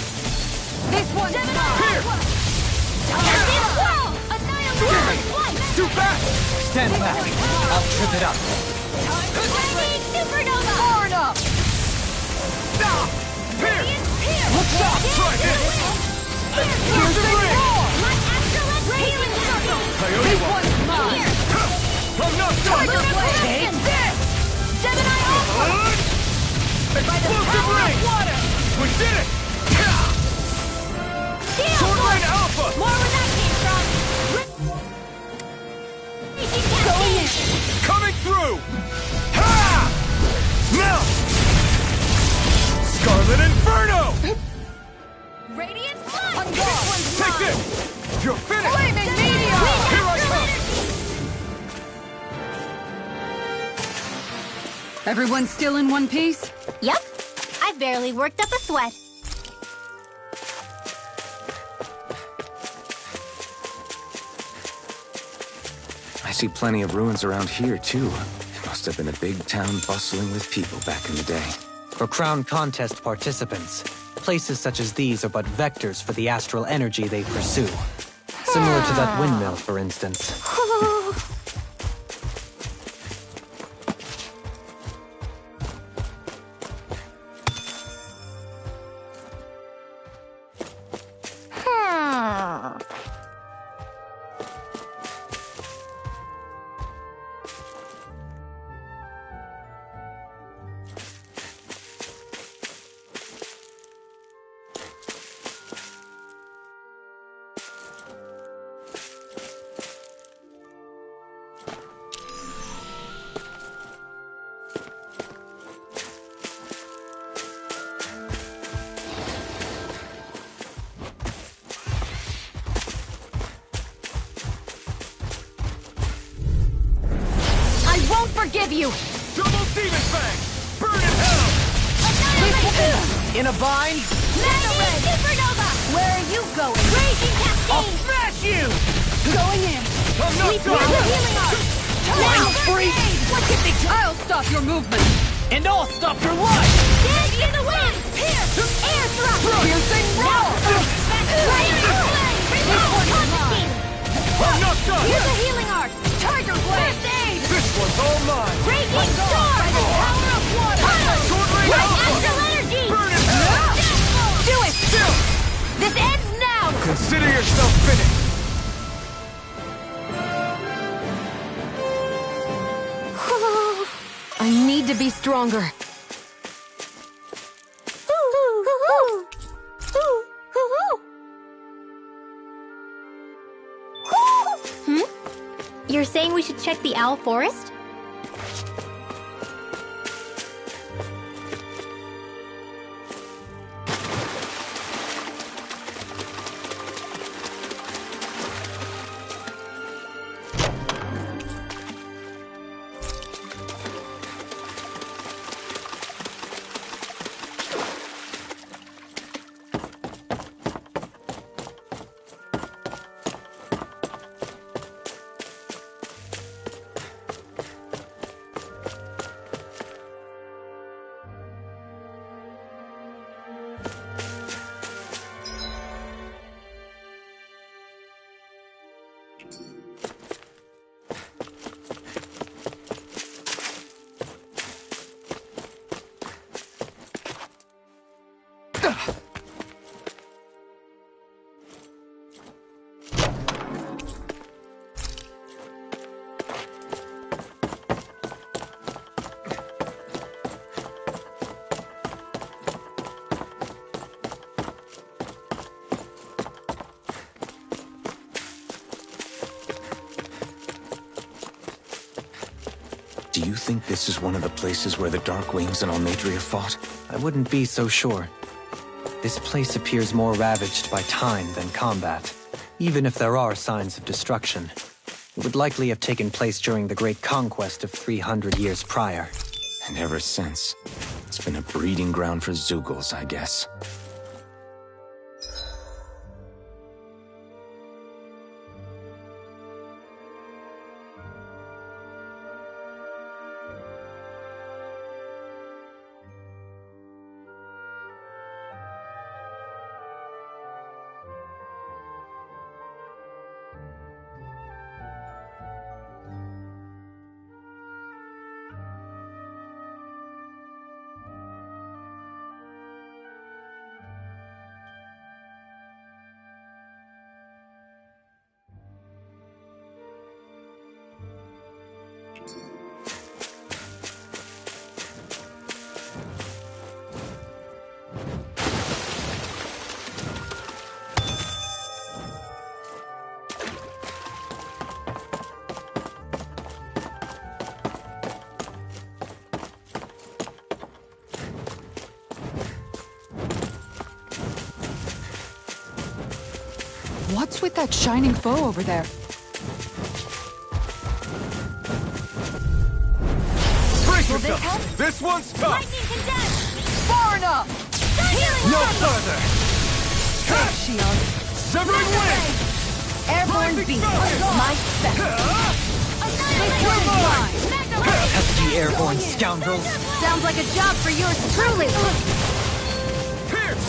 S5: This one's mine!
S6: Here!
S8: Annihilation!
S6: Too fast!
S4: Stand back. I'll trip it up.
S8: Lightning Supernova!
S5: Far enough!
S6: Here!
S8: What's up?
S6: Try this!
S5: Piercing roar!
S8: My Astrolith Healing Circle!
S6: Coyote
S5: This
S6: Walk!
S5: one's mine!
S6: I'm not done!
S5: Tiger Blade!
S8: Take
S5: this!
S8: Gemini Alpha!
S6: Explosive Ray!
S5: Water!
S6: We did it!
S8: Steel
S6: Sword
S8: Force!
S6: Rain Alpha!
S8: More where that came from!
S5: Going in!
S6: Coming through! Ha! Now! Scarlet Inferno!
S8: Radiant Flood!
S5: On guard!
S6: Take this! You're finished!
S5: Flaming Meteor!
S6: Here I come!
S5: Everyone still in one piece?
S3: Yep. I've barely worked up a sweat.
S2: I see plenty of ruins around here, too. It must have been a big town bustling with people back in the day.
S4: For Crown Contest participants, places such as these are but vectors for the astral energy they pursue. Similar to that windmill, for instance.
S7: forgive you!
S6: Double Demon Fang! Burn in hell!
S1: In a bind?
S8: Magnet Supernova!
S7: Where are you going?
S8: Raging
S1: I'll
S8: Cascade!
S1: smash you!
S5: Going in!
S6: I'm not done!
S8: Healing Art!
S1: Flying free!
S5: What can be I'll stop your movement!
S1: And I'll stop your life!
S8: Dance in the wind! Pierce! Air thrust!
S5: Piercing roar!
S8: Fire flame! Constantine!
S6: I'm not done!
S8: Here's a healing art!
S5: Tiger blade!
S8: First aid!
S6: This one's all mine!
S8: Raging storm! By the power of water!
S6: Sword Rain Alpha!
S8: Astral energy!
S6: Burn in hell!
S8: Do it!
S6: Still!
S8: This ends now!
S6: Consider yourself finished!
S7: I need to be stronger.
S3: You're saying we should check the Owl Forest?
S2: Do you think this is one of the places where the Darkwings and Almeidrea fought?
S4: I wouldn't be so sure. This place appears more ravaged by time than combat. Even if there are signs of destruction, it would likely have taken place during the Great Conquest of 300 years prior.
S2: And ever since, it's been a breeding ground for Zeugles, I guess.
S5: What's with that shining foe over there?
S6: Brace yourself! This one's tough!
S8: Lightning condense!
S5: Far enough!
S8: Healing
S6: No
S8: art!
S6: further!
S5: Shion.
S6: Severing Wind!
S5: Airborne
S6: Rising
S5: beast.
S6: Falcon!
S5: My spec.
S8: Annihilate!
S4: Pesky airborne scoundrels!
S8: Sounds like a job for yours truly!
S6: Pierce!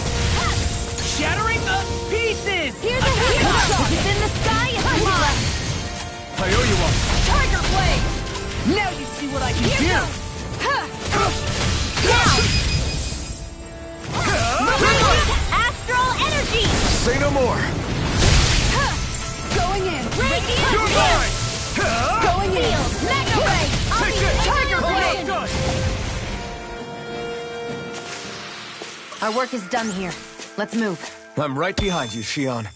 S1: Shattering the pieces!
S8: Here's a healing shot! It's in the sky, it's mine!
S6: I owe you one.
S5: Tiger blade!
S1: Now you see what I can do!
S8: Now! Astral energy!
S6: Say no more!
S5: Going in!
S8: Radiant
S6: You're
S8: Field!
S6: mine!
S5: Going in!
S8: Field! Mega Ray!
S6: Take this!
S5: Tiger
S6: I'm
S5: blade!
S6: not done!
S7: Our work is done here. Let's move.
S2: I'm right behind you, Shion.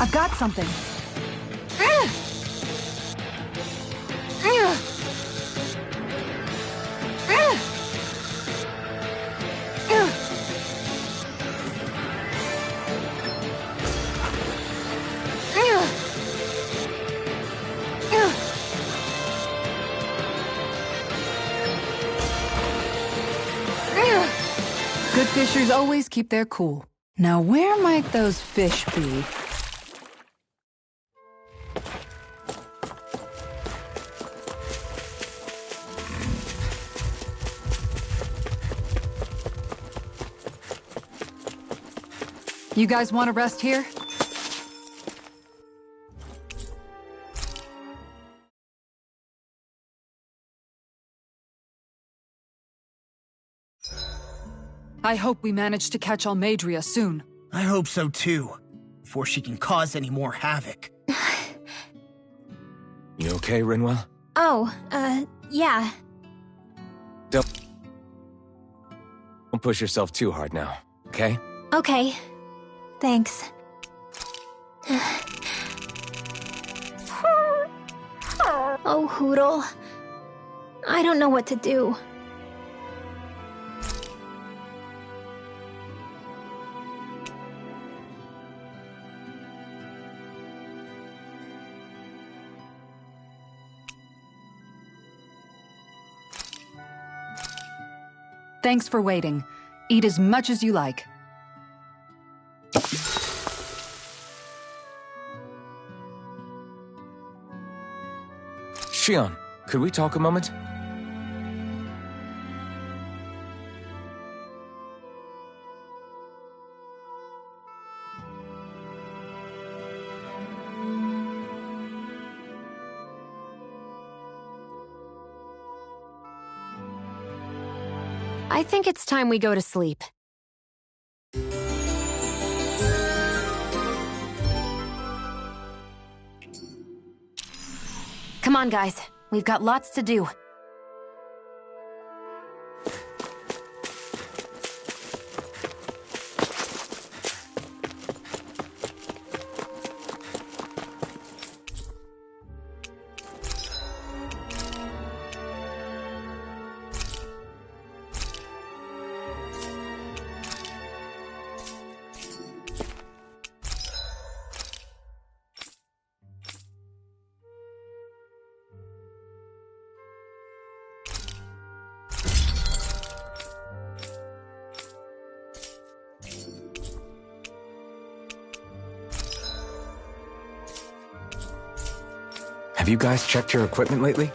S5: I've got something. Good fishers always keep their cool. Now where might those fish be? You guys want to rest here? I hope we manage to catch Almeidrea soon.
S1: I hope so too, before she can cause any more havoc.
S2: You okay, Rinwell?
S3: Oh, yeah.
S2: Don't push yourself too hard now, okay?
S3: Okay. Thanks. Oh, Hootle. I don't know what to do.
S5: Thanks for waiting. Eat as much as you like.
S2: Shion, could we talk a moment?
S7: I think it's time we go to sleep. Come on, guys. We've got lots to do.
S2: Have you guys checked your equipment lately?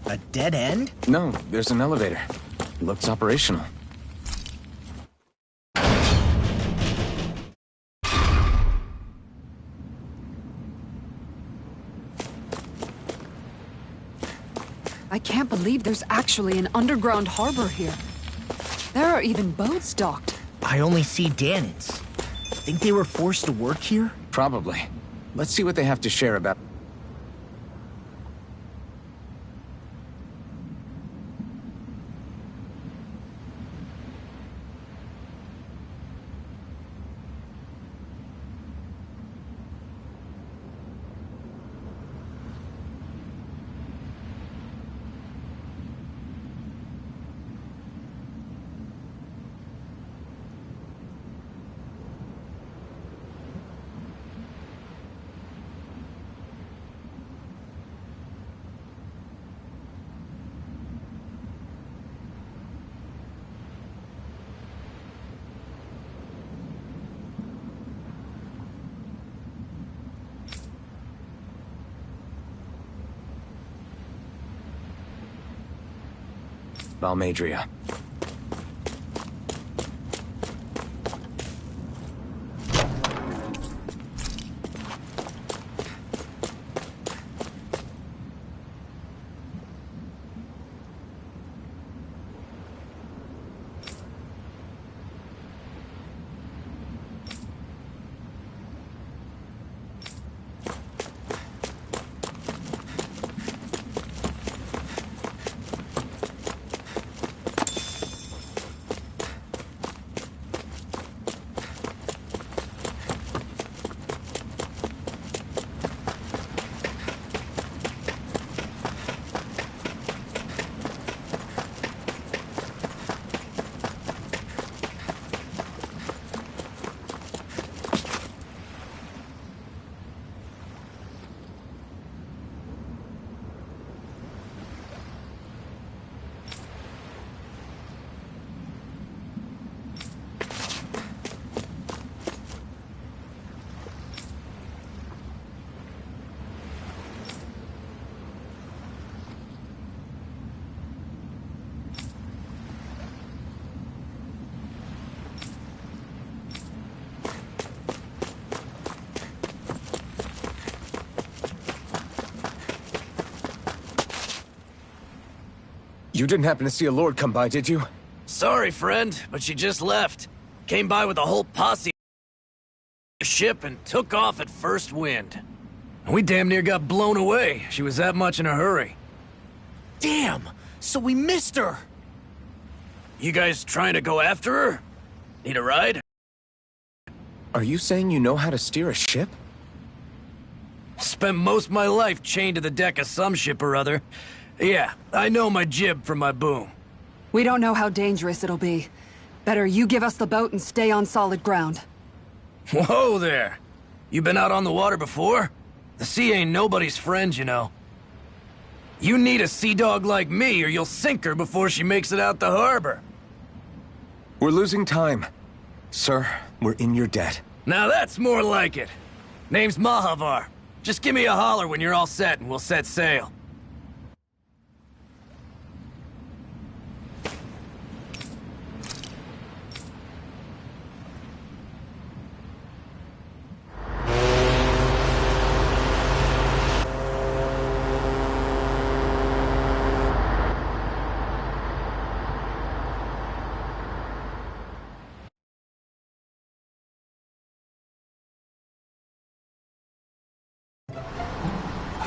S1: A dead end?
S2: No, there's an elevator. It looks operational.
S5: I can't believe there's actually an underground harbor here. There are even boats docked.
S1: I only see Dahnans. Think they were forced to work here?
S2: Probably. Let's see what they have to share about... Almeidrea. You didn't happen to see a lord come by, did you?
S6: Sorry, friend, but she just left. Came by with a whole posse ship and took off at first wind. We damn near got blown away. She was that much in a hurry.
S1: Damn! So we missed her!
S6: You guys trying to go after her? Need a ride?
S2: Are you saying you know how to steer a ship?
S6: Spent most of my life chained to the deck of some ship or other. Yeah, I know my jib from my boom.
S5: We don't know how dangerous it'll be. Better you give us the boat and stay on solid ground.
S6: Whoa there! You been out on the water before? The sea ain't nobody's friend, you know. You need a sea dog like me or you'll sink her before she makes it out the harbor.
S2: We're losing time. Sir, we're in your debt.
S6: Now that's more like it. Name's Mahavar. Just give me a holler when you're all set and we'll set sail.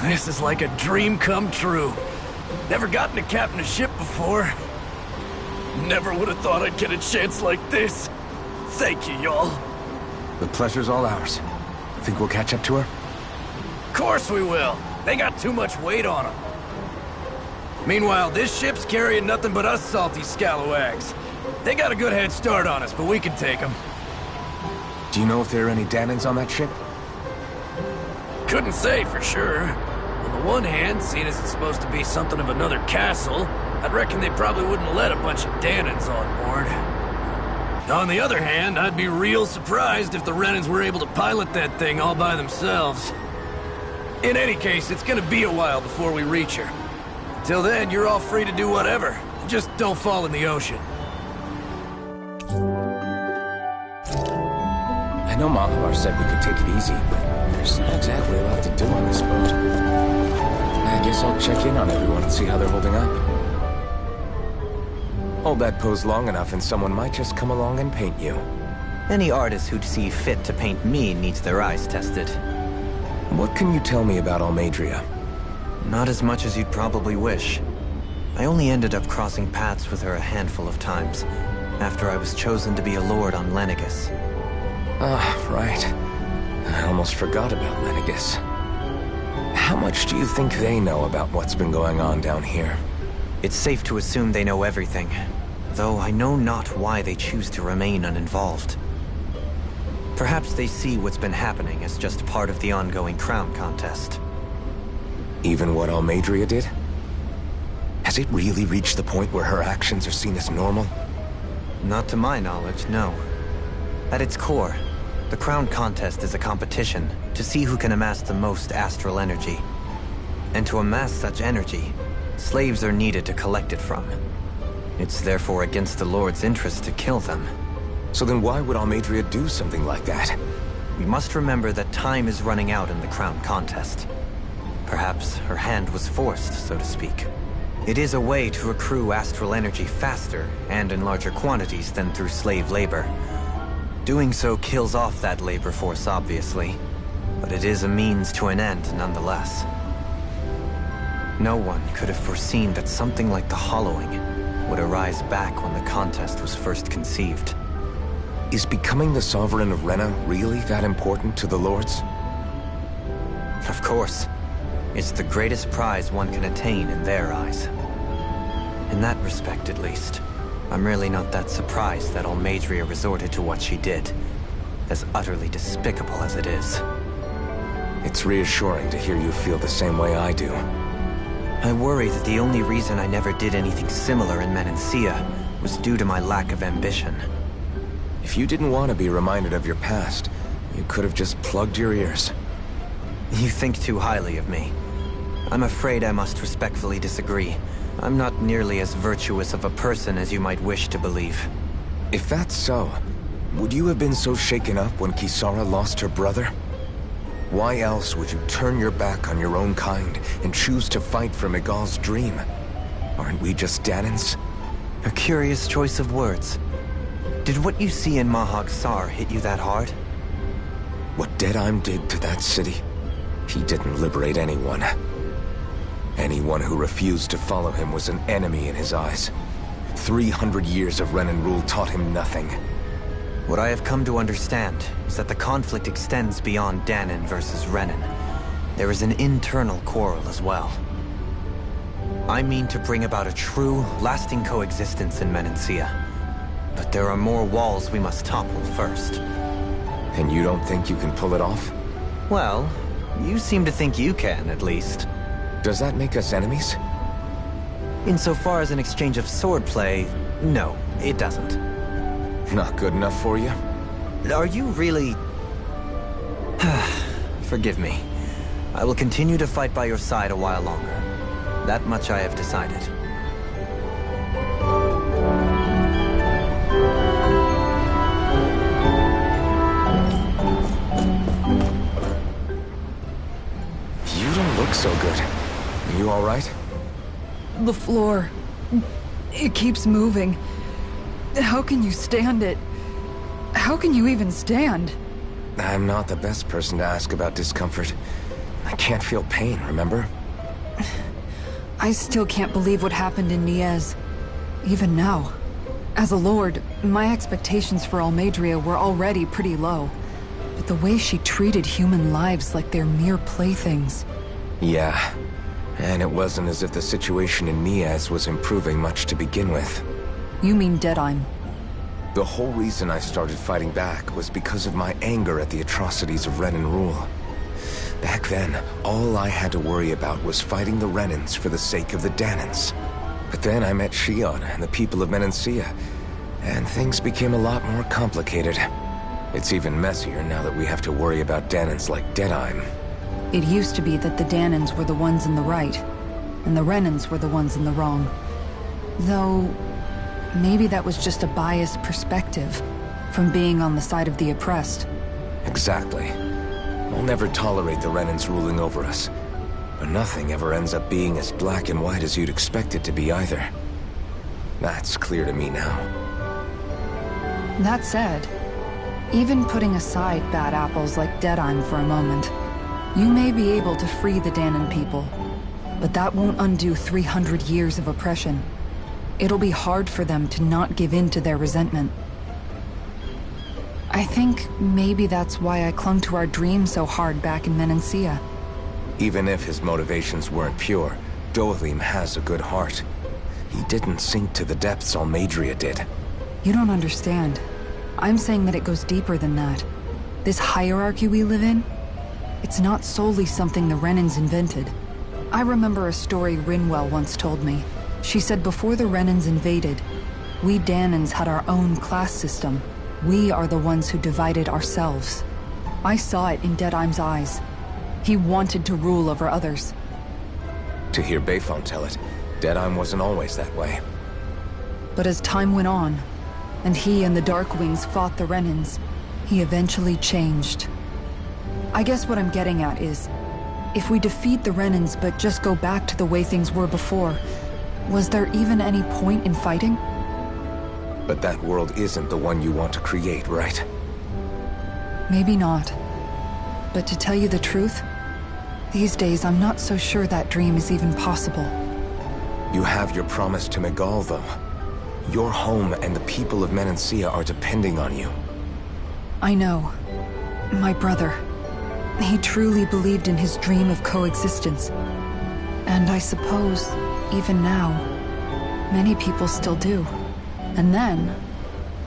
S6: This is like a dream come true. Never gotten to captain a ship before. Never would have thought I'd get a chance like this. Thank you, y'all.
S2: The pleasure's all ours. Think we'll catch up to her?
S6: Course we will. They got too much weight on them. Meanwhile, this ship's carrying nothing but us salty scalawags. They got a good head start on us, but we can take them.
S2: Do you know if there are any Dahnans on that ship?
S6: Couldn't say for sure. On the one hand, seeing as it's supposed to be something of another castle, I'd reckon they probably wouldn't let a bunch of Dahnans on board. On the other hand, I'd be real surprised if the Renans were able to pilot that thing all by themselves. In any case, it's gonna be a while before we reach her. Till then, you're all free to do whatever. Just don't fall in the ocean.
S2: I know Mahavar said we could take it easy, but there's not exactly a lot to do on this boat. I guess I'll check in on everyone and see how they're holding up. Hold that pose long enough and someone might just come along and paint you.
S4: Any artist who'd see fit to paint me needs their eyes tested.
S2: What can you tell me about Almeidrea?
S4: Not as much as you'd probably wish. I only ended up crossing paths with her a handful of times, after I was chosen to be a lord on Lenegis.
S2: Ah, right. I almost forgot about Lenegis. How much do you think they know about what's been going on down here?
S4: It's safe to assume they know everything, though I know not why they choose to remain uninvolved. Perhaps they see what's been happening as just part of the ongoing crown contest.
S2: Even what Almeidrea did? Has it really reached the point where her actions are seen as normal?
S4: Not to my knowledge, no. At its core, the crown contest is a competition to see who can amass the most astral energy. And to amass such energy, slaves are needed to collect it from. It's therefore against the Lord's interest to kill them.
S2: So then why would Almeidrea do something like that?
S4: We must remember that time is running out in the crown contest. Perhaps her hand was forced, so to speak. It is a way to accrue astral energy faster and in larger quantities than through slave labor. Doing so kills off that labor force, obviously, but it is a means to an end nonetheless. No one could have foreseen that something like the Hollowing would arise back when the contest was first conceived.
S2: Is becoming the Sovereign of Rena really that important to the Lords?
S4: Of course. It's the greatest prize one can attain in their eyes. In that respect, at least, I'm really not that surprised that Almeidrea resorted to what she did, as utterly despicable as it is.
S2: It's reassuring to hear you feel the same way I do.
S4: I worry that the only reason I never did anything similar in Menancia was due to my lack of ambition.
S2: If you didn't want to be reminded of your past, you could have just plugged your ears.
S4: You think too highly of me. I'm afraid I must respectfully disagree. I'm not nearly as virtuous of a person as you might wish to believe.
S2: If that's so, would you have been so shaken up when Kisara lost her brother? Why else would you turn your back on your own kind and choose to fight for Miguel's dream? Aren't we just Danans?
S4: A curious choice of words. Did what you see in Mahag Saar hit you that hard?
S2: What Deadheim did to that city, he didn't liberate anyone. Anyone who refused to follow him was an enemy in his eyes. 300 years of Renan rule taught him nothing.
S4: What I have come to understand is that the conflict extends beyond Danan versus Renan. There is an internal quarrel as well. I mean to bring about a true, lasting coexistence in Menancia. But there are more walls we must topple first.
S2: And you don't think you can pull it off?
S4: Well, you seem to think you can, at least.
S2: Does that make us enemies?
S4: Insofar as an exchange of swordplay, no, it doesn't.
S2: Not good enough for you?
S4: Are you really... Forgive me. I will continue to fight by your side a while longer. That much I have decided.
S2: You don't look so good. You all right?
S5: The floor. It keeps moving. How can you stand it? How can you even stand?
S2: I'm not the best person to ask about discomfort. I can't feel pain, remember?
S5: I still can't believe what happened in Niez. Even now. As a lord, my expectations for Almeidrea were already pretty low. But the way she treated human lives like they're mere playthings.
S2: Yeah. And it wasn't as if the situation in Niez was improving much to begin with.
S5: You mean Deadheim?
S2: The whole reason I started fighting back was because of my anger at the atrocities of Renan rule. Back then, all I had to worry about was fighting the Renans for the sake of the Danans. But then I met Shion and the people of Menancia, and things became a lot more complicated. It's even messier now that we have to worry about Danans like Deadheim.
S5: It used to be that the Danans were the ones in the right, and the Renans were the ones in the wrong. Though, maybe that was just a biased perspective from being on the side of the oppressed.
S2: Exactly. We'll never tolerate the Renans ruling over us. But nothing ever ends up being as black and white as you'd expect it to be either. That's clear to me now.
S5: That said, even putting aside bad apples like Deadheim for a moment, you may be able to free the Danan people, but that won't undo 300 years of oppression. It'll be hard for them to not give in to their resentment. I think maybe that's why I clung to our dream so hard back in Menancia.
S2: Even if his motivations weren't pure, Dohalim has a good heart. He didn't sink to the depths Almeidrea did.
S5: You don't understand. I'm saying that it goes deeper than that. This hierarchy we live in, it's not solely something the Renans invented. I remember a story Rinwell once told me. She said before the Renans invaded, we Danans had our own class system. We are the ones who divided ourselves. I saw it in Deadheim's eyes. He wanted to rule over others.
S2: To hear Bayfon tell it, Deadheim wasn't always that way.
S5: But as time went on, and he and the Darkwings fought the Renans, he eventually changed. I guess what I'm getting at is, if we defeat the Renans but just go back to the way things were before, was there even any point in fighting?
S2: But that world isn't the one you want to create, right?
S5: Maybe not. But to tell you the truth, these days I'm not so sure that dream is even possible.
S2: You have your promise to Megal, though. Your home and the people of Menancia are depending on you.
S5: I know. My brother. He truly believed in his dream of coexistence. And I suppose, even now, many people still do. And then,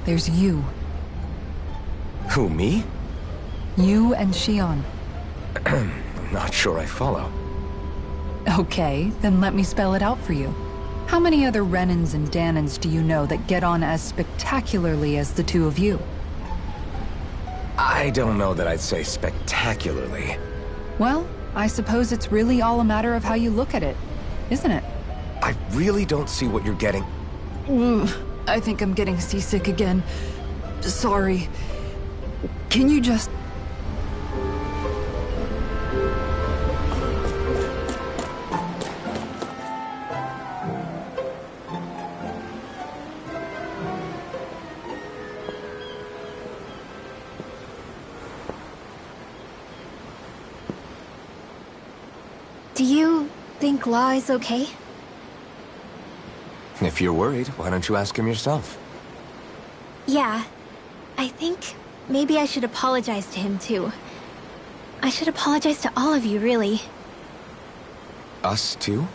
S5: there's you.
S2: Who, me?
S5: You and Shion.
S2: Not sure I follow.
S5: Okay, then let me spell it out for you. How many other Renans and Danans do you know that get on as spectacularly as the two of you?
S2: I don't know that I'd say spectacularly.
S5: Well, I suppose it's really all a matter of how you look at it, isn't it?
S2: I really don't see what you're getting.
S5: I think I'm getting seasick again. Sorry. Can you just...
S3: Do you think Law is okay?
S2: If you're worried, why don't you ask him yourself?
S3: Yeah. I think maybe I should apologize to him too. I should apologize to all of you, really.
S2: Us too?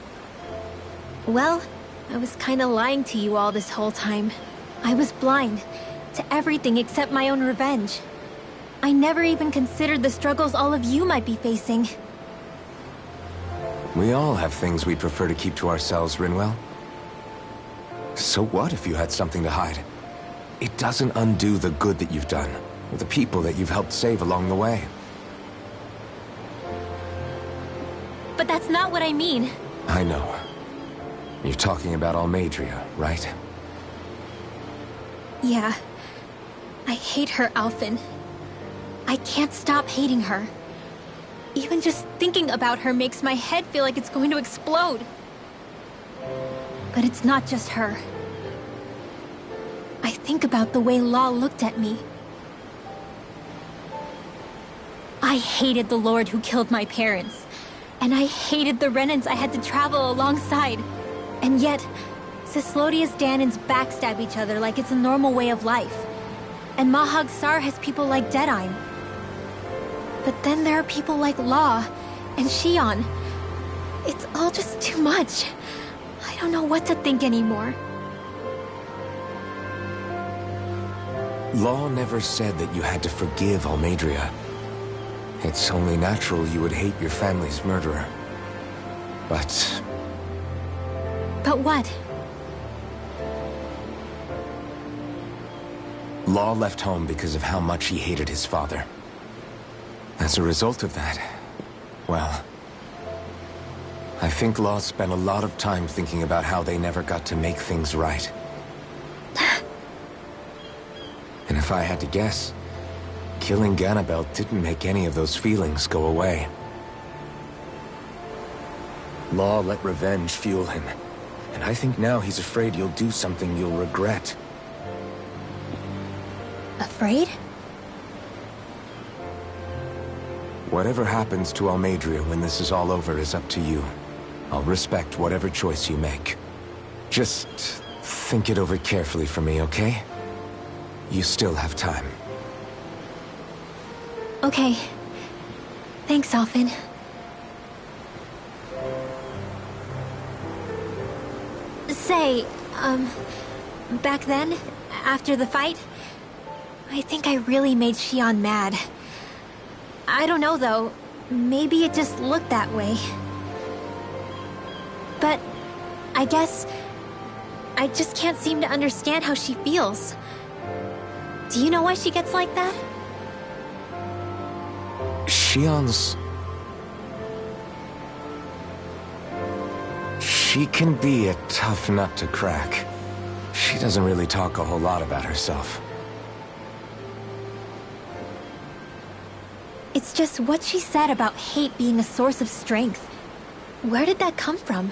S3: Well, I was kinda lying to you all this whole time. I was blind to everything except my own revenge. I never even considered the struggles all of you might be facing.
S2: We all have things we'd prefer to keep to ourselves, Rinwell. So what if you had something to hide? It doesn't undo the good that you've done, or the people that you've helped save along the way.
S3: But that's not what I mean.
S2: I know. You're talking about Almeidrea, right?
S3: Yeah. I hate her, Alphen. I can't stop hating her. Even just thinking about her makes my head feel like it's going to explode. But it's not just her. I think about the way Law looked at me. I hated the Lord who killed my parents. And I hated the Renans I had to travel alongside. And yet, Cyslodia's Dahnans backstab each other like it's a normal way of life. And Mahag Saar has people like Deadeye. But then there are people like Law and Shionne. It's all just too much. I don't know what to think anymore.
S2: Law never said that you had to forgive Almeidrea. It's only natural you would hate your family's murderer. But
S3: what?
S2: Law left home because of how much he hated his father. As a result of that, well, I think Law spent a lot of time thinking about how they never got to make things right. And if I had to guess, killing Ganabel didn't make any of those feelings go away. Law let revenge fuel him, and I think now he's afraid you'll do something you'll regret.
S3: Afraid?
S2: Whatever happens to Almeidrea when this is all over is up to you. I'll respect whatever choice you make. Just think it over carefully for me, okay? You still have time.
S3: Okay. Thanks, Alphen. Say, back then, after the fight, I think I really made Shionne mad. I don't know, though. Maybe it just looked that way. But I guess I just can't seem to understand how she feels. Do you know why she gets like that?
S2: Shionne's... She can be a tough nut to crack. She doesn't really talk a whole lot about herself.
S3: It's just what she said about hate being a source of strength. Where did that come from?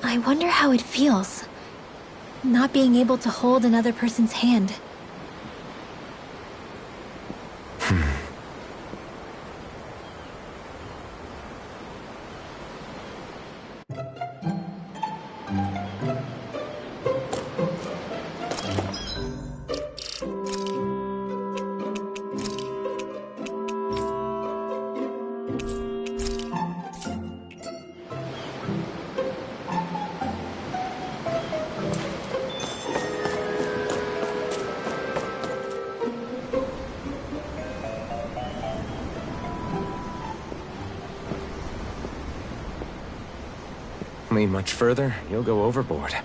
S3: I wonder how it feels, not being able to hold another person's hand.
S2: Lean much further, you'll go overboard.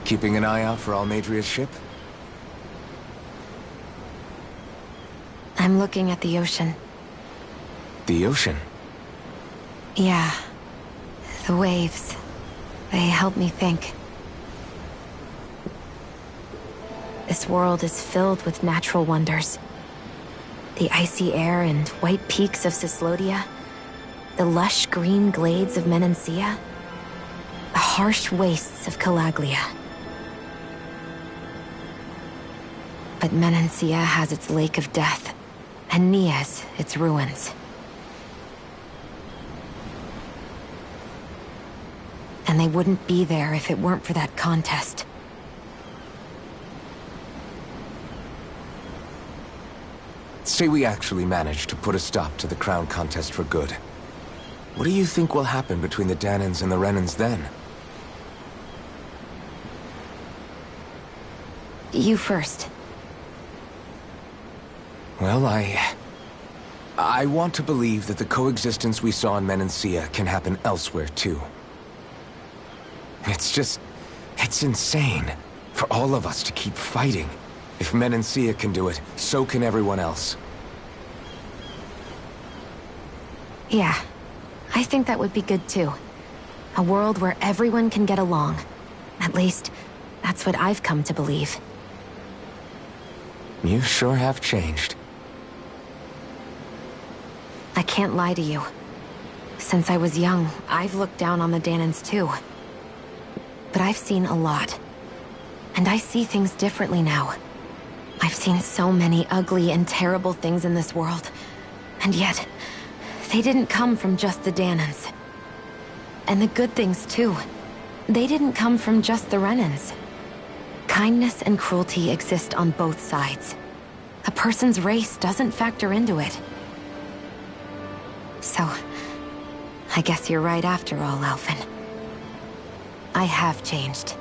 S2: Keeping an eye out for Almeidrea's ship?
S7: I'm looking at the ocean.
S2: The ocean?
S7: Yeah. The waves. They help me think. This world is filled with natural wonders. The icy air and white peaks of Cyslodia. The lush green glades of Menancia. The harsh wastes of Calaglia. But Menancia has its Lake of Death, and Nias its ruins. And they wouldn't be there if it weren't for that contest.
S2: Say we actually managed to put a stop to the crown contest for good. What do you think will happen between the Dahnans and the Renans then?
S7: You first.
S2: Well, I want to believe that the coexistence we saw in Menancia can happen elsewhere, too. It's insane for all of us to keep fighting. If Menancia can do it, so can everyone else.
S7: Yeah, I think that would be good too. A world where everyone can get along. At least, that's what I've come to believe.
S2: You sure have changed.
S7: I can't lie to you. Since I was young, I've looked down on the Dahnans too. But I've seen a lot. And I see things differently now. I've seen so many ugly and terrible things in this world. And yet, they didn't come from just the Dahnans. And the good things too. They didn't come from just the Renans. Kindness and cruelty exist on both sides. A person's race doesn't factor into it. So, I guess you're right after all, Alphen. I have changed.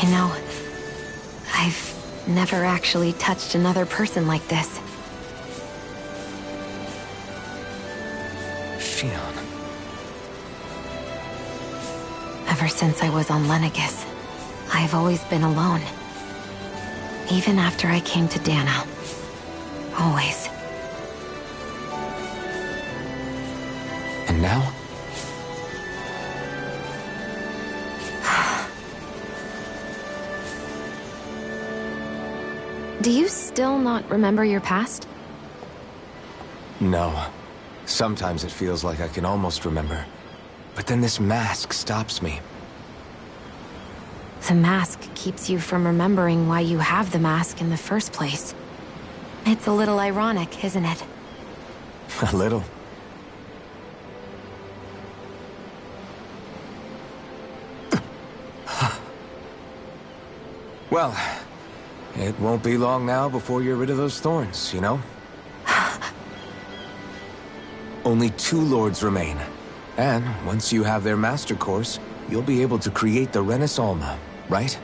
S7: You know, I've never actually touched another person like this.
S2: Shionne.
S7: Ever since I was on Lenegis, I've always been alone. Even after I came to Dahna. Always.
S2: And now?
S7: Do you still not remember your past?
S2: No. Sometimes it feels like I can almost remember. But then this mask stops me.
S7: The mask keeps you from remembering why you have the mask in the first place. It's a little ironic, isn't it?
S2: A little. Well, it won't be long now before you're rid of those thorns, you know? Only 2 lords remain. And once you have their master course, you'll be able to create the Renis Alma, right?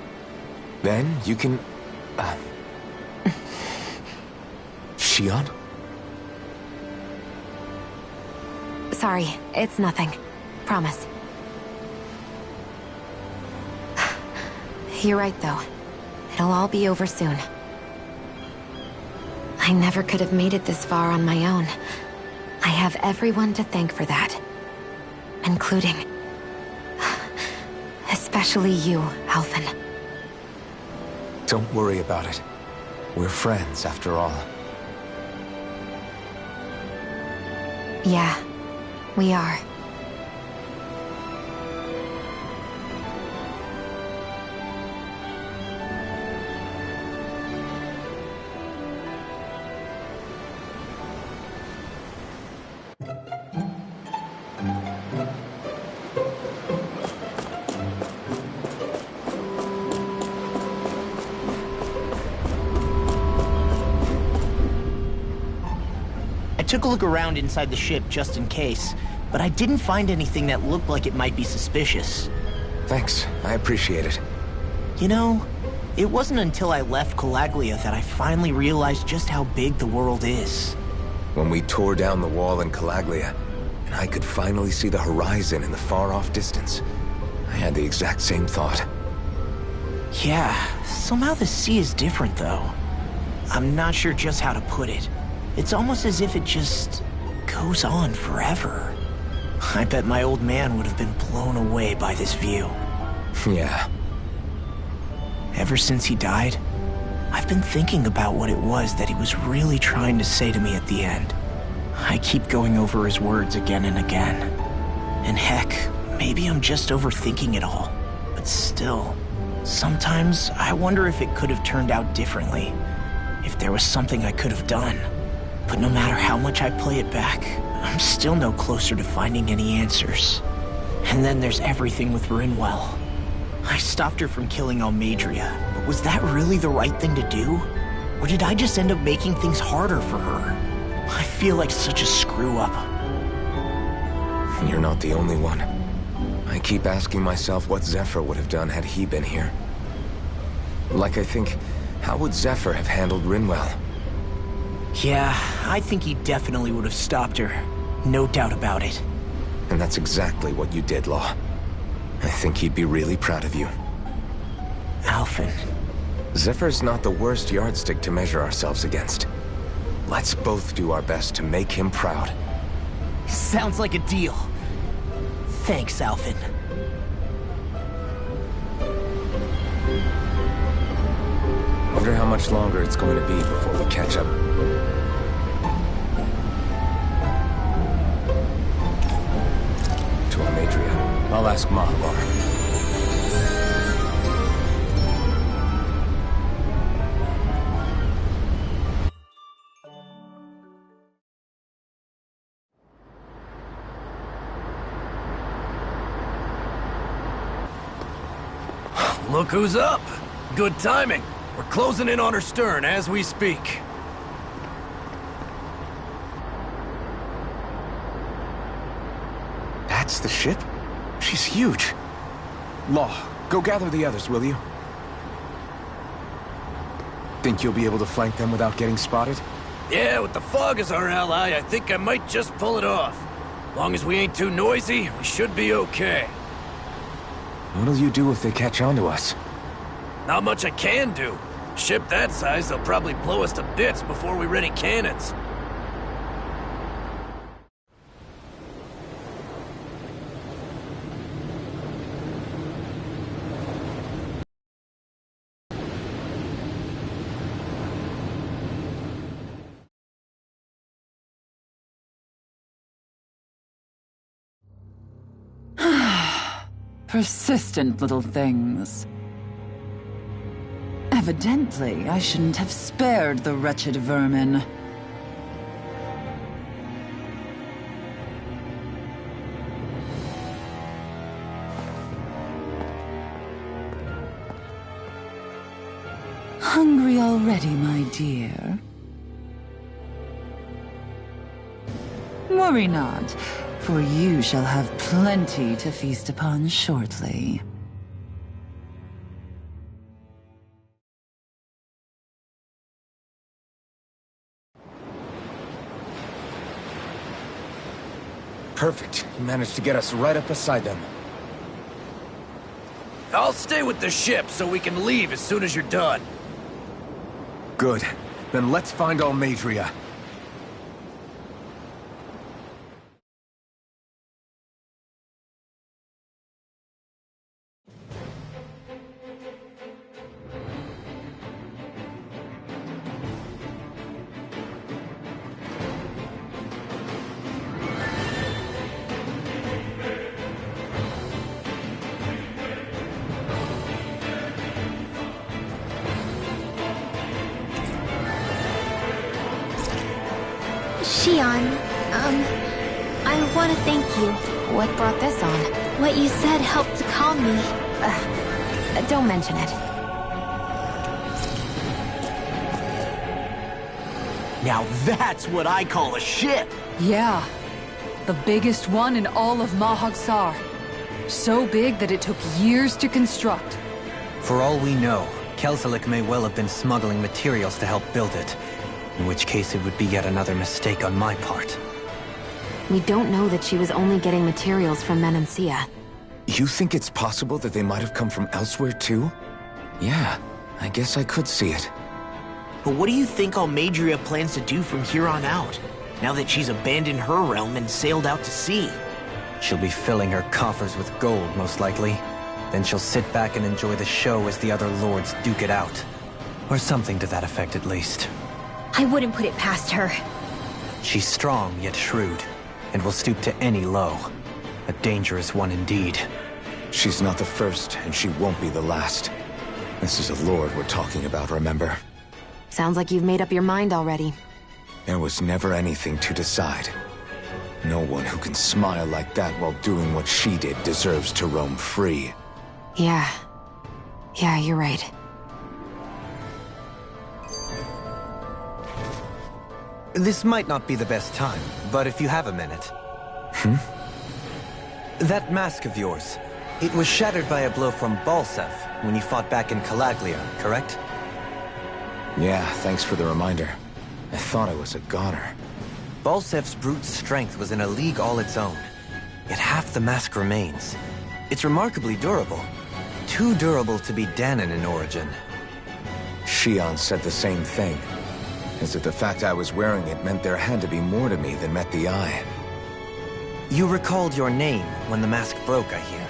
S2: Then you can... Shionne?
S7: Sorry, it's nothing. Promise. You're right, though. It'll all be over soon. I never could have made it this far on my own. I have everyone to thank for that. Including... especially you, Alphen.
S2: Don't worry about it. We're friends, after all.
S7: Yeah, we are.
S1: I took a look around inside the ship just in case, but I didn't find anything that looked like it might be suspicious.
S2: Thanks, I appreciate it.
S1: You know, it wasn't until I left Calaglia that I finally realized just how big the world is.
S2: When we tore down the wall in Calaglia, and I could finally see the horizon in the far-off distance, I had the exact same thought.
S1: Yeah, somehow the sea is different, though. I'm not sure just how to put it. It's almost as if it just goes on forever. I bet my old man would have been blown away by this view.
S2: Yeah.
S1: Ever since he died, I've been thinking about what it was that he was really trying to say to me at the end. I keep going over his words again and again. And heck, maybe I'm just overthinking it all. But still, sometimes I wonder if it could have turned out differently. If there was something I could have done. But no matter how much I play it back, I'm still no closer to finding any answers. And then there's everything with Rinwell. I stopped her from killing Almeidrea, but was that really the right thing to do? Or did I just end up making things harder for her? I feel like such a screw-up.
S2: You're not the only one. I keep asking myself what Zephyr would have done had he been here. Like I think, how would Zephyr have handled Rinwell?
S1: Yeah, I think he definitely would have stopped her. No doubt about it.
S2: And that's exactly what you did, Law. I think he'd be really proud of you.
S1: Alphen.
S2: Zephyr's not the worst yardstick to measure ourselves against. Let's both do our best to make him proud.
S1: Sounds like a deal. Thanks, Alphen.
S2: Wonder how much longer it's going to be before we catch up. To Almeidrea. I'll ask Mahalar.
S6: Look who's up! Good timing. We're closing in on her stern as we speak.
S2: That's the ship? She's huge. Law, go gather the others, will you? Think you'll be able to flank them without getting spotted?
S6: Yeah, with the fog as our ally, I think I might just pull it off. Long as we ain't too noisy, we should be okay.
S2: What'll you do if they catch on to us?
S6: Not much I can do. Ship that size, they'll probably blow us to bits before we ready cannons.
S10: Persistent little things. Evidently, I shouldn't have spared the wretched vermin. Hungry already, my dear? Worry not, for you shall have plenty to feast upon shortly.
S2: Perfect. You managed to get us right up beside them.
S6: I'll stay with the ship so we can leave as soon as you're done.
S2: Good. Then let's find Almeidrea.
S3: Xion, I want to thank you.
S7: What brought this on?
S3: What you said helped to calm me.
S7: Don't mention it.
S1: Now that's what I call a ship!
S5: Yeah. The biggest one in all of Mahag Saar. So big that it took years to construct.
S4: For all we know, Kelzelik may well have been smuggling materials to help build it. In which case it would be yet another mistake on my part.
S7: We don't know that she was only getting materials from Menancia.
S2: You think it's possible that they might have come from elsewhere too? Yeah, I guess I could see it.
S1: But what do you think Almeidrea plans to do from here on out, now that she's abandoned her realm and sailed out to sea?
S4: She'll be filling her coffers with gold, most likely. Then she'll sit back and enjoy the show as the other lords duke it out. Or something to that effect, at least.
S3: I wouldn't put it past her.
S4: She's strong, yet shrewd, and will stoop to any low. A dangerous one indeed.
S2: She's not the first, and she won't be the last. This is a lord we're talking about, remember?
S7: Sounds like you've made up your mind already.
S2: There was never anything to decide. No one who can smile like that while doing what she did deserves to roam free.
S7: Yeah. Yeah, you're right.
S4: This might not be the best time, but if you have a minute... That mask of yours, it was shattered by a blow from Balsev when you fought back in Calaglia, correct?
S2: Yeah, thanks for the reminder. I thought I was a goner.
S4: Balsev's brute strength was in a league all its own, yet half the mask remains. It's remarkably durable. Too durable to be Dahnan in origin.
S2: Shion said the same thing. As if the fact I was wearing it meant there had to be more to me than met the eye.
S4: You recalled your name when the mask broke, I hear.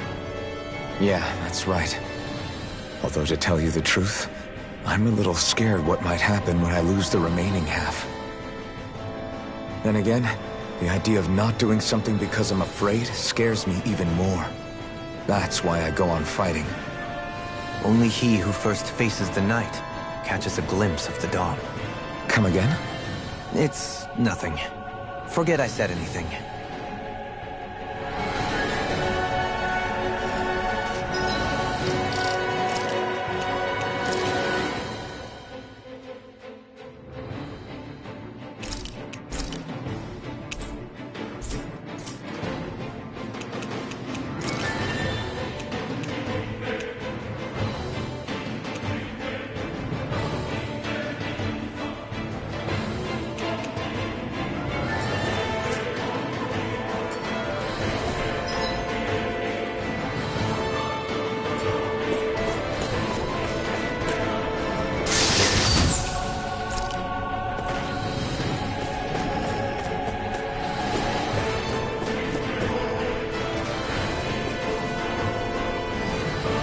S2: Yeah, that's right. Although to tell you the truth, I'm a little scared what might happen when I lose the remaining half. Then again, the idea of not doing something because I'm afraid scares me even more. That's why I go on fighting.
S4: Only he who first faces the night catches a glimpse of the dawn.
S2: Come again?
S4: It's nothing. Forget I said anything.